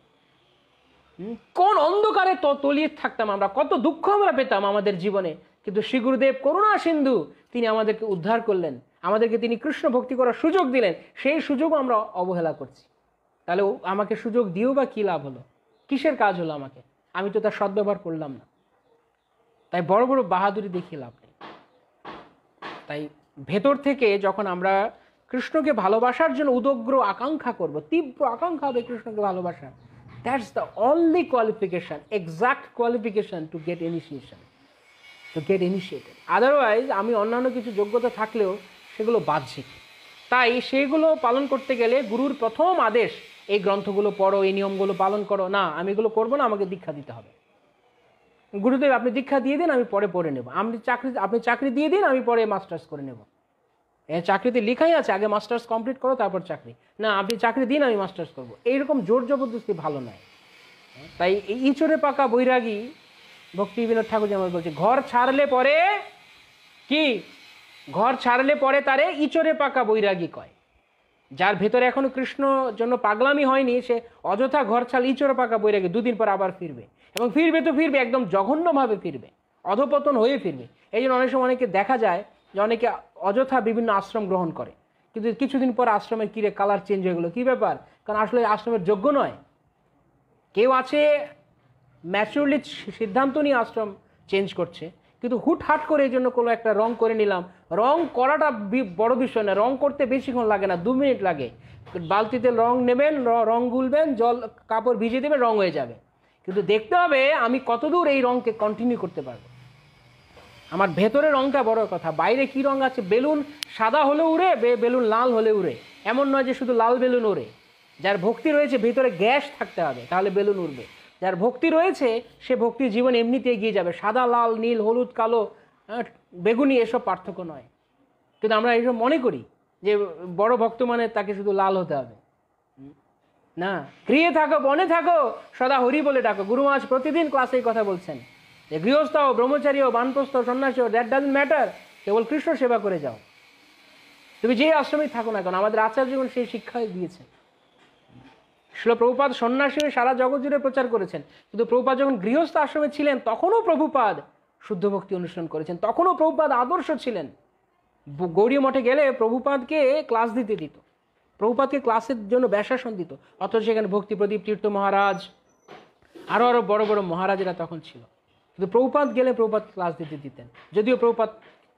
কোন অন্ধকারে তলিয়ে থাকতাম আমরা, কত দুঃখ আমরা পেতাম আমাদের জীবনে। কিন্তু শ্রী গুরুদেব করুণা সিন্ধু, তিনি আমাদেরকে উদ্ধার করলেন, আমাদেরকে তিনি কৃষ্ণ ভক্তি করার সুযোগ দিলেন। সেই সুযোগও আমরা অবহেলা করছি। তাহলে আমাকে সুযোগ দিয়েও বা কী লাভ হলো? কিসের কাজ হলো আমাকে? আমি তো তার সদ্ব্যবহার করলাম না। তাই বড় বড় বাহাদুরি দেখিয়ে লাভ নেই। তাই ভেতর থেকে যখন আমরা কৃষ্ণকে ভালোবাসার জন্য উদগ্র আকাঙ্ক্ষা করব, তীব্র আকাঙ্ক্ষা হবে কৃষ্ণকে ভালোবাসার, that's the only qualification, exact qualification to get initiation, to get initiated. Otherwise আমি অন্যান্য কিছু যোগ্যতা থাকলেও সেগুলো বাহ্যিক। তাই সেগুলো পালন করতে গেলে গুরুর প্রথম আদেশ, এই গ্রন্থগুলো পড়ো, এই নিয়মগুলো পালন করো, না আমি এগুলো করবো না, আমাকে দীক্ষা দিতে হবে। গুরুদেব আপনি দীক্ষা দিয়ে দিন, আমি পরে পড়ে নেব। আপনি চাকরি দিয়ে দিন, আমি পরে মাস্টার্স করে নেব। চাকরিতে লেখাই আছে আগে মাস্টার্স কমপ্লিট করো তারপর চাকরি, না আপনি চাকরি দিন আমি মাস্টার্স করবো। এইরকম জোর জবরদস্তি ভালো নয়। তাই এই ইঁচড়ে পাকা বৈরাগী ভক্তি বিনোদ ঠাকুর যেমন বলছে, ঘর ছাড়লে পরে তারে ইঁচড়ে পাকা বৈরাগী কয়। যার ভেতরে এখনো কৃষ্ণ জন্য পাগলামি হয়নি, সে অযথা ঘর ছাড় ইঁচড়ে পাকা বৈরাগী, দুদিন পর আবার ফিরবে, এবং ফিরবে একদম জঘন্যভাবে ফিরবে, অধপতন হয়ে ফিরবে। এই জন্য অনেক সময় অনেকে দেখা যায় যে অনেকে অযথা বিভিন্ন আশ্রম গ্রহণ করে, কিন্তু কিছুদিন পর আশ্রমের কিরে কালার চেঞ্জ হয়ে গেলো। কী ব্যাপার? কারণ আসলে আশ্রমের যোগ্য নয়। কেউ আছে ম্যাচুরলি সিদ্ধান্ত নিয়ে আশ্রম চেঞ্জ করছে, কিন্তু হুটহাট করে এই জন্য কোনো একটা রং করে নিলাম। রং করাটা বড় বিষয় না, রং করতে বেশিক্ষণ লাগে না, 2 মিনিট লাগে। বালতিতে রং নেবেন, রং গুলবেন, জল কাপড় ভিজিয়ে দেবেন, রং হয়ে যাবে। কিন্তু দেখতে হবে আমি কতদূর এই রংকে কন্টিনিউ করতে পারবো। আমার ভেতরে রংটা বড় কথা, বাইরে কি রং আছে। বেলুন সাদা হলে উড়ে, বেলুন লাল হলে উড়ে, এমন নয় যে শুধু লাল বেলুন ওড়ে। যার ভক্তি রয়েছে ভিতরে গ্যাস থাকতে হবে, তাহলে বেলুন উড়বে। যার ভক্তি রয়েছে সে ভক্তির জীবন এমনিতে এগিয়ে যাবে। সাদা, লাল, নীল, হলুদ, কালো, বেগুনি এসব পার্থক্য নয়। কিন্তু আমরা এইসব মনে করি যে বড় ভক্ত মানে তাকে শুধু লাল হতে হবে। না, গৃহে থাকো, বনে থাকো, সদা হরি বলে ডাকো। গুরু মহারাজ প্রতিদিন ক্লাসে এই কথা বলছেন যে গৃহস্থ হও, ব্রহ্মচারী হও, বানপ্রস্থ, সন্ন্যাসী হও, দ্যাট ডাজন্ট ম্যাটার, কেবল কৃষ্ণ সেবা করে যাও। তুমি যে আশ্রমেই থাকো না কেন, আমাদের আচার্যগণ সেই শিক্ষা দিয়েছে। শিল প্রভুপাদ সন্ন্যাসী হয়ে সারা জগৎ জুড়ে প্রচার করেছেন, কিন্তু প্রভুপাদ যখন গৃহস্থ আশ্রমে ছিলেন তখনও প্রভুপাদ শুদ্ধ ভক্তি অনুসরণ করেছেন, তখনও প্রভুপাদ আদর্শ ছিলেন। গৌড়ীয় মঠে গেলে প্রভুপাদকে ক্লাস দিতে দিত, প্রভুপাদকে ক্লাসের জন্য ব্যাসাসন দিত। অথচ সেখানে ভক্তি প্রদীপ তীর্থ মহারাজ, আরও বড় বড় মহারাজেরা তখন ছিল, কিন্তু প্রভুপাদ গেলে প্রভুপাদ ক্লাস দিতে দিতেন। যদিও প্রভুপাদ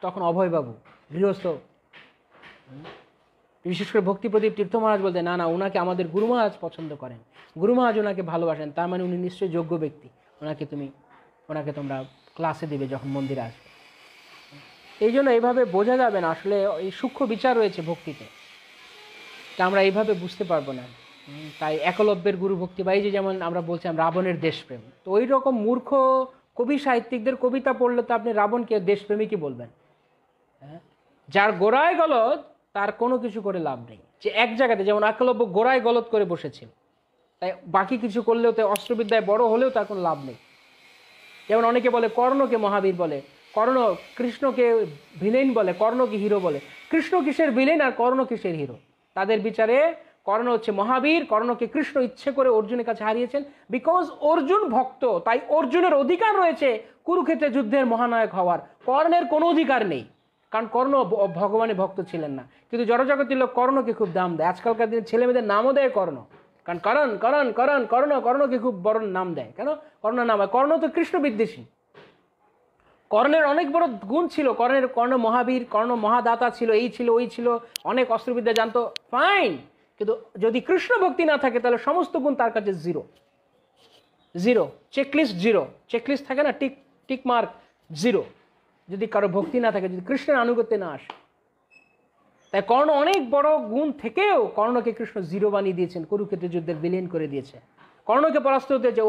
তখন অভয়বাবু, গৃহস্থ। বিশেষ করে ভক্তি প্রদীপ তীর্থ মহারাজ বলতেন না না, ওনাকে আমাদের গুরু মহারাজ পছন্দ করেন, গুরু মহারাজ ওনাকে ভালোবাসেন, তার মানে উনি নিশ্চয়ই যোগ্য ব্যক্তি, ওনাকে তোমরা ক্লাসে দেবে যখন মন্দিরে আসবে। এই জন্য এইভাবে বোঝা যাবে না, আসলে এই সূক্ষ্ম বিচার রয়েছে ভক্তিতে, তা আমরা এইভাবে বুঝতে পারবো না। তাই একলব্যের গুরু ভক্তি, বা এই যে যেমন আমরা বলছিলাম রাবণের দেশপ্রেম, তো ওই রকম মূর্খ কবি সাহিত্যিকদের কবিতা পড়লে তো আপনি রাবণকে দেশপ্রেমিকই বলবেন। যার গোড়ায় গলদ তার কোনো কিছু করে লাভ নেই। যে এক জায়গাতে যেমন একলব্য গোড়ায় গলদ করে বসেছিল, তাই বাকি কিছু করলেও, তাই অস্ত্রবিদ্যায় বড় হলেও তার কোনো লাভ নেই। যেমন অনেকে বলে কর্ণকে মহাবীর বলে, কর্ণ কৃষ্ণকে ভিলেন বলে, কর্ণকে হিরো বলে। কৃষ্ণ কিসের ভিলেন আর কর্ণ কিসের হিরো? তাদের বিচারে কর্ণ হচ্ছে মহাবীর, কর্ণকে কৃষ্ণ ইচ্ছে করে অর্জুনের কাছে হারিয়েছেন, বিকজ অর্জুন ভক্ত, তাই অর্জুনের অধিকার রয়েছে কুরুক্ষেত্রে যুদ্ধের মহানায়ক হওয়ার। কর্ণের কোনো অধিকার নেই, কারণ কর্ণ ভগবানের ভক্ত ছিলেন না। কিন্তু জড়জগতের লোক কর্ণকে খুব দাম দেয়, আজকালকার দিনে ছেলেমেয়েদের নামও দেয় কর্ণ, কারণ করণ করণ করণ কর্ণ, কর্ণকে খুব বড় নাম দেয়। কেন কর্ণ নাম হয়? কর্ণ তো কৃষ্ণ বিদ্বেষী। কর্ণের অনেক বড় গুণ ছিল, কর্ণ মহাবীর, কর্ণ মহাদাতা ছিল, এই ছিল ওই ছিল, অনেক অস্ত্রবিদ্যা জানতো, ফাইন। কিন্তু যদি কৃষ্ণ ভক্তি না থাকে তাহলে সমস্ত গুণ তার কাছে zero, zero, checklist zero. Checklist থাকে না, টিক মার্ক জিরো, যদি কারো ভক্তি না থাকে, যদি কৃষ্ণের আনুগত্যে না আসে। তাই কর্ণ অনেক বড় গুণ থেকেও কর্ণকে কৃষ্ণ জিরো বানিয়ে দিয়েছেন, কুরুক্ষেত্রের যুদ্ধের বিলীন করে দিয়েছে। কর্ণকে পরাস্ত হতে যে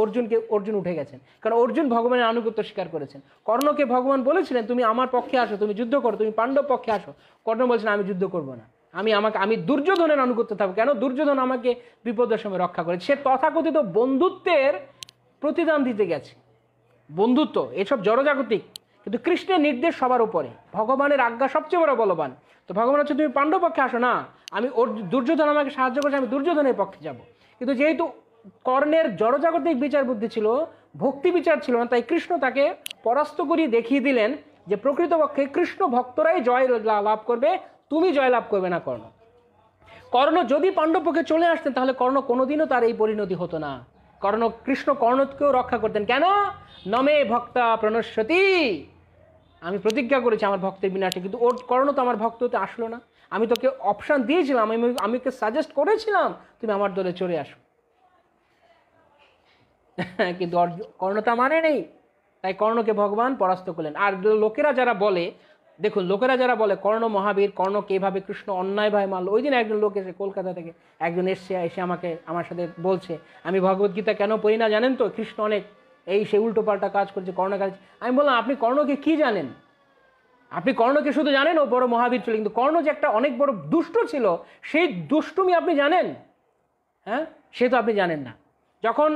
অর্জুন উঠে গেছেন, কারণ অর্জুন ভগবানের আনুগত্য স্বীকার করেছেন। কর্ণকে ভগবান বলেছিলেন তুমি আমার পক্ষে আসো, তুমি যুদ্ধ করো, তুমি পাণ্ডব পক্ষে আসো। কর্ণ বলছেন আমি যুদ্ধ করবো না, আমি দুর্যোধনের আনুগত্য থাকবো। কেন? দুর্যোধন আমাকে বিপদের সময় রক্ষা করে। সে তথাকথিত বন্ধুত্বের প্রতিদান দিতে গেছে। বন্ধুত্ব এসব জড়জাগতিক, কিন্তু কৃষ্ণের নির্দেশ সবার উপরে, ভগবানের আজ্ঞা সবচেয়ে বড় বলবান। তো ভগবান হচ্ছে তুমি পাণ্ডব পক্ষে আসো না, দুর্যোধন আমাকে সাহায্য করছে, আমি দুর্যোধনের পক্ষে যাব। কিন্তু যেহেতু কর্ণের জড়জাগতিক বিচার বুদ্ধি ছিল, ভক্তি বিচার ছিল না, তাই কৃষ্ণ তাকে পরাস্ত করিয়ে দেখিয়ে দিলেন যে প্রকৃতপক্ষে কৃষ্ণ ভক্তরাই জয় লাভ করবে, তুমি জয় লাভ করবে না কর্ণ। কর্ণ যদি পাণ্ডব পক্ষে চলে আসতেন তাহলে কর্ণ কোনোদিনও তার এই পরিণতি হতো না। কৃষ্ণ কর্ণকেও রক্ষা করতেন। কেন? নমে ভক্তা প্রণশ্যতি, আমি প্রতিজ্ঞা করেছি আমার ভক্তের বিনাশে, কিন্তু কর্ণ তো আমার ভক্ত হতে আসলো না। আমি তোকে অপশান দিয়েছিলাম, আমি ওকে সাজেস্ট করেছিলাম তুমি আমার দলে চলে আসো, কিন্তু কর্ণ তা মানে নেই। তাই কর্ণকে ভগবান পরাস্ত করলেন। আর লোকেরা যারা বলে, দেখুন লোকেরা যারা বলে কর্ণ মহাবীর, কর্ণকে এভাবে কৃষ্ণ অন্যায়ভাবে মারল। ওই দিন একজন লোক এসে কলকাতা থেকে একজন এসে আমার সাথে বলছে আমি ভগবদ্গীতা কেন পড়ি না জানেন তো, কৃষ্ণ অনেক এই সে উল্টো পাল্টা কাজ করছে, কর্ণ কাজ। আমি বললাম আপনি কর্ণকে কি জানেন? আপনি কর্ণকে শুধু জানেন ও বড় মহাবীর ছিল, কিন্তু কর্ণ যে একটা অনেক বড় দুষ্ট ছিল সেই দুষ্টুমি আপনি জানেন? হ্যাঁ, সে তো আপনি জানেন না। যখন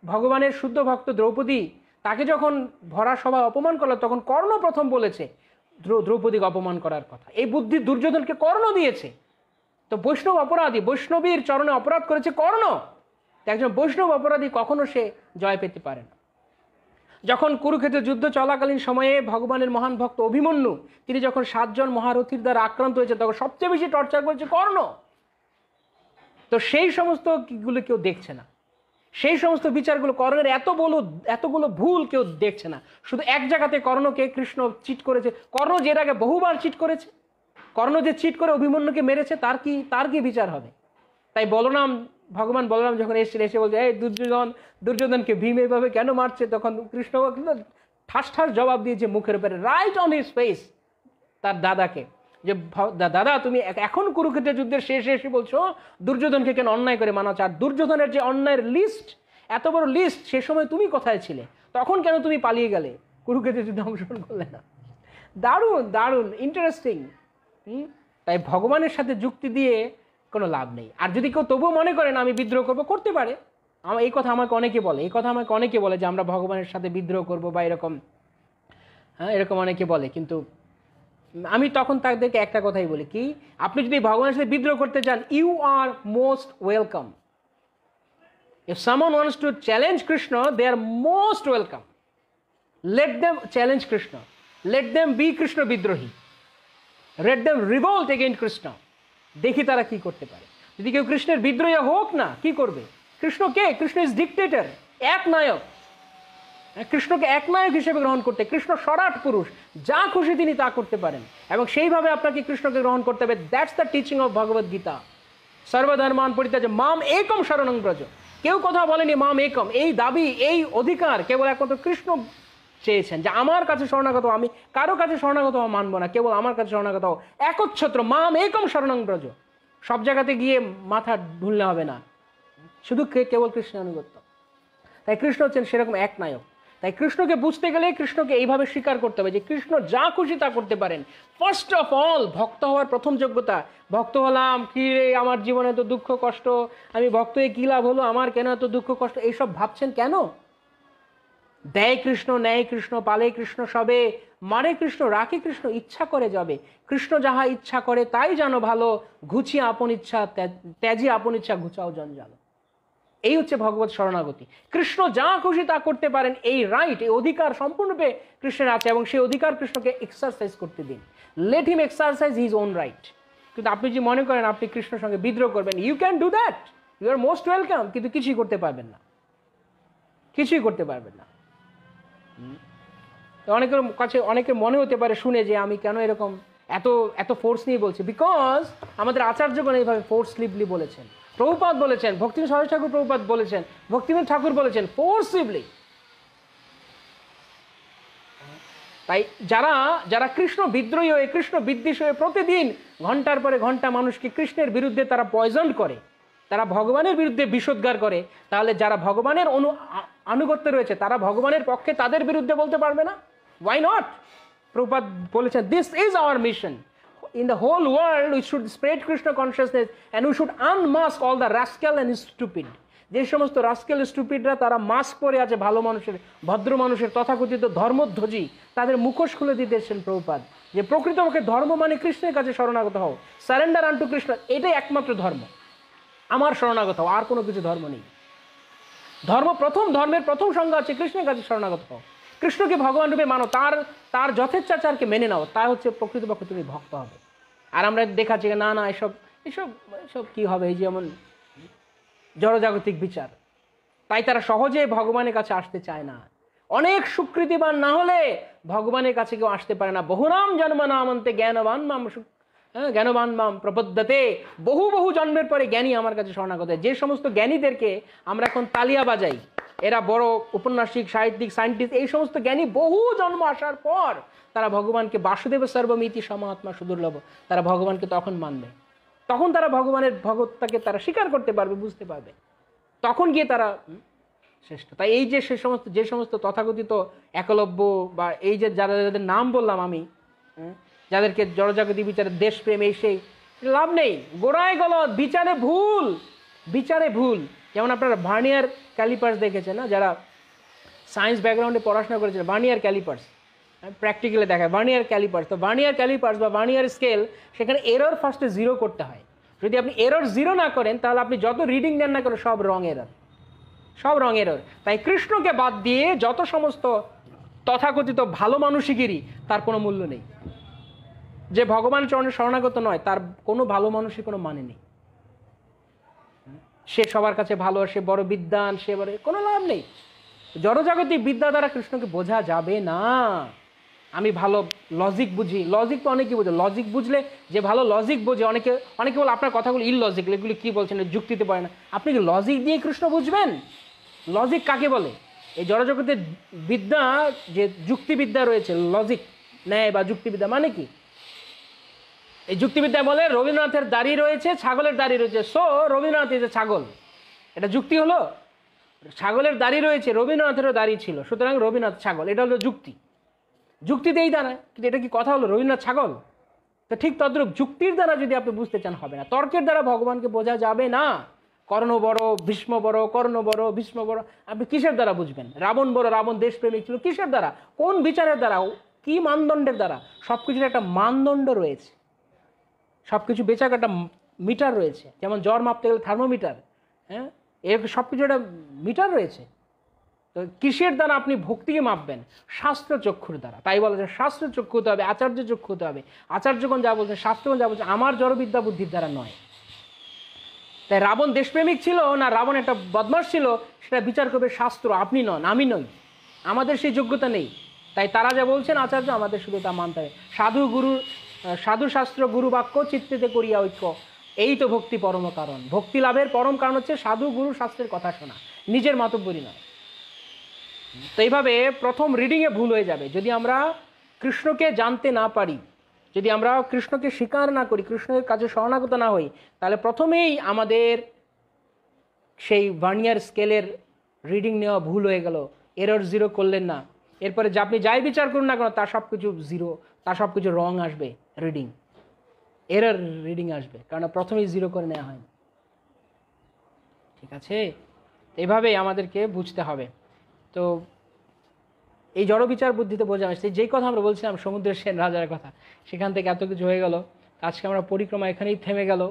ভগবানের শুদ্ধ ভক্ত দ্রৌপদী, তাকে যখন ভরা সভা অপমান করলো, তখন কর্ণ প্রথম বলেছে দ্রৌপদীকে অপমান করার কথা। এই বুদ্ধি দুর্যোধনকে কর্ণ দিয়েছে। তো বৈষ্ণব অপরাধী, বৈষ্ণবীর চরণে অপরাধ করেছে কর্ণ। একজন বৈষ্ণব অপরাধী কখনো সে জয় পেতে পারে না। যখন কুরুক্ষেত্রের যুদ্ধ চলাকালীন সময়ে ভগবানের মহান ভক্ত অভিমন্যু, তিনি যখন 7 জন মহারথীর দ্বারা আক্রান্ত হয়েছে, তখন সবচেয়ে বেশি টর্চার করেছে কর্ণ। তো সেই সমস্ত গুলো কেউ দেখছে না। সেই সমস্ত বিচারগুলো, কর্ণের এতগুলো ভুল কেউ দেখছে না। শুধু এক জায়গাতে কর্ণকে কৃষ্ণ চিট করেছে। কর্ণ যে এর আগে বহুবার চিট করেছে, কর্ণ যে চিট করে অভিমন্যুকে মেরেছে, তার কি বিচার হবে? তাই ভগবান বলরাম যখন এসে বলছে, এই দুর্যোধনকে ভীম এইভাবে কেন মারছে, তখন কৃষ্ণ ঠাস ঠাস জবাব দিয়েছে মুখের উপরে, রাইট অন হিজ ফেস, তার দাদাকে, যে দাদা তুমি এখন কুরুক্ষেত্রের যুদ্ধের শেষে এসে বলছো দুর্যোধনকে কেন অন্যায় করে মানাচ্ছ, আর দুর্যোধনের যে অন্যায়ের লিস্ট, এত বড় লিস্ট, সে সময় তুমি কোথায় ছিলে? তখন কেন তুমি পালিয়ে গেলে, কুরুক্ষেত্রের যুদ্ধে অংশগ্রহণ করলে না? দারুণ দারুণ ইন্টারেস্টিং। তাই ভগবানের সাথে যুক্তি দিয়ে কোনো লাভ নেই। আর যদি কেউ তবুও মনে করে না আমি বিদ্রোহ করবো, করতে পারে। এই কথা আমাকে অনেকে বলে যে আমরা ভগবানের সাথে বিদ্রোহ করবো বা এরকম, এরকম অনেকে বলে। কিন্তু আমি তখন তাদেরকে একটা কথাই বলি, কি আপনি যদি ভগবানের সাথে বিদ্রোহ করতে চান, you are most welcome. If someone wants to challenge Krishna, they are most welcome. Let them challenge Krishna, let them be Krishna বিদ্রোহী, let them revolt against Krishna. দেখি তারা কি করতে পারে। যদি কেউ কৃষ্ণের বিদ্রোহী হোক না, কি করবে? কৃষ্ণ কে? কৃষ্ণ ইজ ডিক্টেটর, এক নায়ক। কৃষ্ণকে এক নায়ক হিসেবে গ্রহণ করতে, কৃষ্ণ সরাট পুরুষ, যা খুশি তিনি তা করতে পারেন, এবং সেইভাবে আপনাকে কৃষ্ণকে গ্রহণ করতে হবে। দ্যাটস দ্য টিচিং অফ ভগবদ গীতা। সর্বধর্মান পরিত্যাজ্য মাম একম শরণং ব্রজ। কেউ কথা বলেনি মাম একম। এই দাবি, এই অধিকার কেবল একমাত্র কৃষ্ণ চেয়েছেন, যে আমার কাছে শরণাগত, আমি কারো কাছে শরণাগত মানব না, কেবল আমার কাছে শরণাগত একচ্ছত্র মাম একম শরণং ব্রজ। সব জায়গাতে গিয়ে মাথা ঢুললে হবে না, শুধু কেবল কৃষ্ণের আনুগত্য। তাই কৃষ্ণ হচ্ছেন সেরকম এক নায়ক। তাই কৃষ্ণকে বুঝতে গেলে কৃষ্ণকে এইভাবে স্বীকার করতে হবে যে কৃষ্ণ যা খুশি তা করতে পারেন। ফার্স্ট অফ অল, ভক্ত হওয়ার প্রথম যোগ্যতা, ভক্ত হলাম, কি রে আমার জীবনে এত দুঃখ কষ্ট, আমি ভক্ত হয়ে কী লাভ হলো, আমার কেন এত দুঃখ কষ্ট, এইসব ভাবছেন কেন? দেয় কৃষ্ণ, নেয় কৃষ্ণ, পালে কৃষ্ণ সবে, মারে কৃষ্ণ, রাখে কৃষ্ণ, ইচ্ছা করে যাবে। কৃষ্ণ যাহা ইচ্ছা করে তাই জানো ভালো, ঘুচিয়ে আপন ইচ্ছা ত্যাজি আপন ইচ্ছা ঘুচাও জঞ্জাল। এই হচ্ছে ভগবত শরণাগতি। কৃষ্ণ যা খুশি তা করতে পারেন, এই রাইট, এই অধিকার সম্পূর্ণরূপে কৃষ্ণের আছে, এবং সেই অধিকার কৃষ্ণকে এক্সারসাইজ করতে দিন। Let him exercise his own right. কিন্তু আপনি যদি মনে করেন আপনি কৃষ্ণের সঙ্গে বিদ্রোহ করবেন, you can do that, you are most welcome, কিন্তু কিছুই করতে পারবেন না, কিছুই করতে পারবেন না। অনেকের কাছে, অনেকের মনে হতে পারে শুনে যে আমি কেন এরকম এত ফোর্স নিয়ে বলছি, বিকজ আমাদের আচার্যগণ এইভাবে ফোর্সলিভলি বলেছেন, প্রভুপাদ বলেছেন, ভক্তিবিনোদ সরস্বতী ঠাকুর প্রভুপাদ বলেছেন, ভক্তিবিনোদ ঠাকুর বলেছেন, ফোর্সিভলি। তাই যারা কৃষ্ণ বিদ্রোহী হয়ে, কৃষ্ণ বিদ্বেষ হয়ে প্রতিদিন ঘন্টার পরে ঘন্টা মানুষকে কৃষ্ণের বিরুদ্ধে তারা পয়জন করে, তারা ভগবানের বিরুদ্ধে বিষোদ্গার করে, তাহলে যারা ভগবানের আনুগত্যে রয়েছে তারা ভগবানের পক্ষে তাদের বিরুদ্ধে বলতে পারবে না? Y not? প্রভুপাদ বলেছেন, this is our mission. In the whole world, we should spread Krishna consciousness and we should unmask all the rascal and stupid. যে সমস্ত রাস্কেল স্টুপিডরা তারা মাস্ক পরে আছে ভালো মানুষের, ভদ্র মানুষের, তথাকথিত ধর্মধ্বজী, তাদের মুখোশ খুলে দিতে এসেছেন প্রভুপাদ, যে প্রকৃতপক্ষে ধর্ম মানে কৃষ্ণের কাছে শরণাগত হও, সারেন্ডার আনটু কৃষ্ণ, এটাই একমাত্র ধর্ম, আমার শরণাগত হও, আর কোনো কিছু ধর্ম নেই। ধর্মের প্রথম সংজ্ঞা হচ্ছে কৃষ্ণের কাছে শরণাগত হও, কৃষ্ণকে ভগবান রূপে মানো, তার যথেচ্ছাচারকে মেনে নাও, তা হচ্ছে প্রকৃতপক্ষে তুমি ভক্ত হবে। আর আমরা দেখাচ্ছি না না এসব কি হবে, এই যেমন জড়জাগতিক বিচার, তাই তারা সহজে ভগবানের কাছে আসতে চায় না। অনেক সুকৃতিবান না হলে ভগবানের কাছে কেউ আসতে পারে না। বহুনাম জন্ম নামন্তে জ্ঞানবান মাম প্রপদ্যতে, বহু জন্মের পরে জ্ঞানী আমার কাছে শরণাগত। যে সমস্ত জ্ঞানীদেরকে আমরা এখন তালিয়া বাজাই, এরা বড় উপন্যাসিক, সাহিত্যিক, সায়েন্টিস্ট, এই সমস্ত জ্ঞানী বহু জন্ম আসার পর তারা ভগবানকে বাসুদেব সর্বমিতি সমাত্মা সুদুর্লভ, তারা ভগবানকে তখন মানবে, তখন তারা ভগবানের ভগবত্তাকে তারা স্বীকার করতে পারবে, বুঝতে পারবে, তখন গিয়ে তারা শ্রেষ্ঠ। তাই এই যে সমস্ত তথাকথিত একলব্য বা এই যে যাদের নাম বললাম আমি, যাদেরকে জড়জাগতিক বিচারে দেশপ্রেম এই সেই, লাভ নেই, গোড়ায় গলদ, বিচারে ভুল। যেমন আপনারা ভার্নিয়ার ক্যালিপার্স দেখেছেন না, যারা সায়েন্স ব্যাকগ্রাউন্ডে পড়াশোনা করেছেন, ভার্নিয়ার ক্যালিপার্স প্র্যাকটিক্যালে দেখায়, ভার্নিয়ার ক্যালিপার্স। তো ভার্নিয়ার ক্যালিপার্স বা ভার্নিয়ার স্কেল, সেখানে এরর ফার্স্টে 0 করতে হয়। যদি আপনি এরর 0 না করেন, তাহলে আপনি যত রিডিং দেন না করেন সব রং এরর। তাই কৃষ্ণকে বাদ দিয়ে যত সমস্ত তথাকথিত ভালো মানুষিগিরি, তার কোনো মূল্য নেই। যে ভগবান চরণে শরণাগত নয়, তার কোনো ভালো মানুষই কোনো মানে নেই। সে সবার কাছে ভালো, সে বড় বিদ্বান, সে বড়, কোনো লাভ নেই। জড়জাগতিক বিদ্যা দ্বারা কৃষ্ণকে বোঝা যাবে না। আমি ভালো লজিক বুঝি, লজিক তো অনেকেই বোঝে, লজিক বুঝলে যে ভালো লজিক বোঝে, অনেকে বলে আপনার কথাগুলো ইললজিক, এগুলো কী বলছেন, যুক্তিতে পারে না। আপনি কি লজিক দিয়ে কৃষ্ণ বুঝবেন? লজিক কাকে বলে? এই জড়জগতের বিদ্যা যে যুক্তিবিদ্যা রয়েছে, লজিক ন্যায় বা যুক্তিবিদ্যা মানে কি? এই যুক্তিবিদ্যা বলে রবীন্দ্রনাথের দাড়ি রয়েছে, ছাগলের দাড়ি রয়েছে, সো রবীন্দ্রনাথ এই যে ছাগল, এটা যুক্তি হলো? ছাগলের দাড়ি রয়েছে, রবীন্দ্রনাথেরও দাড়ি ছিল, সুতরাং রবীন্দ্রনাথ ছাগল, এটা হলো যুক্তি। যুক্তিতেই দাঁড়ায়, কিন্তু এটা কি কথা হলো রবীন্দ্রনাথ ছাগল? তো ঠিক তদ্রূপ যুক্তির দ্বারা যদি আপনি বুঝতে চান হবে না, তর্কের দ্বারা ভগবানকে বোঝা যাবে না। কর্ণ বড়, ভীষ্ম বড়, কর্ণ বড়, ভীষ্ম বড়, আপনি কিসের দ্বারা বুঝবেন? রাবণ বড়, রাবণ দেশপ্রেমিক ছিল, কিসের দ্বারা? কোন বিচারের দ্বারা? কি মানদণ্ডের দ্বারা? সব কিছুর একটা মানদণ্ড রয়েছে, সব কিছু বেচার একটা মিটার রয়েছে। যেমন জ্বর মাপতে গেলে থার্মোমিটার, হ্যাঁ, এর সব কিছু একটা মিটার রয়েছে। তো কিসের দ্বারা আপনি ভক্তিকে মাপবেন? শাস্ত্র চক্ষুর দ্বারা। তাই বলা যায় শাস্ত্র চক্ষু হতে হবে, আচার্য চক্ষু হতে হবে। আচার্যগণ যা বলছেন, শাস্ত্রগণ যা বলছেন, আমার জড়বিদ্যা বুদ্ধির দ্বারা নয়। তাই রাবণ দেশপ্রেমিক ছিল না রাবণ একটা বদমাশ ছিল, সেটা বিচার করবে শাস্ত্র, আপনি নন, আমি নই, আমাদের সেই যোগ্যতা নেই। তাই তারা যা বলছেন আচার্য, আমাদের শুধু তা মানতে হবে। সাধু শাস্ত্র গুরু বাক্য চিত্তেতে করিয়া ঐক্য, এই তো ভক্তি পরম কারণ। ভক্তি লাভের পরম কারণ হচ্ছে সাধু গুরু শাস্ত্রের কথা শোনা, নিজের মাতব্বরি নয়। তো এইভাবে প্রথম রিডিংয়ে ভুল হয়ে যাবে। যদি আমরা কৃষ্ণকে জানতে না পারি, যদি আমরা কৃষ্ণকে স্বীকার না করি, কৃষ্ণের কাছে শরণাগত না হই, তাহলে প্রথমেই আমাদের সেই ভার্নিয়ার স্কেলের রিডিং নেওয়া ভুল হয়ে গেল। এরর জিরো করলেন না, এরপরে যে আপনি যাই বিচার করুন না কেন তার সব কিছু জিরো, তার সব কিছু রং আসবে, রিডিং এরর রিডিং আসবে, কারণ প্রথমেই জিরো করে নেওয়া হয়। ঠিক আছে, এভাবেই আমাদেরকে বুঝতে হবে। তো এই জড় বিচার বুদ্ধিতে বোঝা আসছে, যেই কথা আমরা বলছিলাম সমুদ্রের সেন রাজার কথা, সেখান থেকে এত কিছু হয়ে গেল। আজকে আমরা পরিক্রমা এখানেই থেমে গেল,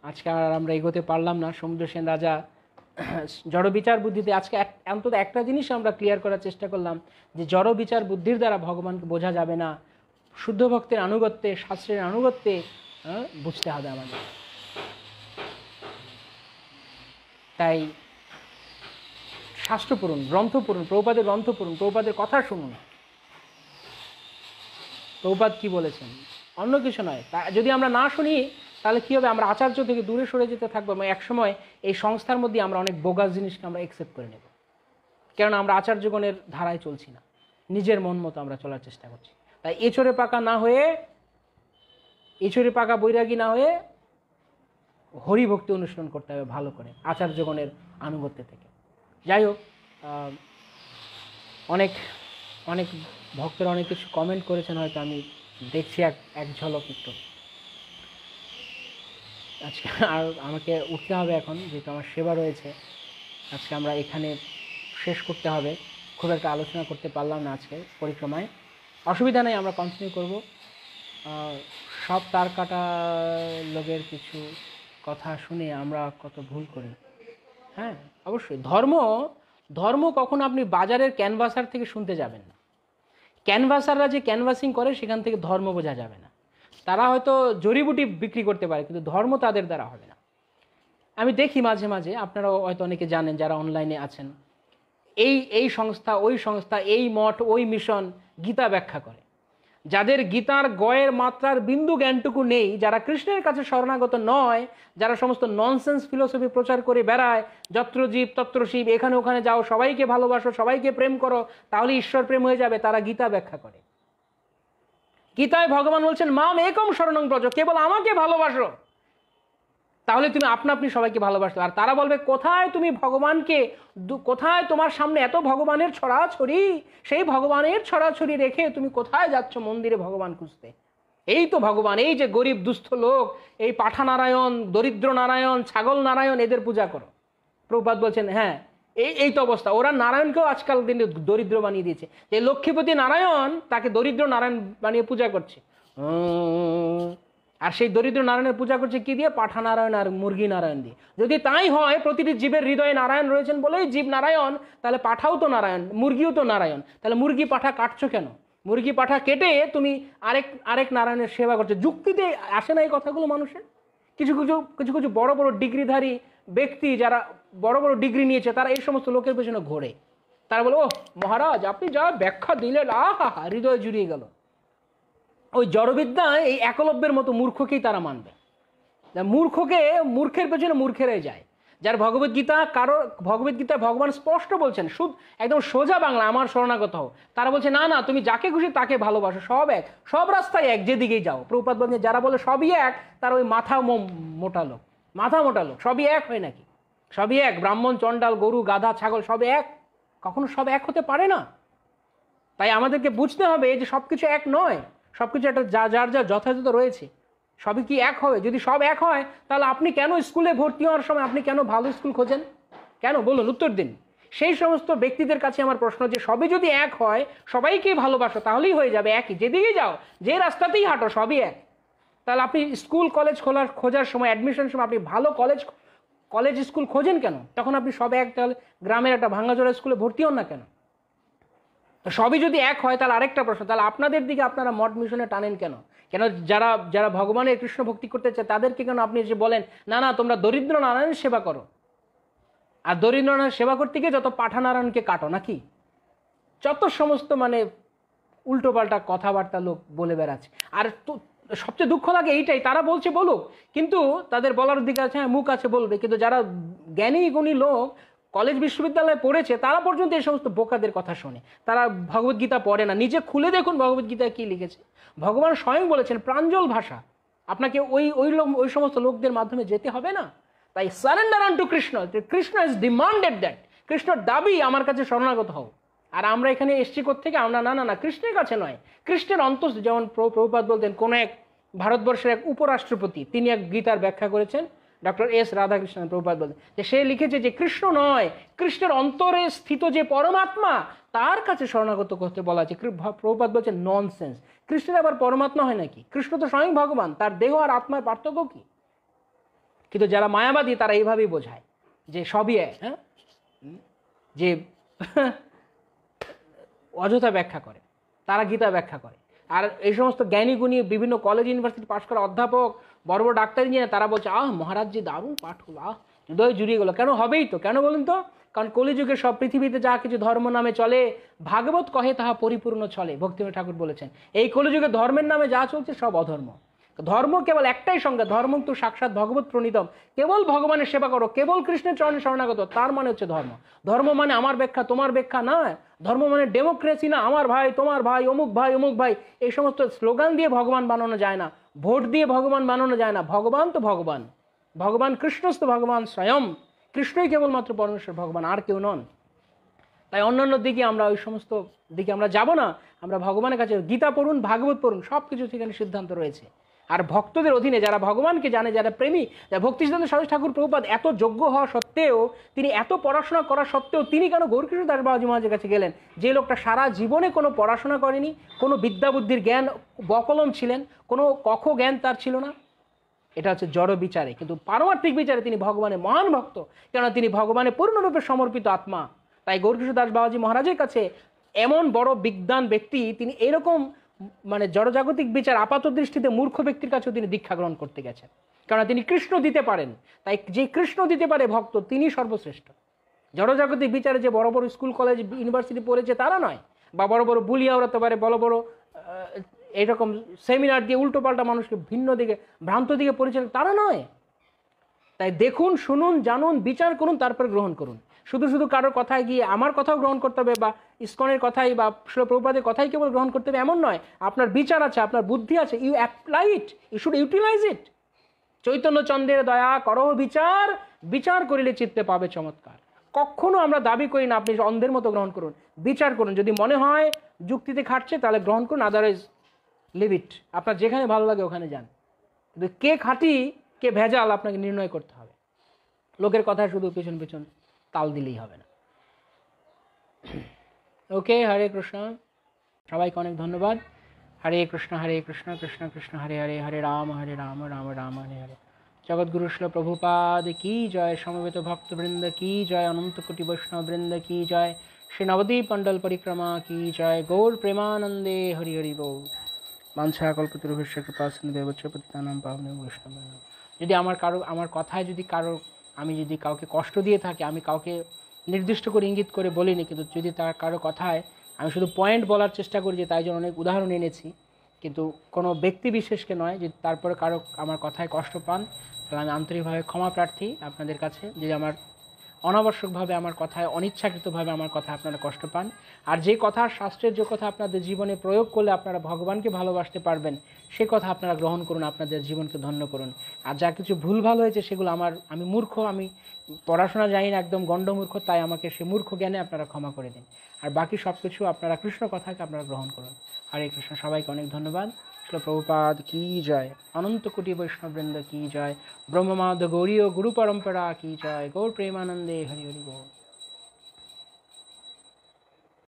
আজকে আর আমরা এগোতে পারলাম না। সমুদ্র সেন রাজা জড় বিচার বুদ্ধিতে আজকে অন্তত একটা জিনিস আমরা ক্লিয়ার করার চেষ্টা করলাম, যে জড় বিচার বুদ্ধির দ্বারা ভগবানকে বোঝা যাবে না, শুদ্ধ ভক্তের আনুগত্যে, শাস্ত্রের আনুগত্যে বুঝতে হবে আমাদের। তাই শাস্ত্র পড়ুন, গ্রন্থ পড়ুন, প্রভুপাদের গ্রন্থ পড়ুন, প্রভুপাদের কথা শুনুন, প্রভুপাদ কি বলেছেন, অন্য কিছু নয়। তা যদি আমরা না শুনি তাহলে কী হবে? আমরা আচার্য থেকে দূরে সরে যেতে থাকবো। একসময় এই সংস্থার মধ্যে আমরা অনেক বোগাস জিনিসকে আমরা অ্যাকসেপ্ট করে নেব, কেননা আমরা আচার্যগণের ধারায় চলছি না, নিজের মন মতো আমরা চলার চেষ্টা করছি। তাই এঁচড়ে পাকা না হয়ে, এঁচড়ে পাকা বৈরাগী না হয়ে হরিভক্তি অনুসরণ করতে হবে ভালো করে, আচার্যগণের আনুগত্য থেকে। যাই হোক, অনেক অনেক ভক্তরা অনেক কিছু কমেন্ট করেছেন, হয়তো আমি দেখছি এক ঝলক একটু। আজকে আর আমাকে উঠতে হবে এখন, যেহেতু আমার সেবা রয়েছে। আজকে আমরা এখানে শেষ করতে হবে, খুব একটা আলোচনা করতে পারলাম না আজকে পরিক্রমায়। অসুবিধা নেই, আমরা কন্টিনিউ করব। সব তার কাটা লোকের কিছু কথা শুনে আমরা কত ভুল করি। হ্যাঁ, অবশ্যই ধর্ম কখনো আপনি বাজারের ক্যানভাসার থেকে শুনতে যাবেন না। ক্যানভাসাররা যে ক্যানভাসিং করে সেখান থেকে ধর্ম বোঝা যাবে না। তারা হয়তো জড়িবুটি বিক্রি করতে পারে, কিন্তু ধর্ম তাদের দ্বারা হবে না। আমি দেখি মাঝে মাঝে, আপনারাও হয়তো অনেকে জানেন যারা অনলাইনে আছেন, এই সংস্থা, ওই সংস্থা, এই মঠ, ওই মিশন গীতা ব্যাখ্যা করে। যাদের গীতার গয়ের মাত্রার বিন্দু জ্ঞানটুকু নেই, যারা কৃষ্ণের কাছে শরণাগত নয়, যারা সমস্ত ননসেন্স ফিলোসফি প্রচার করে বেড়ায়, যত্র জীব তত্র শিব, এখানে ওখানে যাও, সবাইকে ভালোবাসো, সবাইকে প্রেম করো, তাহলে ঈশ্বর প্রেম হয়ে যাবে, তারা গীতা ব্যাখ্যা করে। গীতায় ভগবান বলছেন মাম একম শরণং ব্রজ, কেবল আমাকে ভালোবাসো, তাহলে তুমি আপনা আপনি সবাইকে ভালোবাসো। আর তারা বলবে কোথায় তুমি ভগবানকে, কোথায় তোমার সামনে এত ভগবানের ছড়াছড়ি, সেই ভগবানের ছড়াছড়ি রেখে তুমি কোথায় যাচ্ছ মন্দিরে ভগবান খুঁজতে? এই তো ভগবান, এই যে গরিব দুস্থ লোক, এই পাঠা নারায়ণ, দরিদ্র নারায়ণ, ছাগল নারায়ণ, এদের পূজা করো। প্রভুপাদ বলছেন হ্যাঁ, এই তো অবস্থা। ওরা নারায়ণকেও আজকাল দিনে দরিদ্র বানিয়ে দিয়েছে। যে লক্ষ্মীপতি নারায়ণ, তাকে দরিদ্র নারায়ণ বানিয়ে পূজা করছে। আর সেই দরিদ্র নারায়ণের পূজা করছে কি দিয়ে? পাঠা নারায়ণ আর মুরগি নারায়ণ দিয়ে। যদি তাই হয়, প্রতিটি জীবের হৃদয়ে নারায়ণ রয়েছেন বলেই জীব নারায়ণ, তাহলে পাঠাও তো নারায়ণ, মুরগিও তো নারায়ণ। তাহলে মুরগি পাঠা কাটছো কেন? মুরগি পাঠা কেটে তুমি আরেক নারায়ণের সেবা করছো। যুক্তিতে আসে না এই কথাগুলো মানুষের? কিছু কিছু কিছু কিছু বড় বড় ডিগ্রিধারী ব্যক্তি যারা বড় বড় ডিগ্রি নিয়েছে তারা এই সমস্ত লোকের পেছনে ঘোরে। তারা বলে, ও মহারাজ আপনি যা ব্যাখ্যা দিলেন, আহা হৃদয় জুড়িয়ে গেল। ওই জড়বিদ্যায় এই একলব্যের মতো মূর্খকেই তারা মানবে। মূর্খকে, মূর্খের পেছনে মূর্খেরাই যায়। যার ভগবদ্গীতা ভগবান স্পষ্ট বলছেন, একদম সোজা বাংলা, আমার শরণাগত হও। তারা বলছে না না, তুমি যাকে খুশি তাকে ভালোবাসো, সব এক, সব রাস্তায় এক, যেদিকেই যাও। প্রভুপাদ বলেন যারা বলে সবই এক, তারা ওই মাথা মোটা লোক। সবই এক হয় নাকি? সবই এক, ব্রাহ্মণ চণ্ডাল গরু গাধা ছাগল সবই এক? কখনো সব এক হতে পারে না। তাই আমাদেরকে বুঝতে হবে যে সবকিছু এক নয়, সবকিছু একটা যার যথাযথ রয়েছে। সবই কি এক হবে? যদি সব এক হয় তাহলে আপনি কেন স্কুলে ভর্তি হওয়ার সময় আপনি কেন ভালো স্কুল খোঁজেন? কেন বলুন, উত্তর দিন। সেই সমস্ত ব্যক্তিদের কাছে আমার প্রশ্ন যে সবই যদি এক হয়, সবাইকেই ভালোবাসো, তাহলেই হয়ে যাবে একই, যেদিকেই যাও, যে রাস্তাতেই হাঁটো সবই এক। তাহলে আপনি স্কুল কলেজ খোঁজার সময়, অ্যাডমিশনের সময় আপনি ভালো কলেজ স্কুল খোঁজেন কেন? তখন আপনি সব এক, তাহলে গ্রামের একটা ভাঙাচোরা স্কুলে ভর্তি হন না কেন? তো সবই যদি এক হয় তাহলে আরেকটা প্রশ্ন, তাহলে আপনাদের দিকে আপনারা মঠ মিশনে টানেন কেন? কেন যারা ভগবানের কৃষ্ণ ভক্তি করতে চায় তাদেরকে কেন আপনি যে বলেন না না তোমরা দরিদ্র নারায়ণের সেবা করো, আর দরিদ্র নারায়ণের সেবা করতে গিয়ে যত পাঠানারায়ণকে কাটো নাকি? যত সমস্ত উল্টোপাল্টা কথাবার্তা লোক বলে বেড়াচ্ছে। আর তো সবচেয়ে দুঃখ লাগে এইটাই, তারা বলছে বলুক, কিন্তু তাদের বলার দিকে আছে, হ্যাঁ মুখ আছে বলবে, কিন্তু যারা জ্ঞানী গুণী লোক কলেজ বিশ্ববিদ্যালয়ে পড়েছে তারা পর্যন্ত এই সমস্ত বোকাদের কথা শোনে। তারা ভগবদ্গীতা পড়ে না। নিজে খুলে দেখুন ভগবদ্গীতায় কি লিখেছে। ভগবান স্বয়ং বলেছেন প্রাঞ্জল ভাষা, আপনাকে ওই সমস্ত লোকদের মাধ্যমে যেতে হবে না। তাই surrender unto Krishna, Krishna is demanded that, কৃষ্ণর দাবি আমার কাছে শরণাগত হও। আর আমরা এখানে এসছি থেকে আমরা না না না কৃষ্ণের কাছে নয়, কৃষ্ণের যেমন প্রভুপাদ বলতেন, কোন এক ভারতবর্ষের এক উপরাষ্ট্রপতি, তিনি এক গীতার ব্যাখ্যা করেছেন, ডক্টর এস রাধাকৃষ্ণন প্রভুপাদ বলতেন যে সে লিখেছে যে কৃষ্ণ নয়, কৃষ্ণের অন্তরে স্থিত যে পরমাত্মা তার কাছে শরণাগত করতে বলা আছে। প্রভুপাদ বলছেন ননসেন্স, কৃষ্ণের আবার পরমাত্মা হয় নাকি? কৃষ্ণ তো স্বয়ং ভগবান, তার দেহ আর আত্মার পার্থক্য কি? কিন্তু যারা মায়াবাদী তারা এইভাবেই বোঝায় যে সবই এক, হ্যাঁ, যে অযথা ব্যাখ্যা করে, তারা গীতা ব্যাখ্যা করে। আর এই সমস্ত জ্ঞানী গুণী বিভিন্ন কলেজ ইউনিভার্সিটি পাশ করা অধ্যাপক, বড় বড় ডাক্তার ইঞ্জিনিয়ার, তারা বলছে মহারাজ জি দারুণ পাঠ হলো, হৃদয় জুড়িয়ে গেলো। কেন হবেই তো, কেন বলুন তো? কারণ কলিযুগে সব পৃথিবীতে যা কিছু ধর্ম নামে চলে, ভাগবত কহে তাহা পরিপূর্ণ চলে, ভক্তিবিনোদ ঠাকুর বলেছেন। এই কলিযুগে ধর্মের নামে যা চলছে সব অধর্ম। ধর্ম কেবল একটাই সংজ্ঞা, ধর্ম তো সাক্ষাৎ ভগবত প্রণীতম, কেবল ভগবানের সেবা করো, কেবল কৃষ্ণের চরণে শরণাগত, তার মানে হচ্ছে ধর্ম। ধর্ম মানে আমার ব্যাখ্যা তোমার ব্যাখ্যা না, ধর্ম মানে ডেমোক্রেসি না, আমার ভাই তোমার ভাই, অমুক ভাই অমুক ভাই, এই সমস্ত স্লোগান দিয়ে ভগবান বানানো যায় না, ভোট দিয়ে ভগবান বানানো যায় না। ভগবান তো ভগবান, ভগবান কৃষ্ণস্থ ভগবান স্বয়ং, কৃষ্ণই কেবলমাত্র পরমেশ্বর ভগবান, আর কেউ নন। তাই অন্যান্য দিকে আমরা ওই সমস্ত দিকে আমরা যাব না, আমরা ভগবানের কাছে গীতা পড়ুন, ভাগবত পড়ুন, সব কিছু সেখানে সিদ্ধান্ত রয়েছে। আর ভক্তদের অধীনে যারা ভগবানকে জানে, যারা প্রেমী, ভক্তি সিদ্ধান্ত সরস্বতী ঠাকুর প্রভুপাদ এত যোগ্য হওয়া সত্ত্বেও, তিনি এত পড়াশোনা করা সত্ত্বেও তিনি কেন গৌরকিশোর দাস বাবাজি মহারাজের কাছে গেলেন? যে লোকটা সারা জীবনে কোনো পড়াশোনা করেনি, কোনো বিদ্যাবুদ্ধির জ্ঞান বকলম ছিলেন, কোনো কখ জ্ঞান তার ছিল না। এটা হচ্ছে জড় বিচারে, কিন্তু পারমার্থিক বিচারে তিনি ভগবানের মহান ভক্ত, কেননা তিনি ভগবানের পূর্ণরূপে সমর্পিত আত্মা। তাই গৌরকিশোর দাস বাবাজি মহারাজের কাছে এমন বড় বিদ্বান ব্যক্তি, তিনি এরকম জড়জাগতিক বিচার আপাত দৃষ্টিতে মূর্খ ব্যক্তির কাছেও তিনি দীক্ষা গ্রহণ করতে গেছেন, কারণ তিনি কৃষ্ণ দিতে পারেন। তাই যে কৃষ্ণ দিতে পারে ভক্ত, তিনি সর্বশ্রেষ্ঠ। জড়জাগতিক বিচারে যে বড় বড় স্কুল কলেজ ইউনিভার্সিটি পড়েছে তারা নয়, বা বড় বড় বুলিয়া উড়াতে পারে, বড় বড় এইরকম সেমিনার দিয়ে উল্টোপাল্টা মানুষকে ভিন্ন দিকে ভ্রান্ত দিকে পরিচালনা, তারা নয়। তাই দেখুন, শুনুন, জানুন, বিচার করুন, তারপর গ্রহণ করুন। শুধু শুধু কারোর কথায় গিয়ে আমার কথাও গ্রহণ করতে হবে, বা ইসকনের কথাই বা শিল প্রভুপাদের কথাই কেবল গ্রহণ করতে হবে এমন নয়। আপনার বিচার আছে, আপনার বুদ্ধি আছে, you apply it, you should utilize it. চৈতন্যচন্দ্রের দয়া করো বিচার, বিচার করিলে চিত্তে পাবে চমৎকার। কখনো আমরা দাবি করি না আপনি অন্ধের মতো গ্রহণ করুন, বিচার করুন। যদি মনে হয় যুক্তিতে খাটছে তাহলে গ্রহণ করুন, আদারওয়াইজ লিভ ইট। আপনার যেখানে ভালো লাগে ওখানে যান, কিন্তু কে খাঁটি কে ভেজাল আপনাকে নির্ণয় করতে হবে। লোকের কথায় শুধু পেছন পেছন তাল দিলেই হবে না। ওকে, হরে কৃষ্ণ, সবাইকে অনেক ধন্যবাদ। হরে কৃষ্ণ কৃষ্ণ কৃষ্ণ হরে হরে, হরে রাম রাম রাম হরে হরে। জগৎগুরু শ্রীল প্রভুপাদ কি জয়, সমবেত ভক্তবৃন্দ কি জয়, অনন্ত কোটি বৈষ্ণব বৃন্দ কি জয়, শ্রী নবদ্বীপ মণ্ডল পরিক্রমা কি জয়, গৌর প্রেমানন্দে হরি হরি বল। বাঞ্ছা কল্পতরুভ্যশ্চ কৃপা সিন্ধুভ্যশ্চ পতিতানাং পাবনেভ্যো বৈষ্ণবেভ্যো যদি আমার কথায় যদি আমি যদি কাউকে কষ্ট দিয়ে থাকি, আমি কাউকে নির্দিষ্ট করে ইঙ্গিত করে বলিনি, কিন্তু যদি তার কারো কথায় আমি শুধু পয়েন্ট বলার চেষ্টা করি, যে তাই জন্য অনেক উদাহরণ এনেছি, কিন্তু কোনো ব্যক্তি বিশেষকে নয়, যদি তারপরে কারো আমার কথায় কষ্ট পান, তাহলে আমি আন্তরিকভাবে ক্ষমা প্রার্থী আপনাদের কাছে, যদি আমার অনাবশ্যকভাবে আমার কথায়, অনিচ্ছাকৃতভাবে আমার কথা আপনারা কষ্ট পান। আর যে কথা, শাস্ত্রের যে কথা আপনাদের জীবনে প্রয়োগ করলে আপনারা ভগবানকে ভালোবাসতে পারবেন, সে কথা আপনারা গ্রহণ করুন, আপনাদের জীবনকে ধন্য করুন। আর যা কিছু ভুলভাল হয়েছে সেগুলো আমি মূর্খ, আমি পড়াশোনা জানি না, একদম গণ্ডমূর্খ, তাই আমাকে সে মূর্খ জ্ঞানে আপনারা ক্ষমা করে দিন। আর বাকি সব কিছু আপনারা কৃষ্ণ কথাকে আপনারা গ্রহণ করুন। হরে কৃষ্ণ। সবাইকে অনেক ধন্যবাদ। শ্রীল প্রভুপাদ কি জয়, অনন্ত কোটি বৈষ্ণববৃন্দ কি জয়, ব্রহ্মমাধ গৌরীয় গুরু পরম্পরা কি জয়, গৌর প্রেমানন্দে হরি হরি বল।